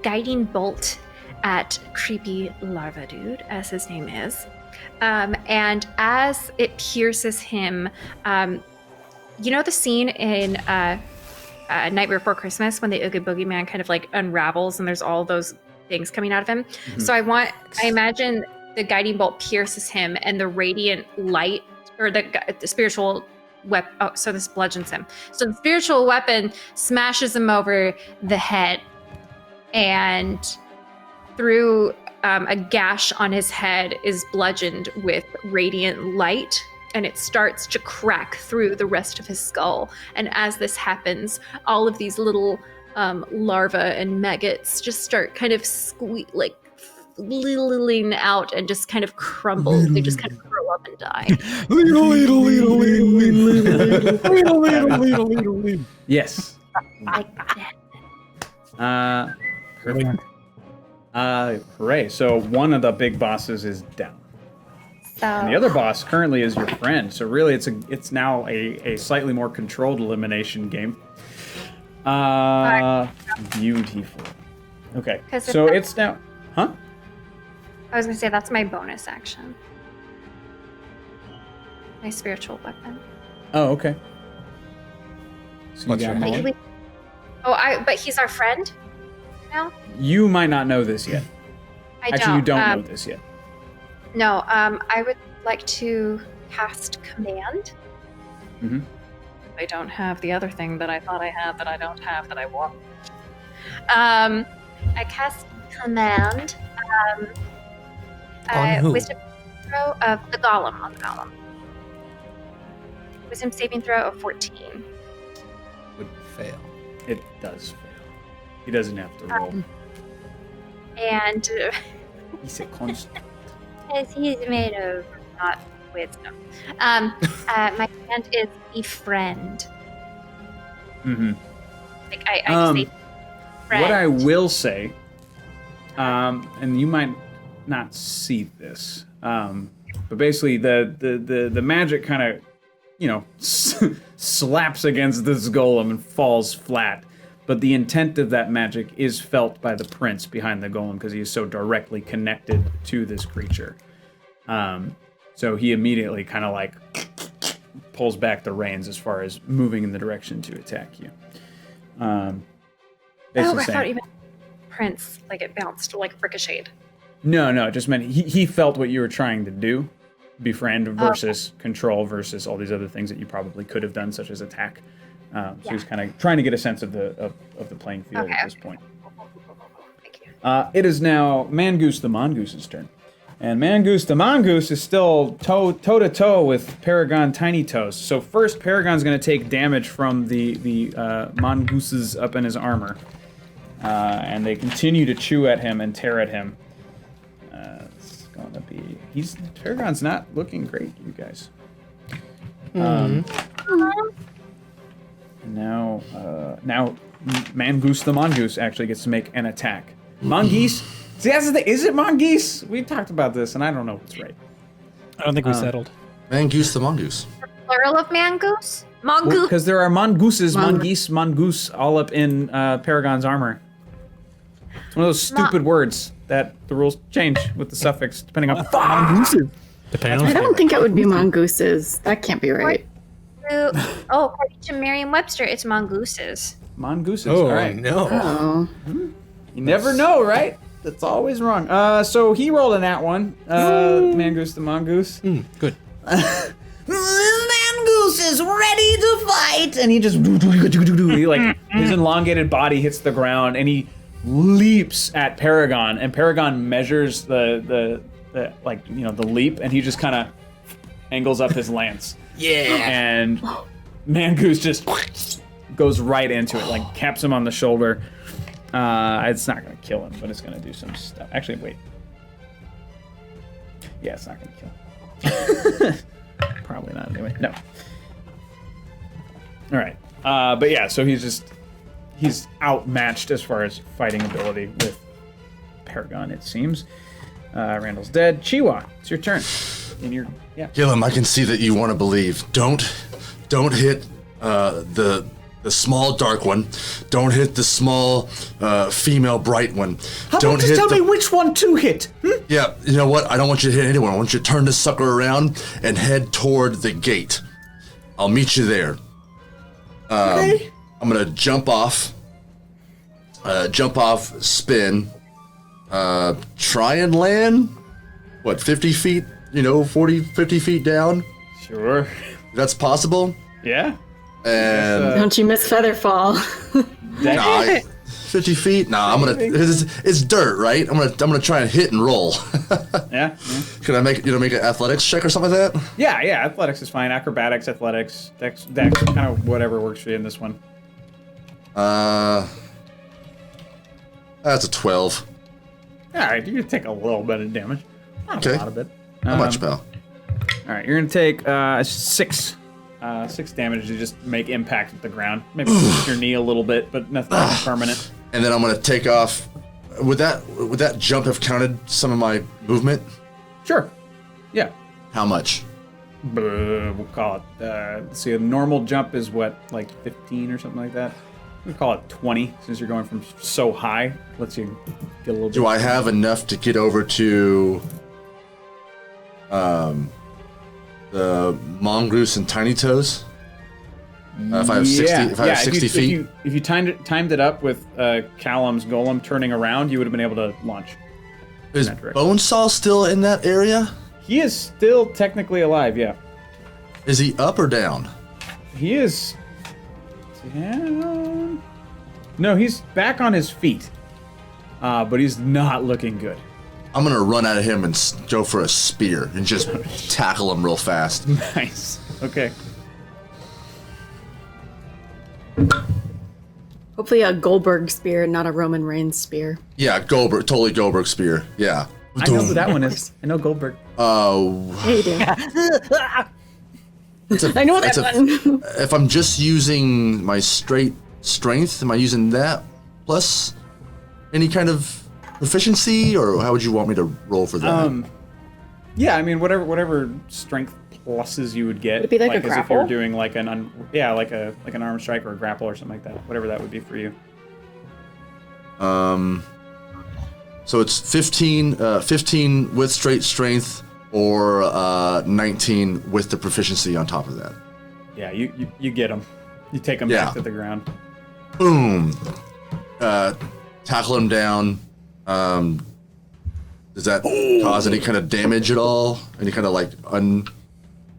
guiding bolt at creepy larva dude, as his name is, and as it pierces him, you know the scene in Night Before Christmas when the Oogie Boogie Man kind of like unravels and there's all those things coming out of him. Mm-hmm. So I imagine the guiding bolt pierces him and the radiant light or the spiritual weapon. Oh, so this bludgeons him. So the spiritual weapon smashes him over the head, and through a gash on his head is bludgeoned with radiant light, and it starts to crack through the rest of his skull. And as this happens, all of these little larvae and maggots just start kind of littling out and just kind of crumble. They just kind of curl up and die. Yes. Like that. Perfect. Hooray. So one of the big bosses is down. So And the other boss currently is your friend. So really it's now a slightly more controlled elimination game. Beautiful. Okay. 'Cause So it's- it's now huh? I was gonna say that's my bonus action. My spiritual weapon. Oh, okay. So you What's got your more? name? But he's our friend now? You might not know this yet. Actually, you don't know Um, this yet. No, I would like to cast command. Mhm. I don't have the other thing that I thought I had that I don't have that I want. I cast command. On who? Wisdom throw of the golem on the golem. Wisdom saving throw of 14. Would fail. It does fail. He doesn't have to roll. And He's a constant. Because he's made of not wisdom. My command is befriend. Mm-hmm. Like I just say friend. What I will say, and you might not see this, but basically the magic kind of, slaps against this golem and falls flat. But the intent of that magic is felt by the prince behind the golem because he is so directly connected to this creature. So he immediately kind of like pulls back the reins as far as moving in the direction to attack you. I Basically thought saying, even Prince, like it bounced, like ricocheted. no, it just meant he felt what you were trying to do. Befriend versus control versus all these other things that you probably could have done, such as attack. So he's kind of trying to get a sense of the playing field at this point. Thank you. It is now Mangoose the Mongoose's turn. And Mangoose the Mongoose is still toe to toe with Paragon Tiny Toes. So first, Paragon's going to take damage from the Mongooses up in his armor. And they continue to chew at him and tear at him. It's going to be... Paragon's not looking great, you guys. Now Mangoose the Mongoose actually gets to make an attack. Mongoose? See, that's the thing. Is it Mongoose? We talked about this, and I don't know what's right. I don't think we settled. Mangoose the mongoose. Plural of mangoose? Mongoose. Because there are mongooses, mongoose, all up in Paragon's armor. It's one of those stupid words that the rules change with the suffix depending on. Depending I on don't think it would be mongooses. That can't be right. According to Merriam-Webster, it's mongooses. Mongooses. Oh, all right. no. Oh. You never know, right? That's always wrong. So he rolled in that one. Mangoose the Mongoose. Good. Mangoose is ready to fight. And he just he, like his elongated body hits the ground and he leaps at Paragon, and Paragon measures the like, you know, the leap, and he just kind of angles up his lance. And Mangoose just goes right into it, like caps him on the shoulder. It's not gonna kill him, but it's gonna do some stuff. Actually, wait. Yeah, it's not gonna kill him. Probably not anyway. No. All right. But yeah, so he's outmatched as far as fighting ability with Paragon, it seems. Randall's dead. Chiwa, it's your turn. Gillum, I can see that you want to believe. Don't hit the small dark one. Don't hit the small female bright one. How Don't about just hit tell the... me which one to hit? Yeah, you know what? I don't want you to hit anyone. I want you to turn this sucker around and head toward the gate. I'll meet you there. Okay. I'm gonna jump off, spin, try and land. What, 50 feet? 40, 50 feet down. Sure. That's possible. Yeah. And Don't you miss Featherfall? 50 feet? Nah, I'm gonna. It's dirt, right? I'm gonna try and hit and roll. Yeah. Can I make an athletics check or something like that? Yeah. Athletics is fine. Acrobatics, athletics, dex, kind of whatever works for you in this one. That's a 12. All right, you can take a little bit of damage. Not a lot of it. How much, pal? All right, you're gonna take 6 damage to just make impact with the ground. Maybe push your knee a little bit, but nothing permanent. And then I'm gonna take off. Would that jump have counted some of my movement? Sure. Yeah. How much? We'll call it. Let's see, a normal jump is what, like 15 or something like that. We'll call it 20 since you're going from so high. Lets you get a little. Do I have enough to get over to the mongoose and tiny toes? If I have 60 feet. If you timed it up with Callum's golem turning around, you would have been able to launch. Is Bonesaw still in that area? He is still technically alive. Yeah. Is he up or down? He is down. No, he's back on his feet. But he's not looking good. I'm gonna run at him and go for a spear and just tackle him real fast. Nice. Okay. Hopefully a Goldberg spear, not a Roman Reigns spear. Yeah, totally Goldberg spear. Yeah. I know who that one is. I know Goldberg. Oh. Yeah, you do. I know that one. If I'm just using my straight strength, am I using that plus any kind of proficiency, or how would you want me to roll for that? Yeah, I mean whatever strength pluses you would get. Would it be like a as if grapple? you're doing like an arm strike or a grapple or something like that. Whatever that would be for you. So it's 15 with straight strength or 19 with the proficiency on top of that. Yeah, you get him. You take him back to the ground. Boom. Tackle him down. Does that cause any kind of damage at all? Any kind of like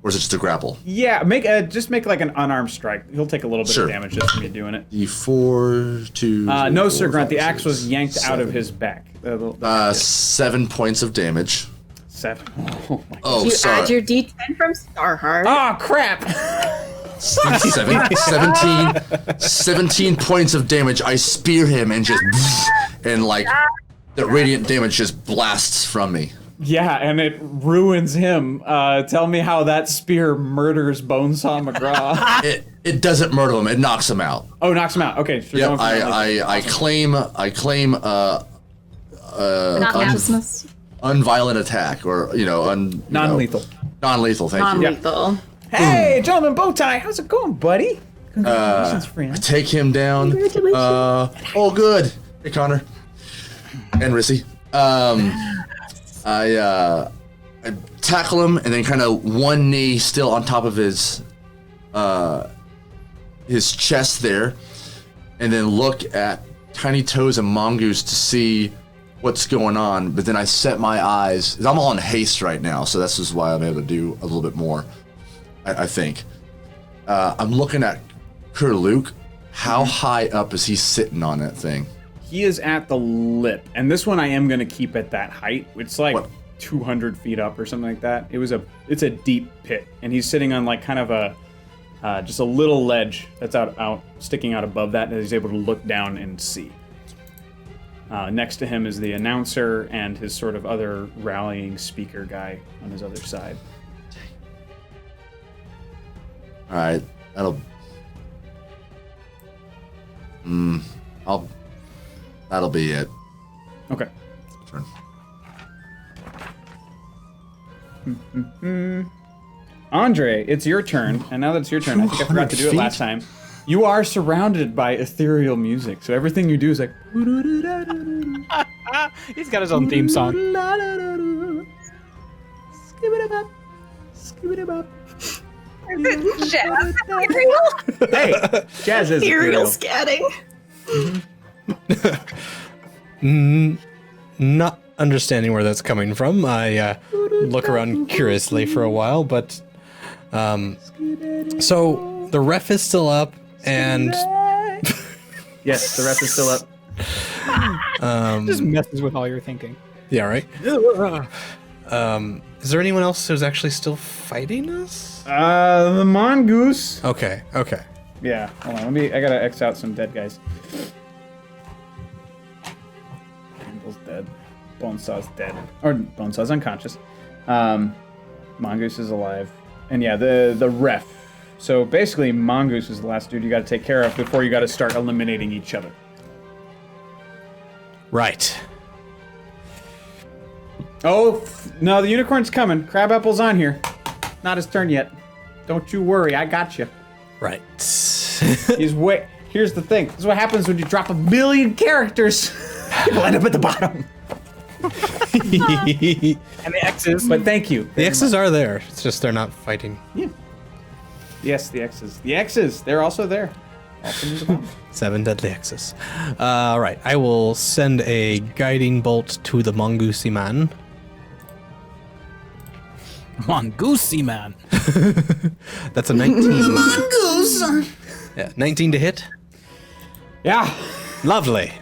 or is it just a grapple? Yeah, just make like an unarmed strike. He'll take a little bit of damage just from you doing it. D4 to. No, Sir Grunt. The axe was yanked out of his back. 7 points of damage. 7. Oh my god. Oh, You sorry. add your D10 from Starheart. Oh crap! 17 points of damage. I spear him and just and like the radiant damage just blasts from me. Yeah, and it ruins him. Tell me how that spear murders Bonesaw McGraw. It doesn't murder him. It knocks him out. Oh, knocks him out. Okay. So Yep. I claim unviolent attack or non-lethal. Non-lethal. Thank you. Non-lethal. Hey, gentleman Bowtie, how's it going, buddy? Congratulations, friend. I take him down. Oh, good. Hey, Connor. And Rissy. I tackle him and then kind of one knee still on top of his chest there, and then look at Tiny Toes and Mongoose to see what's going on. But then I set my eyes. I'm all in haste right now, so this is why I'm able to do a little bit more. I think. I'm looking at Kurluk. How high up is he sitting on that thing? He is at the lip, and this one I am going to keep at that height. It's like 200 feet up or something like that. It's a deep pit, and he's sitting on like kind of a just a little ledge that's out sticking out above that, and he's able to look down and see. Next to him is the announcer and his sort of other rallying speaker guy on his other side. All right, that'll be it. Okay. Turn. Andre, it's your turn, and now that it's your turn, I think I forgot to do it last time. You are surrounded by ethereal music, so everything you do is like. He's got his own theme song. Jazz. Hey, jazz is Ethereal ethereal. scatting. Not understanding where that's coming from. I look around curiously for a while, but so the ref is still up, and Yes, the ref is still up. Just messes with all your thinking. yeah, right. Is there anyone else who's actually still fighting us? The mongoose. Okay. Yeah, hold on. I gotta X out some dead guys. Randall's dead. Bonesaw's dead. Or Bonesaw's unconscious. Mongoose is alive. And yeah, the ref. So basically, Mongoose is the last dude you gotta take care of before you gotta start eliminating each other. Right. Oh, no, the unicorn's coming. Crabapple's on here. Not his turn yet. Don't you worry, I got you. Right. Here's the thing. This is what happens when you drop 1 million characters. People end up at the bottom. And the X's. But thank you. The X's are there. It's just they're not fighting. Yeah. Yes, the X's. The X's, they're also there. Also near the bottom. 7 deadly X's. Right. I will send a guiding bolt to the Mongoosey man. Mongoosey man. That's a 19. Mongoose! Yeah, 19 to hit. Yeah. Lovely.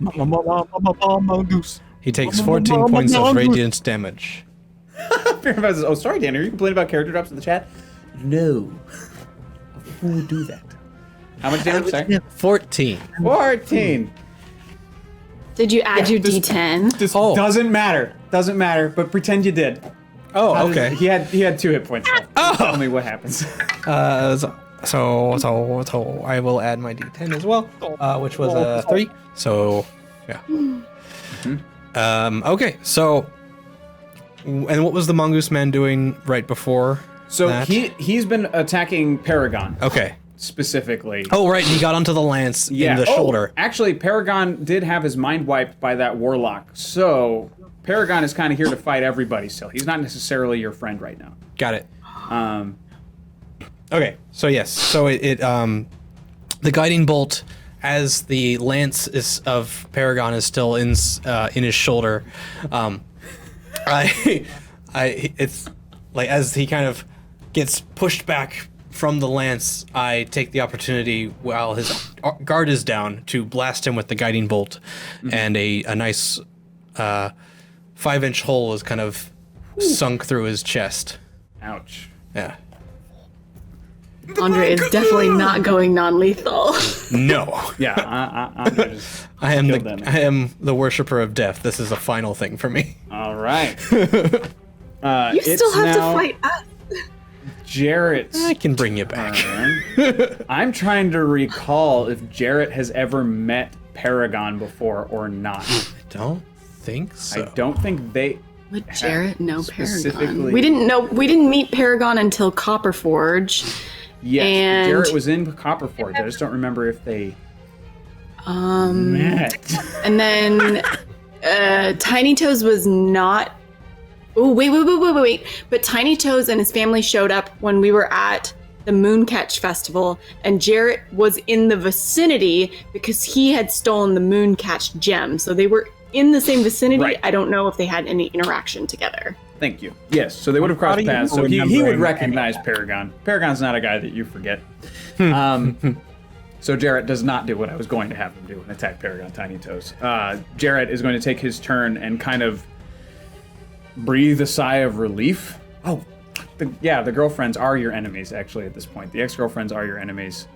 Mongoose. He takes 14 points of radiant damage. Oh, sorry, Dan. Are you complaining about character drops in the chat? No. Who would do that? How much damage? Sorry. 14. 14. Did you add your D10? This doesn't matter. Doesn't matter. But pretend you did. Oh, okay. He had 2 hit points left. Tell me what happens. So I will add my D10 as well, which was a 3. So, yeah. Okay, so, and what was the Mongoose man doing right before So that? he's been attacking Paragon. Okay. Specifically. Oh, right, he got onto the lance in the shoulder. Actually, Paragon did have his mind wiped by that warlock. So Paragon is kind of here to fight everybody still. He's not necessarily your friend right now. Got it. Um, Okay, so yes, so the guiding bolt, as the lance of Paragon is still in his shoulder, it's like as he kind of gets pushed back from the lance, I take the opportunity while his guard is down to blast him with the guiding bolt, and a nice 5-inch hole is kind of sunk through his chest. ouch. Yeah. Andre is definitely not going non-lethal. No. Yeah, I'm just I am killed them. I am the worshiper of death. This is a final thing for me. All right. You still have to fight us. Jarrett's I can bring you back. turn. I'm trying to recall if Jarrett has ever met Paragon before or not. Don't think so. I don't think they. Would Jarrett know Paragon? specifically- We didn't meet Paragon until Copperforge. Yes, And- Jarrett was in Copperforge. I just don't remember if they met. And then Tiny Toes was not. Oh, wait. But Tiny Toes and his family showed up when we were at the Mooncatch Festival, and Jarrett was in the vicinity because he had stolen the Mooncatch gem. So they were in the same vicinity. Right. I don't know if they had any interaction together. Thank you. Yes, so they would have crossed How do you paths. So he would remember recognize Paragon. Paragon's not a guy that you forget. So Jarrett does not do what I was going to have him do and attack Paragon Tiny Toes. Jarrett is going to take his turn and kind of breathe a sigh of relief. Oh, the girlfriends are your enemies, actually, at this point. The ex-girlfriends are your enemies.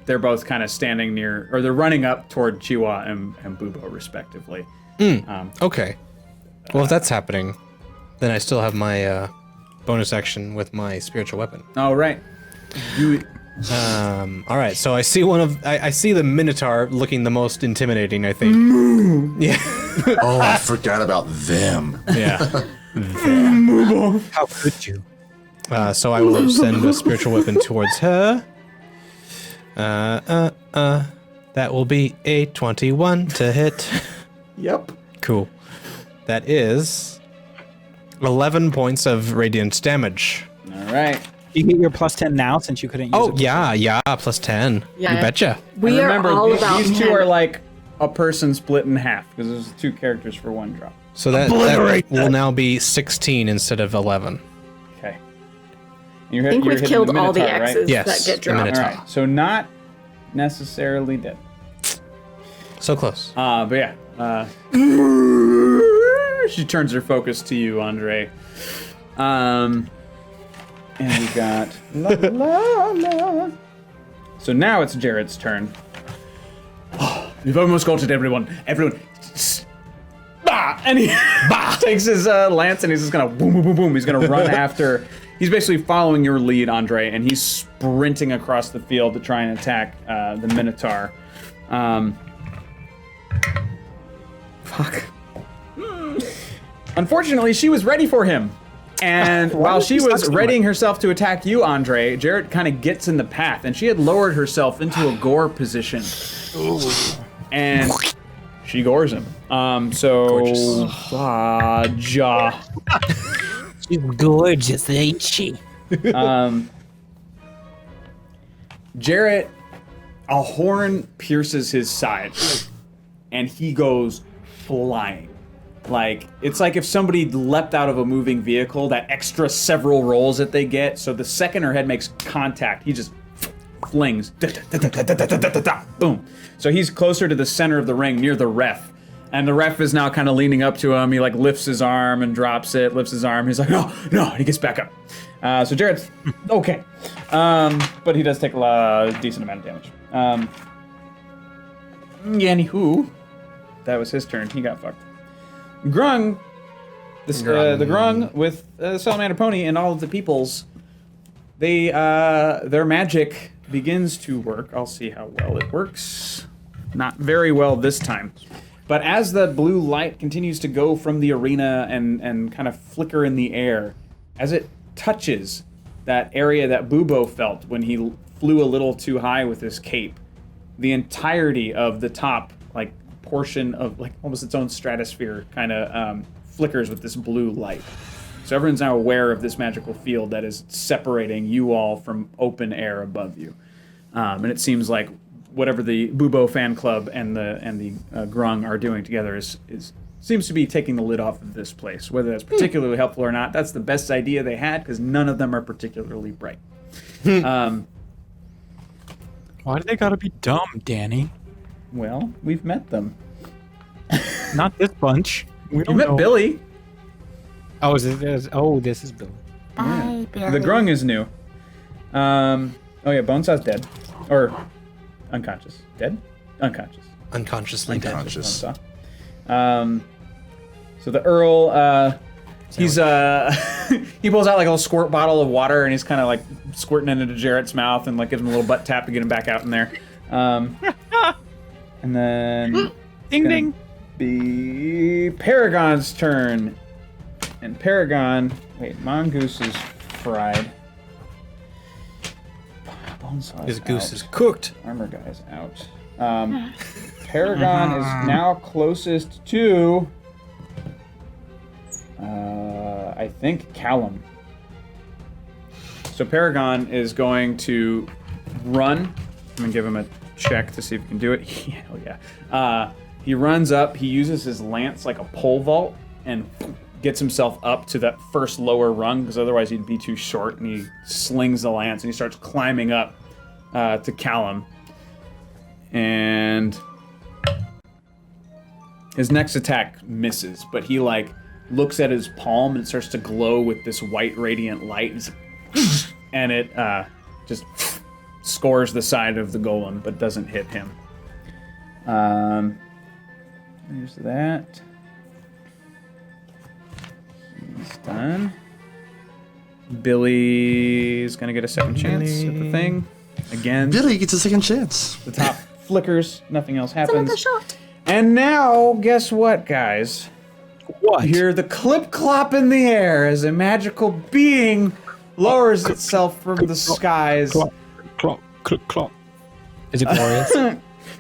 They're both kind of standing near, or they're running up toward Chiwa and Bubo, respectively. Okay. Well, if that's happening, then I still have my bonus action with my spiritual weapon. All right. All right. So I see I see the Minotaur looking the most intimidating, I think. Yeah. Oh, I forgot about them. Yeah. How could you? So I will send a spiritual weapon towards her. That will be a 21 to hit. Yep. Cool. That is 11 points of radiant damage. All right. You get your plus 10 now since you couldn't use Oh, it. yeah, plus 10. Yeah. You betcha. We And are remember, all about these two men. are like a person split in half because there's 2 characters for 1 drop. So that will now be 16 instead of 11. Okay. You're I think you're we've hitting killed all the Minotaur, right? X's Yes, that get the dropped. All Minotaur. right. So not necessarily dead. So close. But yeah. She turns her focus to you, Andre. And we got la la la. So now it's Jarrett's turn. You've almost got it, everyone. Everyone. Bah! And he takes his lance and he's just gonna boom, boom, boom, boom. He's gonna run after. He's basically following your lead, Andre, and he's sprinting across the field to try and attack the Minotaur. Fuck. Unfortunately, she was ready for him. And while she was readying herself to attack you, Andre, Jarrett kind of gets in the path, and she had lowered herself into a gore position. And she gores him. So, Jaw. She's gorgeous, ain't she? Jarrett, a horn pierces his side, and he goes flying. Like, it's like if somebody leapt out of a moving vehicle, that extra several rolls that they get, so the second her head makes contact, he just flings. Boom. So he's closer to the center of the ring, near the ref. And the ref is now kind of leaning up to him. He, like, lifts his arm and drops it, lifts his arm. He's like, no, and he gets back up. So Jarrett's okay. But he does take a decent amount of damage. Anywho, that was his turn. He got fucked. Grung, the Grung with Salamander Pony and all of the peoples, they their magic begins to work. I'll see how well it works. Not very well this time. But as the blue light continues to go from the arena and kind of flicker in the air, as it touches that area that Bubo felt when he flew a little too high with his cape, the entirety of the top, like, portion of, like, almost its own stratosphere kind of flickers with this blue light. So everyone's now aware of this magical field that is separating you all from open air above you. And it seems like whatever the Bubo fan club and the Grung are doing together seems to be taking the lid off of this place. Whether that's particularly helpful or not, that's the best idea they had, because none of them are particularly bright. Why do they gotta be dumb, Danny? Well, we've met them. Not this bunch. We You don't met know. Billy. Oh, this is Billy. Bye, Billy. The Grung is new. Oh yeah, Bonesaw's dead. Or unconscious. Dead? Unconscious. Unconsciously dead. Unconscious. Bonesaw. So the Earl, he's he pulls out like a little squirt bottle of water and he's kind of like squirting it into Jarrett's mouth and like gives him a little butt tap to get him back out in there. And then Ding ding. be Paragon's turn. And Paragon, wait, Mongoose is fried. Bonesaw His is goose out. is cooked. Armor guy's out. Paragon is now closest to, I think, Callum. So Paragon is going to run. I'm going to give him a check to see if he can do it. Hell yeah. He runs up. He uses his lance like a pole vault and gets himself up to that first lower rung, because otherwise he'd be too short, and he slings the lance and he starts climbing up to Callum. And his next attack misses, but he like looks at his palm and it starts to glow with this white radiant light. And it just scores the side of the golem, but doesn't hit him. There's that. He's done. Billy's gonna get a second chance at the thing. Again, Billy gets a second chance. the top flickers, nothing else Another happens. shot. And now, guess what, guys? What? You hear the clip clop in the air as a magical being lowers itself from the skies. Clop, clop, clop, clop. Is it glorious?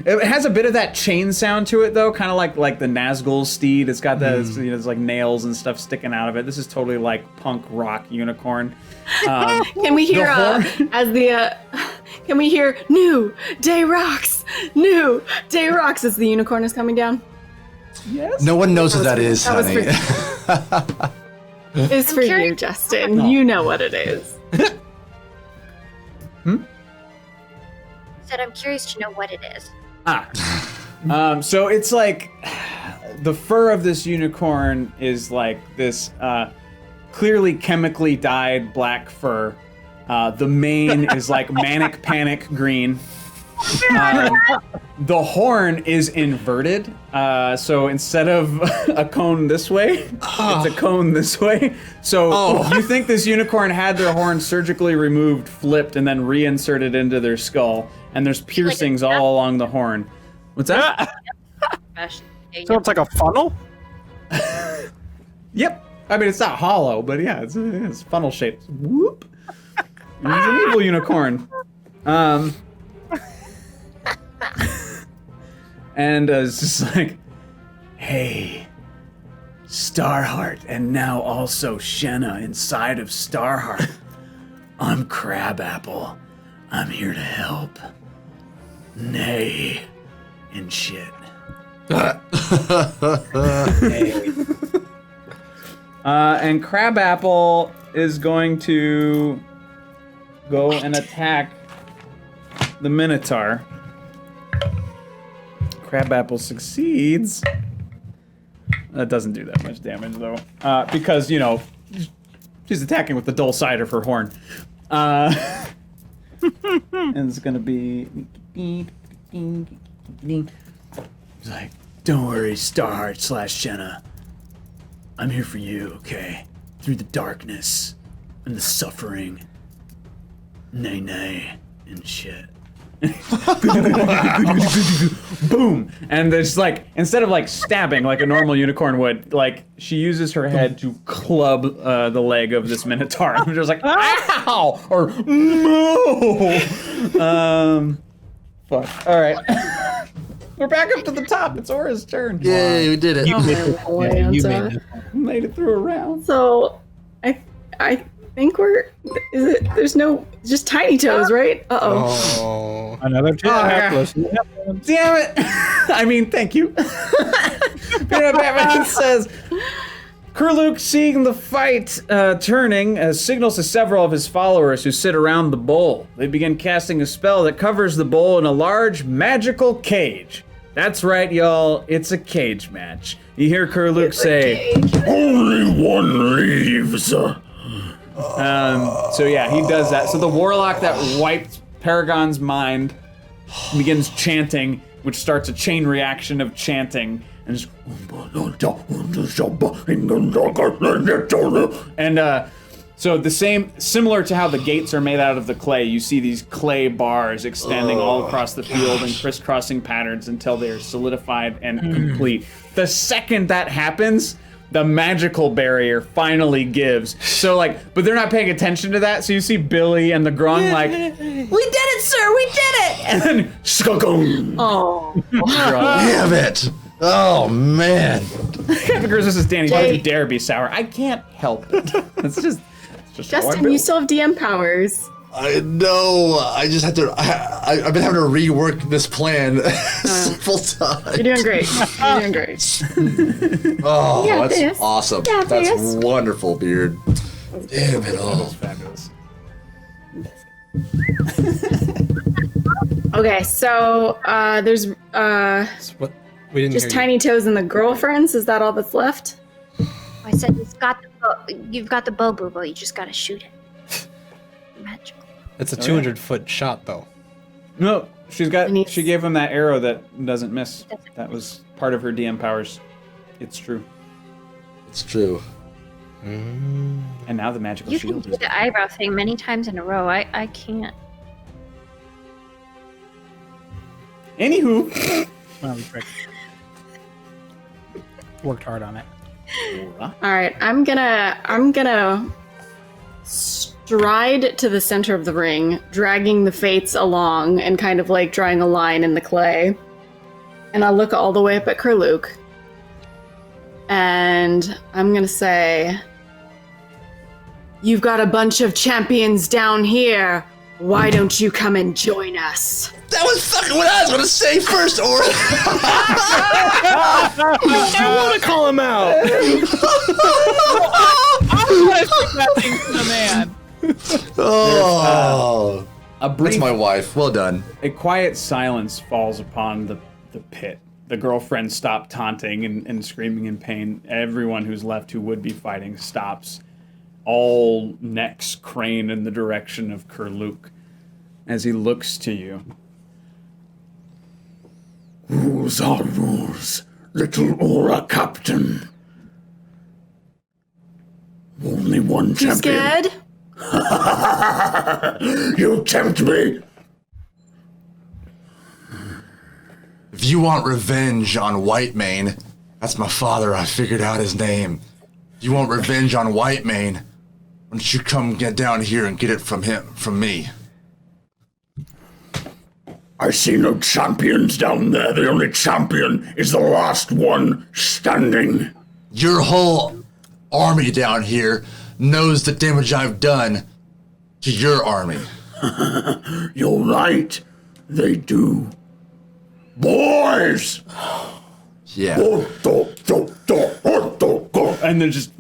It has a bit of that chain sound to it, though, kind of like the Nazgul steed. It's got the there's like nails and stuff sticking out of it. This is totally like punk rock unicorn. Can we hear can we hear new day rocks as the unicorn is coming down? Yes. No one knows what that is, That was honey. It's for you, curious. Justin. You know what it is. Said I'm curious to know what it is. So it's like the fur of this unicorn is like this clearly chemically dyed black fur. The mane is like manic panic green. The horn is inverted. So instead of a cone this way, it's a cone this way. So you think this unicorn had their horn surgically removed, flipped, and then reinserted into their skull, and there's piercings all along the horn. What's that? So it's like a funnel? Yep. I mean, it's not hollow, but yeah, it's funnel shaped. Whoop. And he's an evil unicorn. And it's just like, hey, Starheart, and now also Shenna inside of Starheart. I'm Crabapple. I'm here to help. Nay, and shit. And Crabapple is going to go and attack the Minotaur. Crabapple succeeds. That doesn't do that much damage, though. Because, you know, she's attacking with the dull side of her horn. And it's gonna be... He's like, don't worry, Starheart / Shenna. I'm here for you, okay? Through the darkness and the suffering. Nay, nay, and shit. Boom! And there's like, instead of like stabbing like a normal unicorn would, like she uses her head to club the leg of this minotaur. I'm just like, ow! Or no! Fuck. All right. We're back up to the top. It's Aura's turn. Yay, we did it. You made Made it through a round. So, I think there's no, just Tiny Toes, right? Uh-oh. Oh. Another two. yeah. Damn it! I mean, thank you. Peanut Batman says, Kurluk, seeing the fight turning, signals to several of his followers who sit around the bowl. They begin casting a spell that covers the bowl in a large magical cage. That's right, y'all. It's a cage match. You hear Kurluk say, Only one leaves. so yeah, he does that. So the warlock that wiped Paragon's mind begins chanting, which starts a chain reaction of chanting. And just, so the same, similar to how the gates are made out of the clay, you see these clay bars extending all across the field in crisscrossing patterns until they are solidified and complete. The second that happens, the magical barrier finally gives. So but they're not paying attention to that. So you see Billy and the Grung like, We did it, sir. We did it. and then skunk. Oh. Damn it! Oh man! Captain Grizz, this is Danny. Don't you dare be sour. I can't help it. It's just how I Justin, build. you still have DM powers. I know. I just have to. I've been having to rework this plan several times. You're doing great. You're doing great. Oh, got that's this. awesome. You got That's this. wonderful, Beard. Damn it all. Fabulous. Okay, so there's What? We didn't just hear Tiny Toes and the girlfriends. Is that all that's left? I said you've got the bow, Boo-Boo. You just gotta shoot it. Magical. you. It's a 200-foot shot, though. No, she needs- gave him that arrow that doesn't miss. That was part of her DM powers. It's true. It's true. And now the magical You can shield do is. the eyebrow thing many times in a row. I can't. Anywho, Well, we worked hard on it. All right, I'm gonna stride to the center of the ring, dragging the Fates along and kind of like drawing a line in the clay. And I'll look all the way up at Kurluk. And I'm gonna say, you've got a bunch of champions down here. Why don't you come and join us? That was fucking what I was gonna say first, Aura. I want to call him out. Oh, a that's brief, my wife. Well done. a quiet silence falls upon the pit. The girlfriend stopped taunting and screaming in pain. Everyone who's left who would be fighting stops. All necks crane in the direction of Kurluk as he looks to you. Rules are rules, little Aura Captain. Only one You champion. scared? You tempt me. If you want revenge on Whitemane, that's my father. I figured out his name. If you want revenge on Whitemane, why don't you come get down here and get it from me? I see no champions down there. The only champion is the last one standing. Your whole army down here knows the damage I've done to your army. You're right. They do. Boys! Yeah. And then just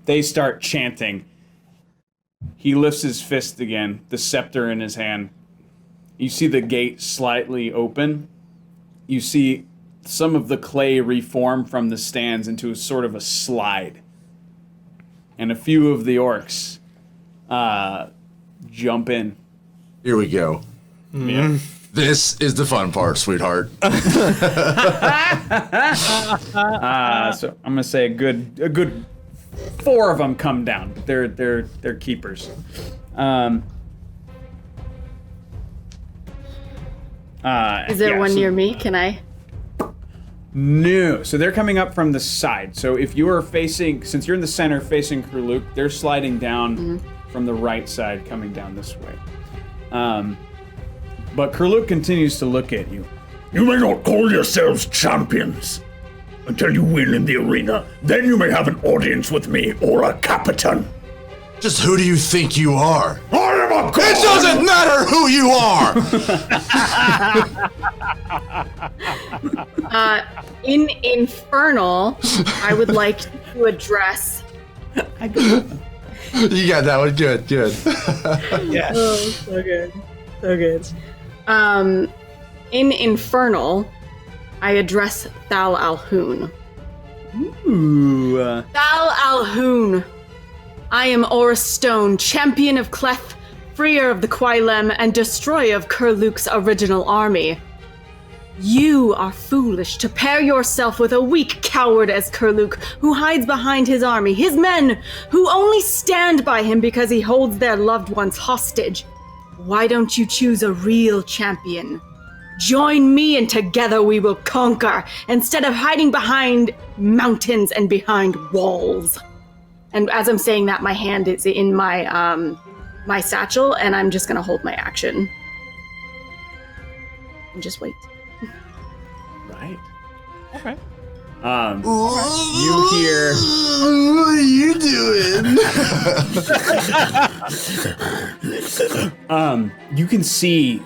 they start chanting. He lifts his fist again, the scepter in his hand. You see the gate slightly open. You see some of the clay reform from the stands into a sort of a slide. And a few of the orcs jump in. Here we go. Yeah. This is the fun part, sweetheart. So I'm gonna say a good 4 of them come down. They're keepers. Is there one near me? Can I? No. So they're coming up from the side. So if you are since you're in the center facing Kurluk, they're sliding down from the right side, coming down this way. But Kurluk continues to look at you. You may not call yourselves champions until you win in the arena. Then you may have an audience with me or a captain. Just who do you think you are? I am a god! It doesn't matter who you are! In Infernal, I would like to address. You got that one. Good. Yes. Oh, so good. So good. In Infernal, I address Thal Alhoun. Ooh. Thal Alhoun. I am Aura Stone, champion of Clef, freer of the Quailem, and destroyer of Kurluk's original army. You are foolish to pair yourself with a weak coward as Kurluk, who hides behind his army, his men, who only stand by him because he holds their loved ones hostage. Why don't you choose a real champion? Join me and together we will conquer, instead of hiding behind mountains and behind walls. And as I'm saying that, my hand is in my my satchel, and I'm just gonna hold my action. And just wait. Right. Okay. You hear. What are you doing? You can see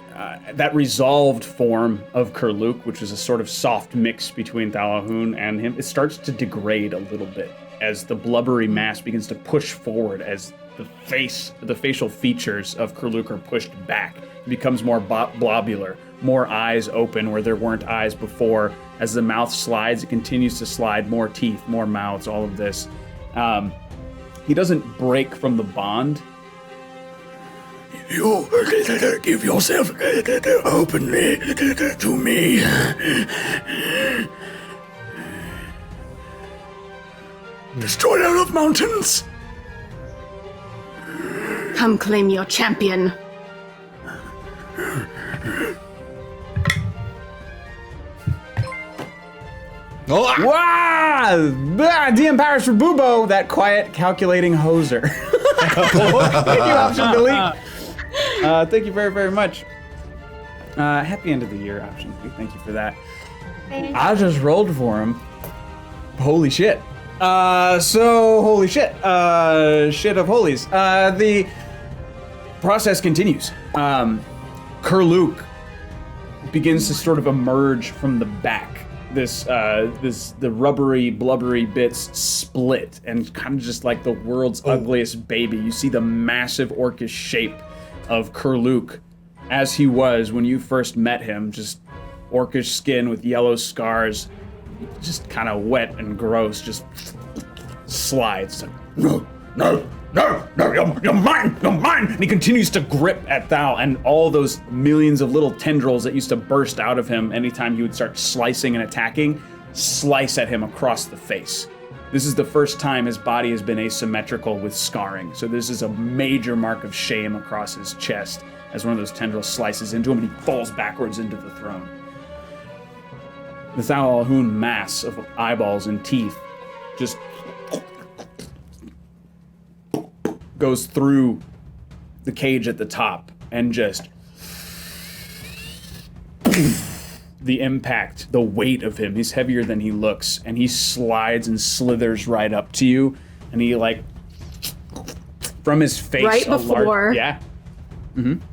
that resolved form of Kurluk, which is a sort of soft mix between Thalahun and him. It starts to degrade a little bit as the blubbery mass begins to push forward, as the facial features of Kurluk are pushed back. It becomes more blobular, more eyes open where there weren't eyes before. As the mouth slides, it continues to slide, more teeth, more mouths, all of this. He doesn't break from the bond. You give yourself openly to me. Destroyer of mountains. Come claim your champion. Wow! DM powers for Bubo, that quiet, calculating hoser. Thank you, Option Delete. Thank you very, very much. Happy end of the year, Option Delete. Thank you for that. I just rolled for him. Holy shit. Holy shit. Shit of holies. The process continues. Kurluk begins to sort of emerge from the back. The rubbery, blubbery bits split and kind of just like the world's ugliest baby. You see the massive orcish shape of Kurluk as he was when you first met him, just orcish skin with yellow scars, just kind of wet and gross, just slides. No, you're mine. And he continues to grip at Thal, and all those millions of little tendrils that used to burst out of him anytime he would start slicing and attacking, slice at him across the face. This is the first time his body has been asymmetrical with scarring, so this is a major mark of shame across his chest as one of those tendrils slices into him and he falls backwards into the throne. The Thal Alhoun mass of eyeballs and teeth just goes through the cage at the top and just the impact, the weight of him, he's heavier than he looks, and he slides and slithers right up to you, and he like from his face Right before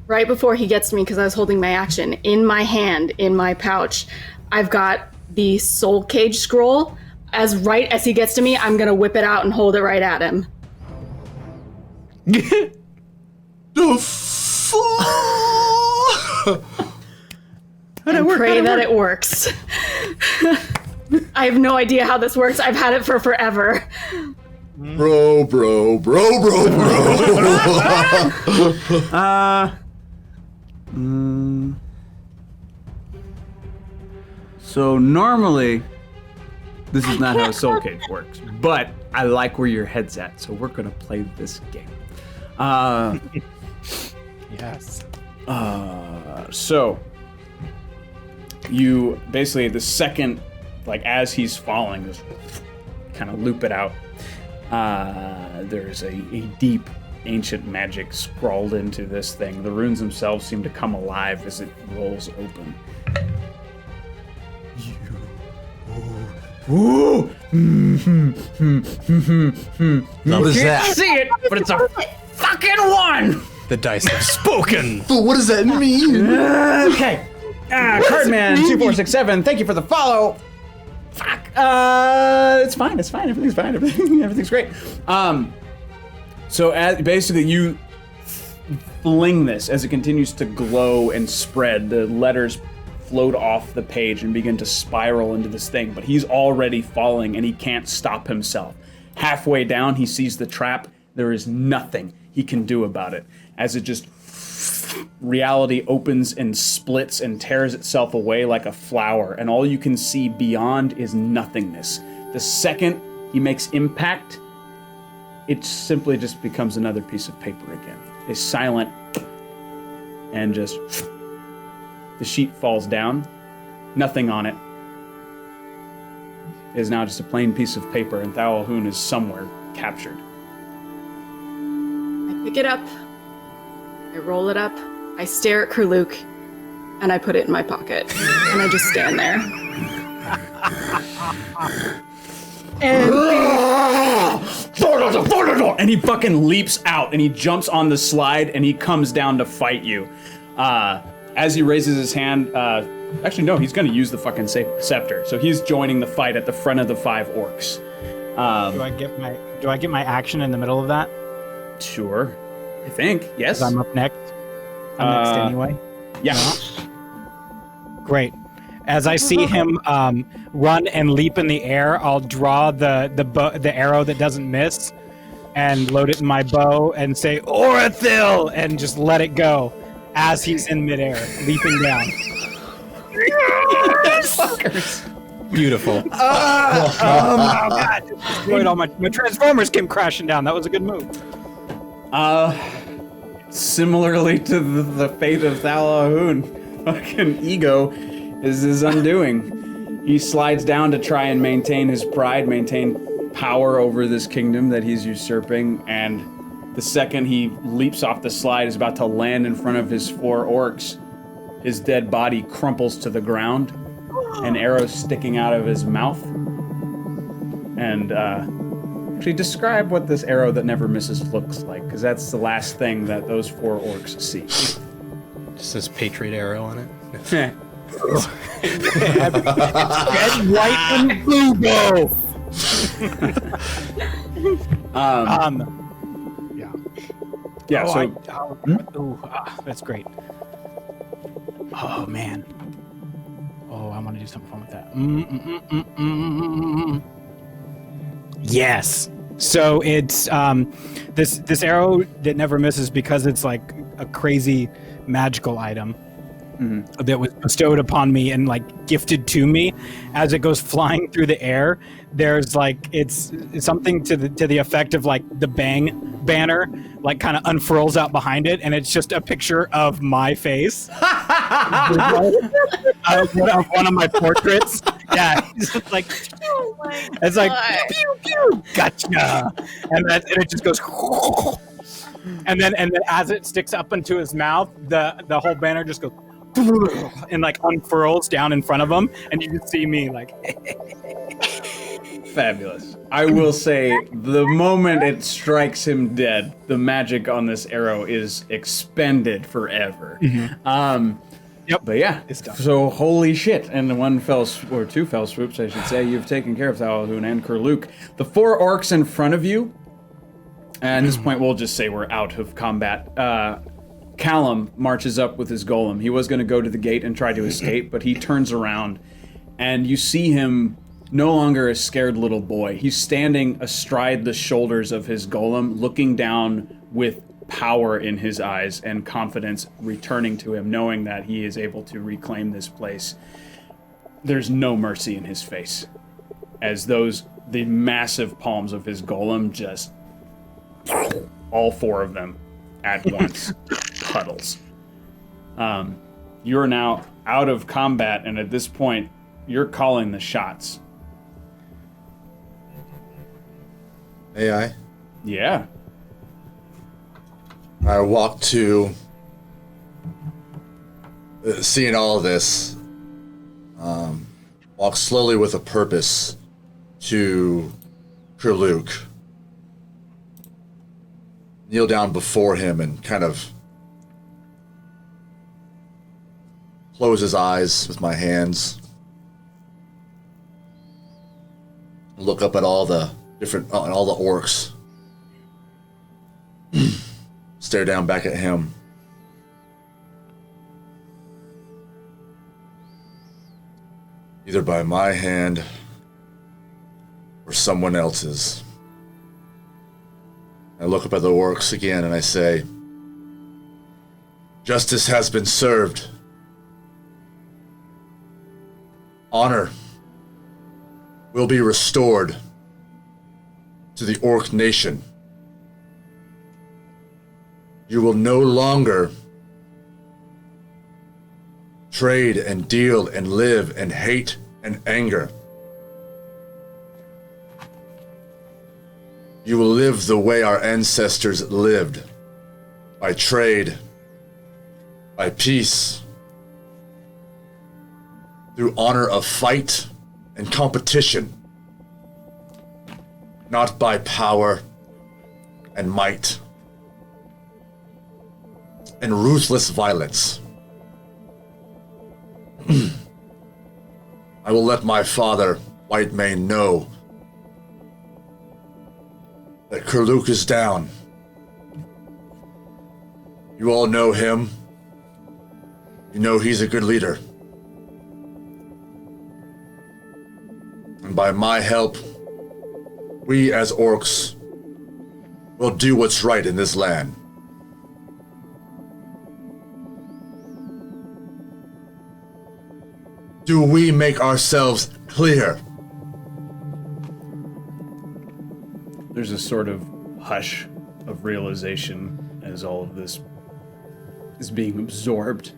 Right before he gets to me, because I was holding my action, in my hand, in my pouch, I've got the soul cage scroll. Right as he gets to me, I'm gonna whip it out and hold it right at him. The fuck? And pray that it works. I have no idea how this works. I've had it for forever. Bro. So normally, this is not how Soul Cage works, but I like where your head's at, so we're gonna play this game. Yes. So you basically, the second, like as he's falling, just kind of loop it out. There's a deep ancient magic scrawled into this thing. The runes themselves seem to come alive as it rolls open. Ooh. What is that? See it, but it's a fucking 1. The dice have spoken. But what does that mean? Okay. Cardman 2467. Thank you for the follow. Fuck. It's fine. It's fine. Everything's fine. Everything's great. So basically you fling this as it continues to glow and spread. The letters float off the page and begin to spiral into this thing, but he's already falling and he can't stop himself. Halfway down, he sees the trap. There is nothing he can do about it. As it just, reality opens and splits and tears itself away like a flower, and all you can see beyond is nothingness. The second he makes impact, it simply just becomes another piece of paper again. It's silent, and just the sheet falls down. Nothing on it. It is now just a plain piece of paper, and Thal Alhun is somewhere captured. I pick it up. I roll it up. I stare at Kurluk, and I put it in my pocket, and I just stand there. And he fucking leaps out, and he jumps on the slide, and he comes down to fight you. As he raises his hand, actually no, he's gonna use the fucking scepter. So he's joining the fight at the front of the 5 orcs. Do I get my action in the middle of that? Sure. I think, yes. 'Cause I'm up next. I'm next anyway. Yeah. Great. As I see him run and leap in the air, I'll draw the arrow that doesn't miss and load it in my bow and say, Orathil! And just let it go as he's in midair, leaping down. Fuckers. Beautiful. Oh god. Destroyed all my Transformers came crashing down. That was a good move. Similarly to the fate of Thal Alhun, fucking ego is his undoing. He slides down to try and maintain his pride, maintain power over this kingdom that he's usurping, and the second he leaps off the slide, is about to land in front of his 4 orcs, his dead body crumples to the ground, an arrow sticking out of his mouth. And actually describe what this arrow that never misses looks like, because that's the last thing that those 4 orcs see. Just says Patriot arrow on it. Red, white, and blue bow. Yeah, so that's great. Oh man. Oh, I want to do something fun with that. Yes. So it's this arrow that never misses because it's like a crazy magical item that was bestowed upon me and like gifted to me. As it goes flying through the air, there's like it's something to the effect of like the Bang banner like kind of unfurls out behind it, and it's just a picture of my face. One of my portraits. Yeah, it's just like it's like pew pew, gotcha, and it just goes. And then as it sticks up into his mouth, the whole banner just goes and like unfurls down in front of him, and you just see me like. Fabulous. I will say, the moment it strikes him dead, the magic on this arrow is expended forever. Yep. But yeah, It's done. so holy shit. And the 2 fell swoops, I should say, you've taken care of Thal Alhun and Kurluk. The 4 orcs in front of you, and at this point we'll just say we're out of combat. Callum marches up with his golem. He was going to go to the gate and try to escape, but he turns around, and you see him no longer a scared little boy. He's standing astride the shoulders of his golem, looking down with power in his eyes and confidence returning to him, knowing that he is able to reclaim this place. There's no mercy in his face, as the massive palms of his golem just, all 4 of them at once, puddles. You're now out of combat, and at this point, you're calling the shots. AI. Yeah. I walk to seeing all of this. Walk slowly with a purpose to Kurluk, kneel down before him and kind of close his eyes with my hands. Look up at all the all the orcs. Stare down back at him. Either by my hand or someone else's. I look up at the orcs again and I say, justice has been served. Honor will be restored to the Orc Nation. You will no longer trade and deal and live in hate and anger. You will live the way our ancestors lived, by trade, by peace, through honor of fight and competition, not by power and might and ruthless violence. I will let my father, White Mane, know that Kurluk is down. You all know him. You know he's a good leader. And by my help, we as orcs will do what's right in this land. Do we make ourselves clear? There's a sort of hush of realization as all of this is being absorbed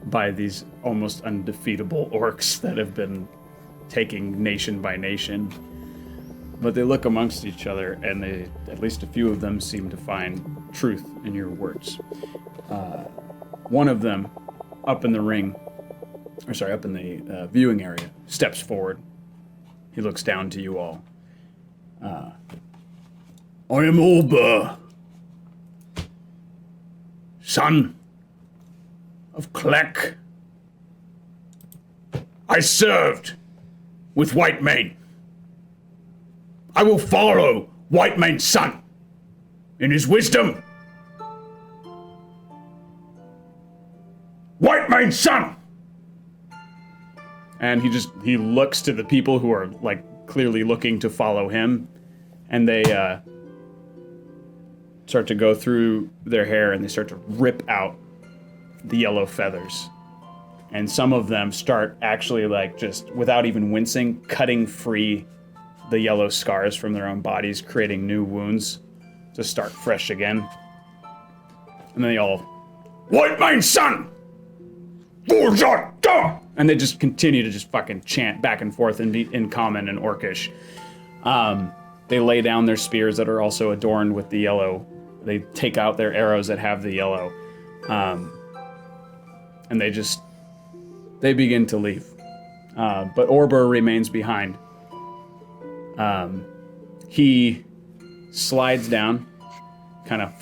by these almost undefeatable orcs that have been taking nation by nation. But they look amongst each other, and they, at least a few of them, seem to find truth in your words. One of them, up in the viewing area, steps forward. He looks down to you all. I am Orba, son of Klek. I served with White Mane. I will follow White Mane's son in his wisdom. White Mane's son! And he looks to the people who are clearly looking to follow him, and they start to go through their hair and they start to rip out the yellow feathers. And some of them start actually just without even wincing, cutting free the yellow scars from their own bodies, creating new wounds to start fresh again. And then they all, White Mane's son! Vorjata! And they just continue to just fucking chant back and forth in common and orcish. They lay down their spears that are also adorned with the yellow. They take out their arrows that have the yellow. And they begin to leave. But Orbur remains behind. He slides down, kind of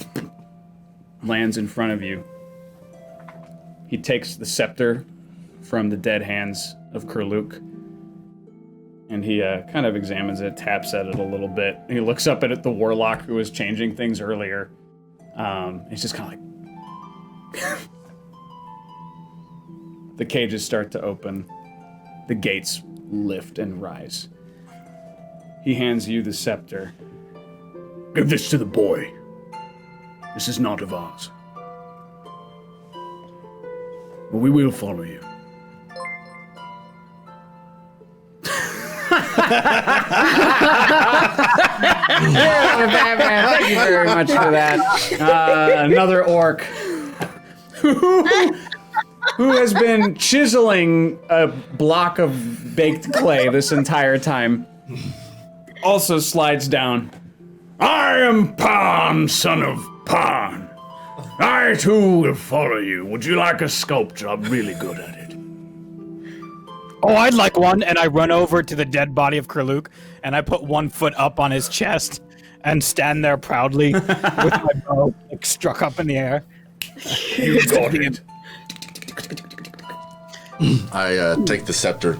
lands in front of you. He takes the scepter from the dead hands of Kurluk, and he kind of examines it, taps at it a little bit. He looks up at the warlock who was changing things earlier. He's just kind of like... The cages start to open. The gates lift and rise. He hands you the scepter. Give this to the boy. This is not of ours. But we will follow you. Yeah, Batman, thank you very much for that. Another orc who has been chiseling a block of baked clay this entire time also slides down. I am Pan, son of Pan. I too will follow you. Would you like a sculpture? I'm really good at it. Oh, I'd like one. And I run over to the dead body of Kurluk, and I put 1 foot up on his chest and stand there proudly with my bow like, struck up in the air. You got it. I take the scepter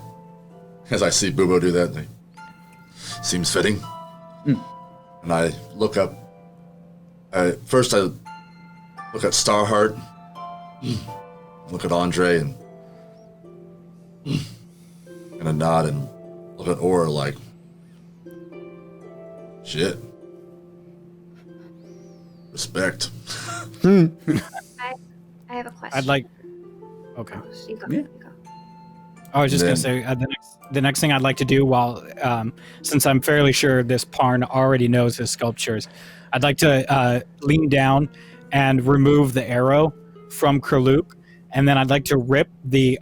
as I see Bubo do that. Seems fitting. And I look up. First, I look at Starheart, look at Andre, and a nod, and look at Aura like, shit. Respect. I have a question. I'd like. Okay. You go. Yeah. You go. I was just Then- gonna say the next thing I'd like to do, while since I'm fairly sure this Parn already knows his sculptures, I'd like to lean down and remove the arrow from Kurluk, and then I'd like to rip the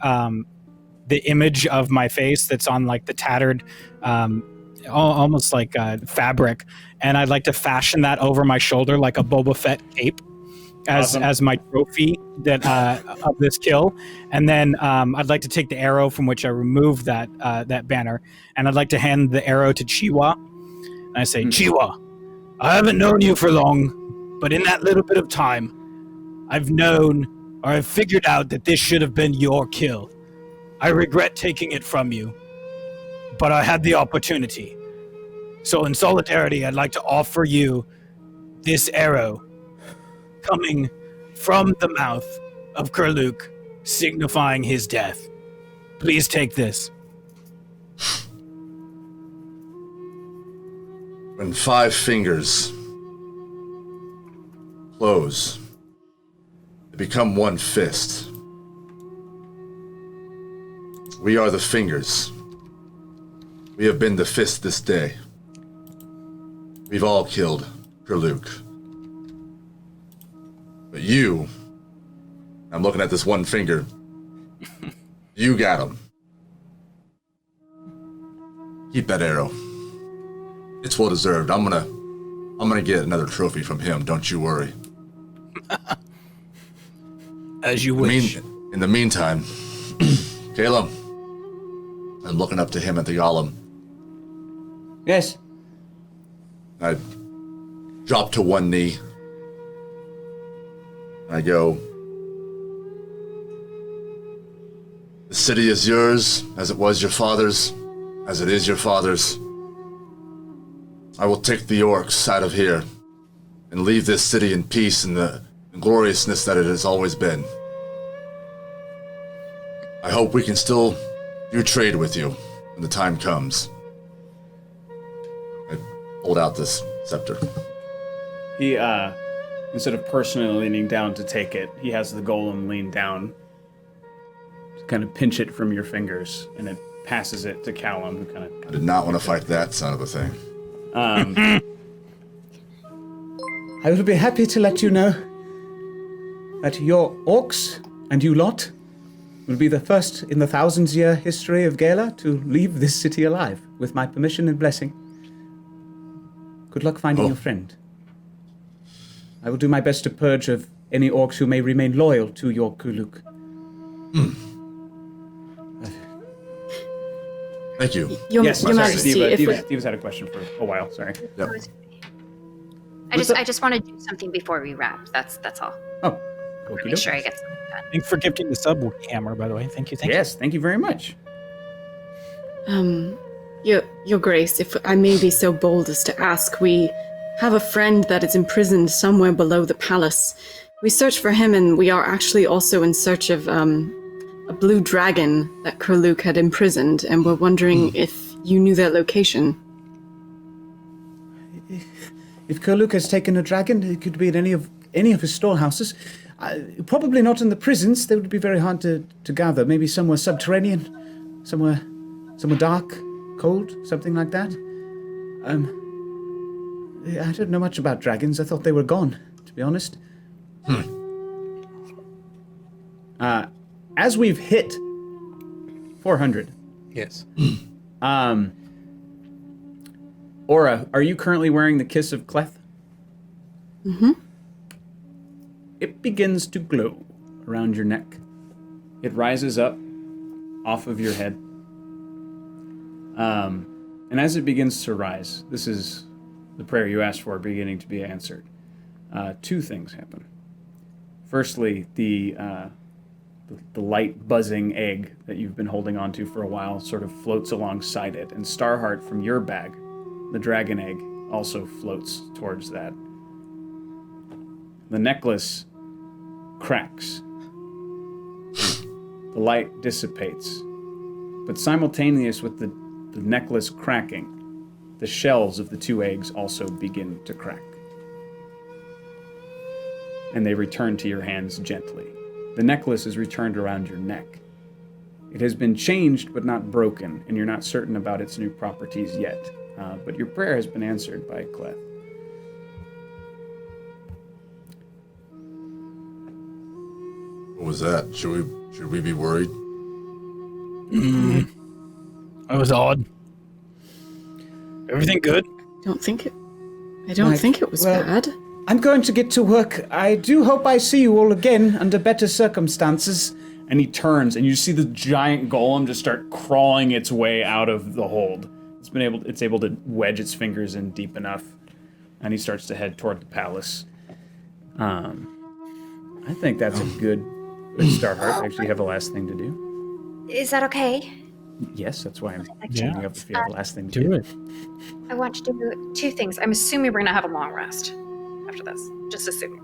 image of my face that's on like the tattered, almost like fabric, and I'd like to fashion that over my shoulder like a Boba Fett cape. Awesome. As my trophy that of this kill, and then I'd like to take the arrow from which I removed that banner, and I'd like to hand the arrow to Chiwa, and I say, Chiwa, I haven't known you for long, but in that little bit of time, I've figured out that this should have been your kill. I regret taking it from you, but I had the opportunity. So in solidarity, I'd like to offer you this arrow coming from the mouth of Kurluk, signifying his death. Please take this. When 5 fingers close, they become 1 fist. We are the fingers. We have been the fist this day. We've all killed Kurluk. But you, I'm looking at this 1 finger, you got him. Keep that arrow. It's well deserved. I'm gonna get another trophy from him, don't you worry. As you wish. In the meantime, Caleb, I'm looking up to him at the golem. Yes. I drop to 1 knee. I go, the city is yours, as it was your father's, as it is your father's. I will take the orcs out of here and leave this city in peace and the gloriousness that it has always been. I hope we can still do trade with you when the time comes. I hold out this scepter. He, instead of personally leaning down to take it, he has the golem lean down to kind of pinch it from your fingers, and it passes it to Callum, who kind of... I did not want to fight that son of a thing. I will be happy to let you know that your orcs and you lot will be the first in the thousands-year history of Gala to leave this city alive, with my permission and blessing. Good luck finding your friend. I will do my best to purge of any orcs who may remain loyal to your Kurluk. Thank you. Your Sorry, Majesty, if we- Diva's had a question for a while, sorry. Yep. I just want to do something before we wrap. That's all. Oh, Make sure I get something done. Thanks for gifting the sub hammer, by the way. Thank you. Yes, thank you very much. Your Grace, if I may be so bold as to ask, we have a friend that is imprisoned somewhere below the palace. We searched for him, and we are actually also in search of a blue dragon that Kurluk had imprisoned, and we're wondering if you knew that location. If Kurluk has taken a dragon, it could be in any of his storehouses. Probably not in the prisons. They would be very hard to gather. Maybe somewhere subterranean, somewhere dark, cold, something like that. I don't know much about dragons. I thought they were gone, to be honest. As we've hit 400, Yes. Aura, are you currently wearing the Kiss of Cleth? Mm-hmm. It begins to glow around your neck. It rises up off of your head, And as it begins to rise, this is the prayer you asked for beginning to be answered. Two things happen. Firstly, the light buzzing egg that you've been holding onto for a while sort of floats alongside it, and Starheart from your bag, the dragon egg, also floats towards that. The necklace cracks. The light dissipates. But simultaneous with the necklace cracking, the shells of the two eggs also begin to crack. And they return to your hands gently. The necklace is returned around your neck. It has been changed but not broken, and you're not certain about its new properties yet. But your prayer has been answered by Cleth. What was that? Should we be worried? That was odd. Everything good? I don't think it was bad. I'm going to get to work. I do hope I see you all again under better circumstances. And he turns, and you see the giant golem just start crawling its way out of the hold. It's able to wedge its fingers in deep enough, and he starts to head toward the palace. I think that's a good Starheart. Actually, have a last thing to do. Is that okay? Yes, that's why I'm changing up if you have a last thing to do. Do it. I want to do two things. I'm assuming we're gonna have a long rest after this. Just assuming.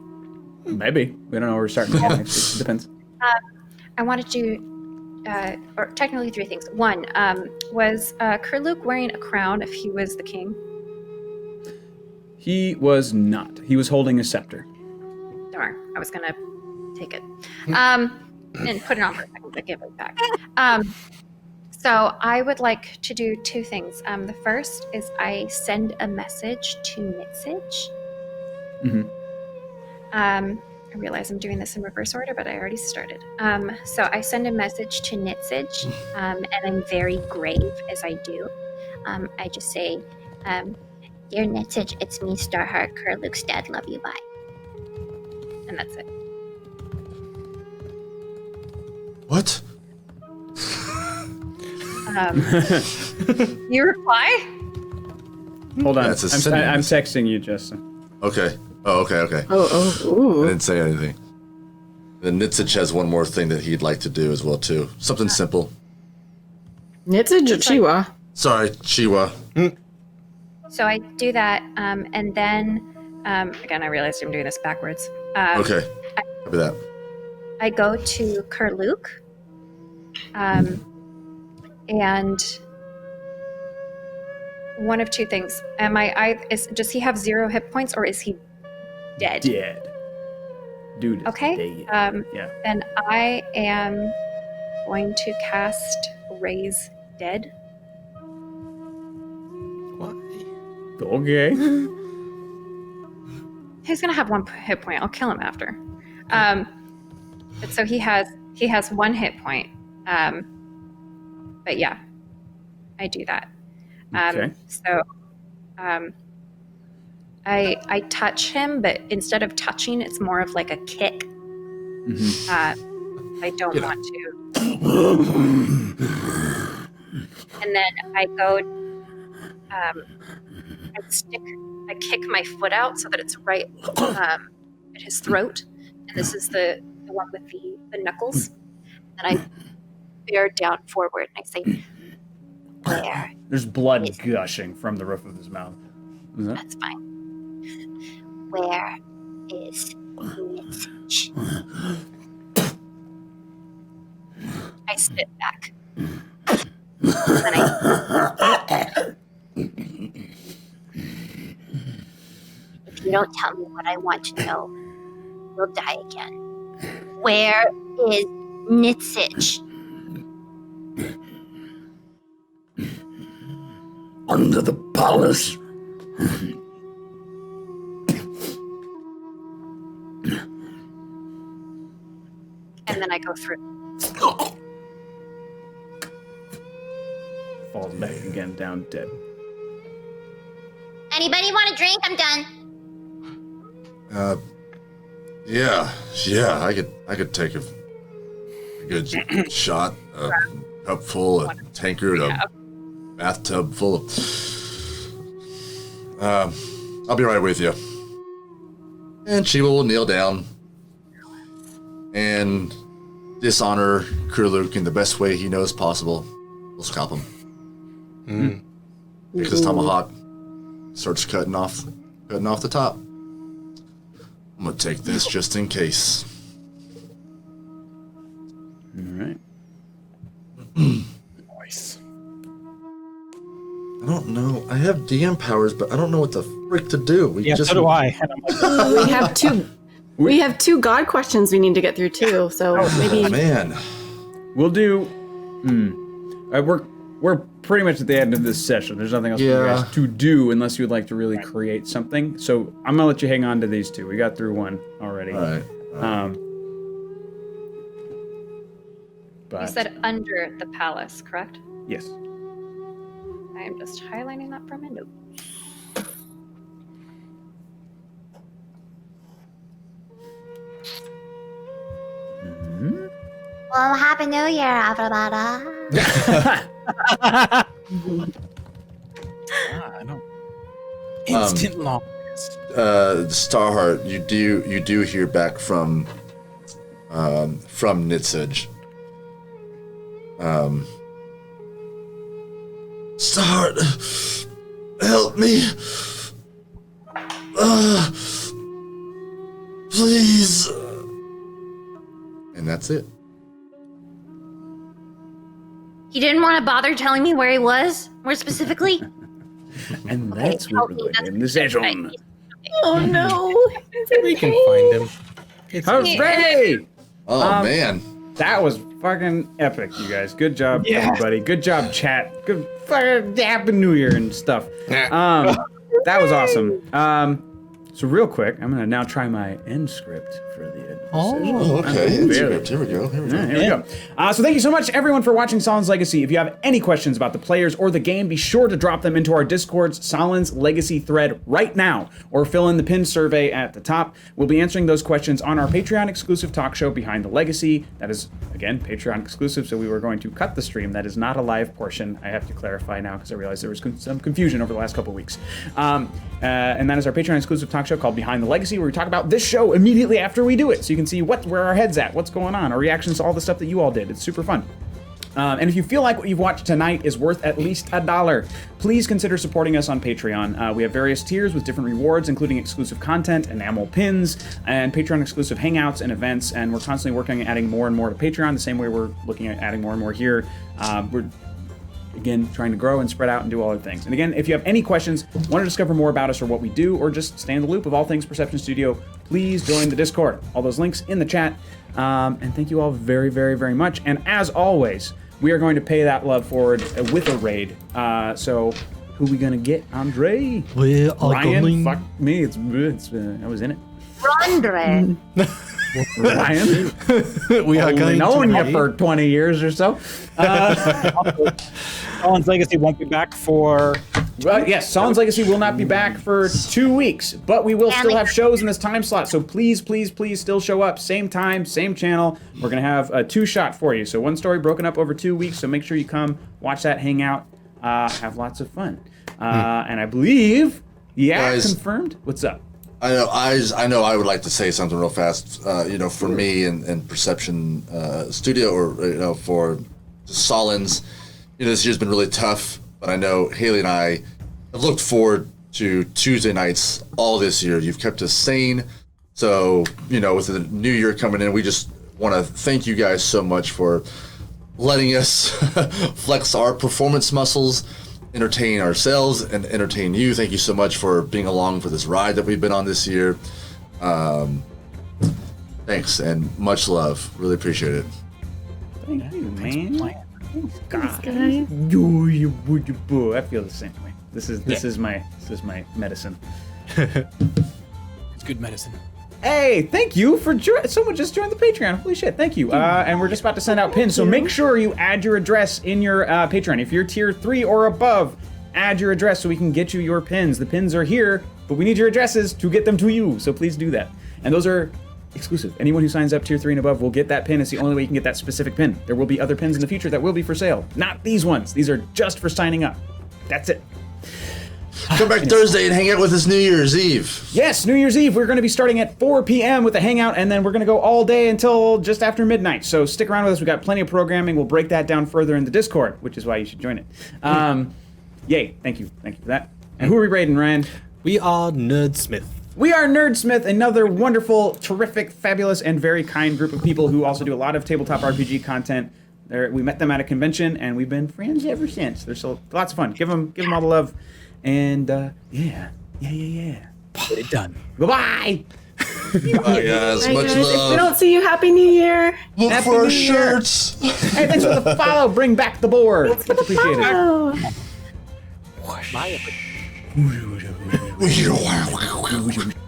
Maybe. We don't know where we're starting next week. It depends. I wanted to, or technically three things. One, was Kurluk wearing a crown if he was the king? He was not. He was holding a scepter. Darn, I was gonna take it. And put it on for a second, but give it back. So I would like to do two things. The first is I send a message to Nitsage. Mm-hmm. I realize I'm doing this in reverse order, but I already started. So I send a message to Nitsage, and I'm very grave as I do. I just say, Dear Nitsage, it's me, Starheart, Kurluk's dad, love you, bye. And that's it. What? You reply? Hold on. That's a I'm sentence. texting you, Justin. Okay. Oh, okay. Ooh. I didn't say anything. Then Nitsage has one more thing that he'd like to do as well, too. Something simple. Nitsage or Chiwa? Sorry, Chiwa. So I do that, and then, again, I realized I'm doing this backwards. Okay. Copy that. I go to Kurluk, and one of two things. Does he have 0 hit points, or is he dead? Dead. Dude is Okay. dead. Yeah. Then I am going to cast Raise Dead. Okay. He's gonna have 1 hit point. I'll kill him after. But so he has 1 hit point. But yeah, I do that. Okay. So I touch him, but instead of touching, it's more of like a kick. Mm-hmm. I don't want to. And then I go, I kick my foot out so that it's right at his throat. And this is the one with the knuckles. And I bear down forward and I say, where? There's blood gushing from the roof of his mouth. Is that? That's fine. Where is Nitsage? I spit back. And if you don't tell me what I want to know, you'll die again. Where is Nitsage? Under the palace. And then I go through. Falls back again, down dead. Anybody want a drink? I'm done. Yeah. I could take a good shot, a cup full, a tankard, bathtub full of. I'll be right with you. And Chiwa will kneel down and dishonor Kurluk in the best way he knows possible. We'll scalp him. Take his tomahawk, starts cutting off the top. I'm gonna take this just in case. All right. Nice. I don't know. I have DM powers, but I don't know what the frick to do. Yeah, so do I. And I'm like, We have two God questions we need to get through too. So maybe Oh, man. We'll do. We're pretty much at the end of this session. There's nothing else for you guys to do unless you would like to really create something. So I'm gonna let you hang on to these two. We got through one already. All right. But You said under the palace, correct? yes. I am just highlighting that from my note. Well, Happy New Year, everybody. I know. Instant long. Starheart, you do hear back from Nitsidge. Starheart, help me. Please. And that's it. He didn't want to bother telling me where he was, more specifically. And that's what we're doing in this session. oh no, We can find him. Hooray! Oh man. That was fucking epic, you guys. Good job, everybody. Good job, chat. Good fucking Happy New Year and stuff. That was awesome. So real quick, I'm gonna now try my end script for the end. Oh, okay. Here we go. Here we go. So thank you so much, everyone, for watching Sahlen's Legacy. If you have any questions about the players or the game, be sure to drop them into our Discord's Sahlen's Legacy thread right now, or fill in the pinned survey at the top. We'll be answering those questions on our Patreon-exclusive talk show, Behind the Legacy. That is, again, Patreon-exclusive, so we were going to cut the stream. That is not a live portion. I have to clarify now, because I realized there was some confusion over the last couple weeks. And that is our Patreon-exclusive talk show called Behind the Legacy, where we talk about this show immediately after we do it, so you can see where our head's at, what's going on, our reactions to all the stuff that you all did. It's super fun. And if you feel like what you've watched tonight is worth at least $1, please consider supporting us on Patreon. We have various tiers with different rewards, including exclusive content, enamel pins, and Patreon-exclusive hangouts and events, and we're constantly working on adding more and more to Patreon, the same way we're looking at adding more and more here. We're again, trying to grow and spread out and do all the things. And again, if you have any questions, want to discover more about us or what we do, or just stay in the loop of all things Perception Studio, please join the Discord. All those links in the chat. And thank you all very, very, very much. And as always, we are going to pay that love forward with a raid. So who we gonna get, Andre? Ryan? Fuck me, I was in it. Andre. Ryan? We are going known to you for 20 years or so. Sahlen's Legacy won't be back for... Yes, Sahlen's Legacy will not be back for 2 weeks, but we will still have shows in this time slot, so please, please, please still show up. Same time, same channel. We're going to have a two-shot for you. So one story broken up over 2 weeks, so make sure you come, watch that, hang out, have lots of fun. And I believe, Guys, confirmed? What's up? I know. I would like to say something real fast. For me and Perception Studio, or for Sahlen's, this year's been really tough. But I know Haley and I have looked forward to Tuesday nights all this year. You've kept us sane. So with the new year coming in, we just want to thank you guys so much for letting us flex our performance muscles, entertain ourselves, and entertain you. Thank you so much for being along for this ride that we've been on this year. Thanks and much love. Really appreciate it. Thank you, man. God. guys. I feel the same way. This is my medicine. It's good medicine. Hey, thank you for someone just joined the Patreon. Holy shit, thank you. And we're just about to send out pins, so make sure you add your address in your Patreon. If you're tier 3 or above, add your address so we can get you your pins. The pins are here, but we need your addresses to get them to you, so please do that. And those are exclusive. Anyone who signs up tier 3 and above will get that pin. It's the only way you can get that specific pin. There will be other pins in the future that will be for sale. Not these ones. These are just for signing up. That's it. Come back Thursday and hang out with us New Year's Eve. Yes, New Year's Eve. We're going to be starting at 4 p.m. with a hangout, and then we're going to go all day until just after midnight. So stick around with us. We've got plenty of programming. We'll break that down further in the Discord, which is why you should join it. Yay. Thank you. Thank you for that. And who are we raiding, Ryan? We are Nerdsmith. We are Nerdsmith, another wonderful, terrific, fabulous, and very kind group of people who also do a lot of tabletop RPG content. We met them at a convention, and we've been friends ever since. They're so lots of fun. Give them all the love. And yeah. Get it done. Bye-bye. Bye, guys. Bye, Much guys. If we love. don't see you, Happy New Year. Look Happy for our New Year. shirts. Hey, thanks for the follow. Bring back the board. Much appreciated. Oh. Bye, everybody. We don't want to-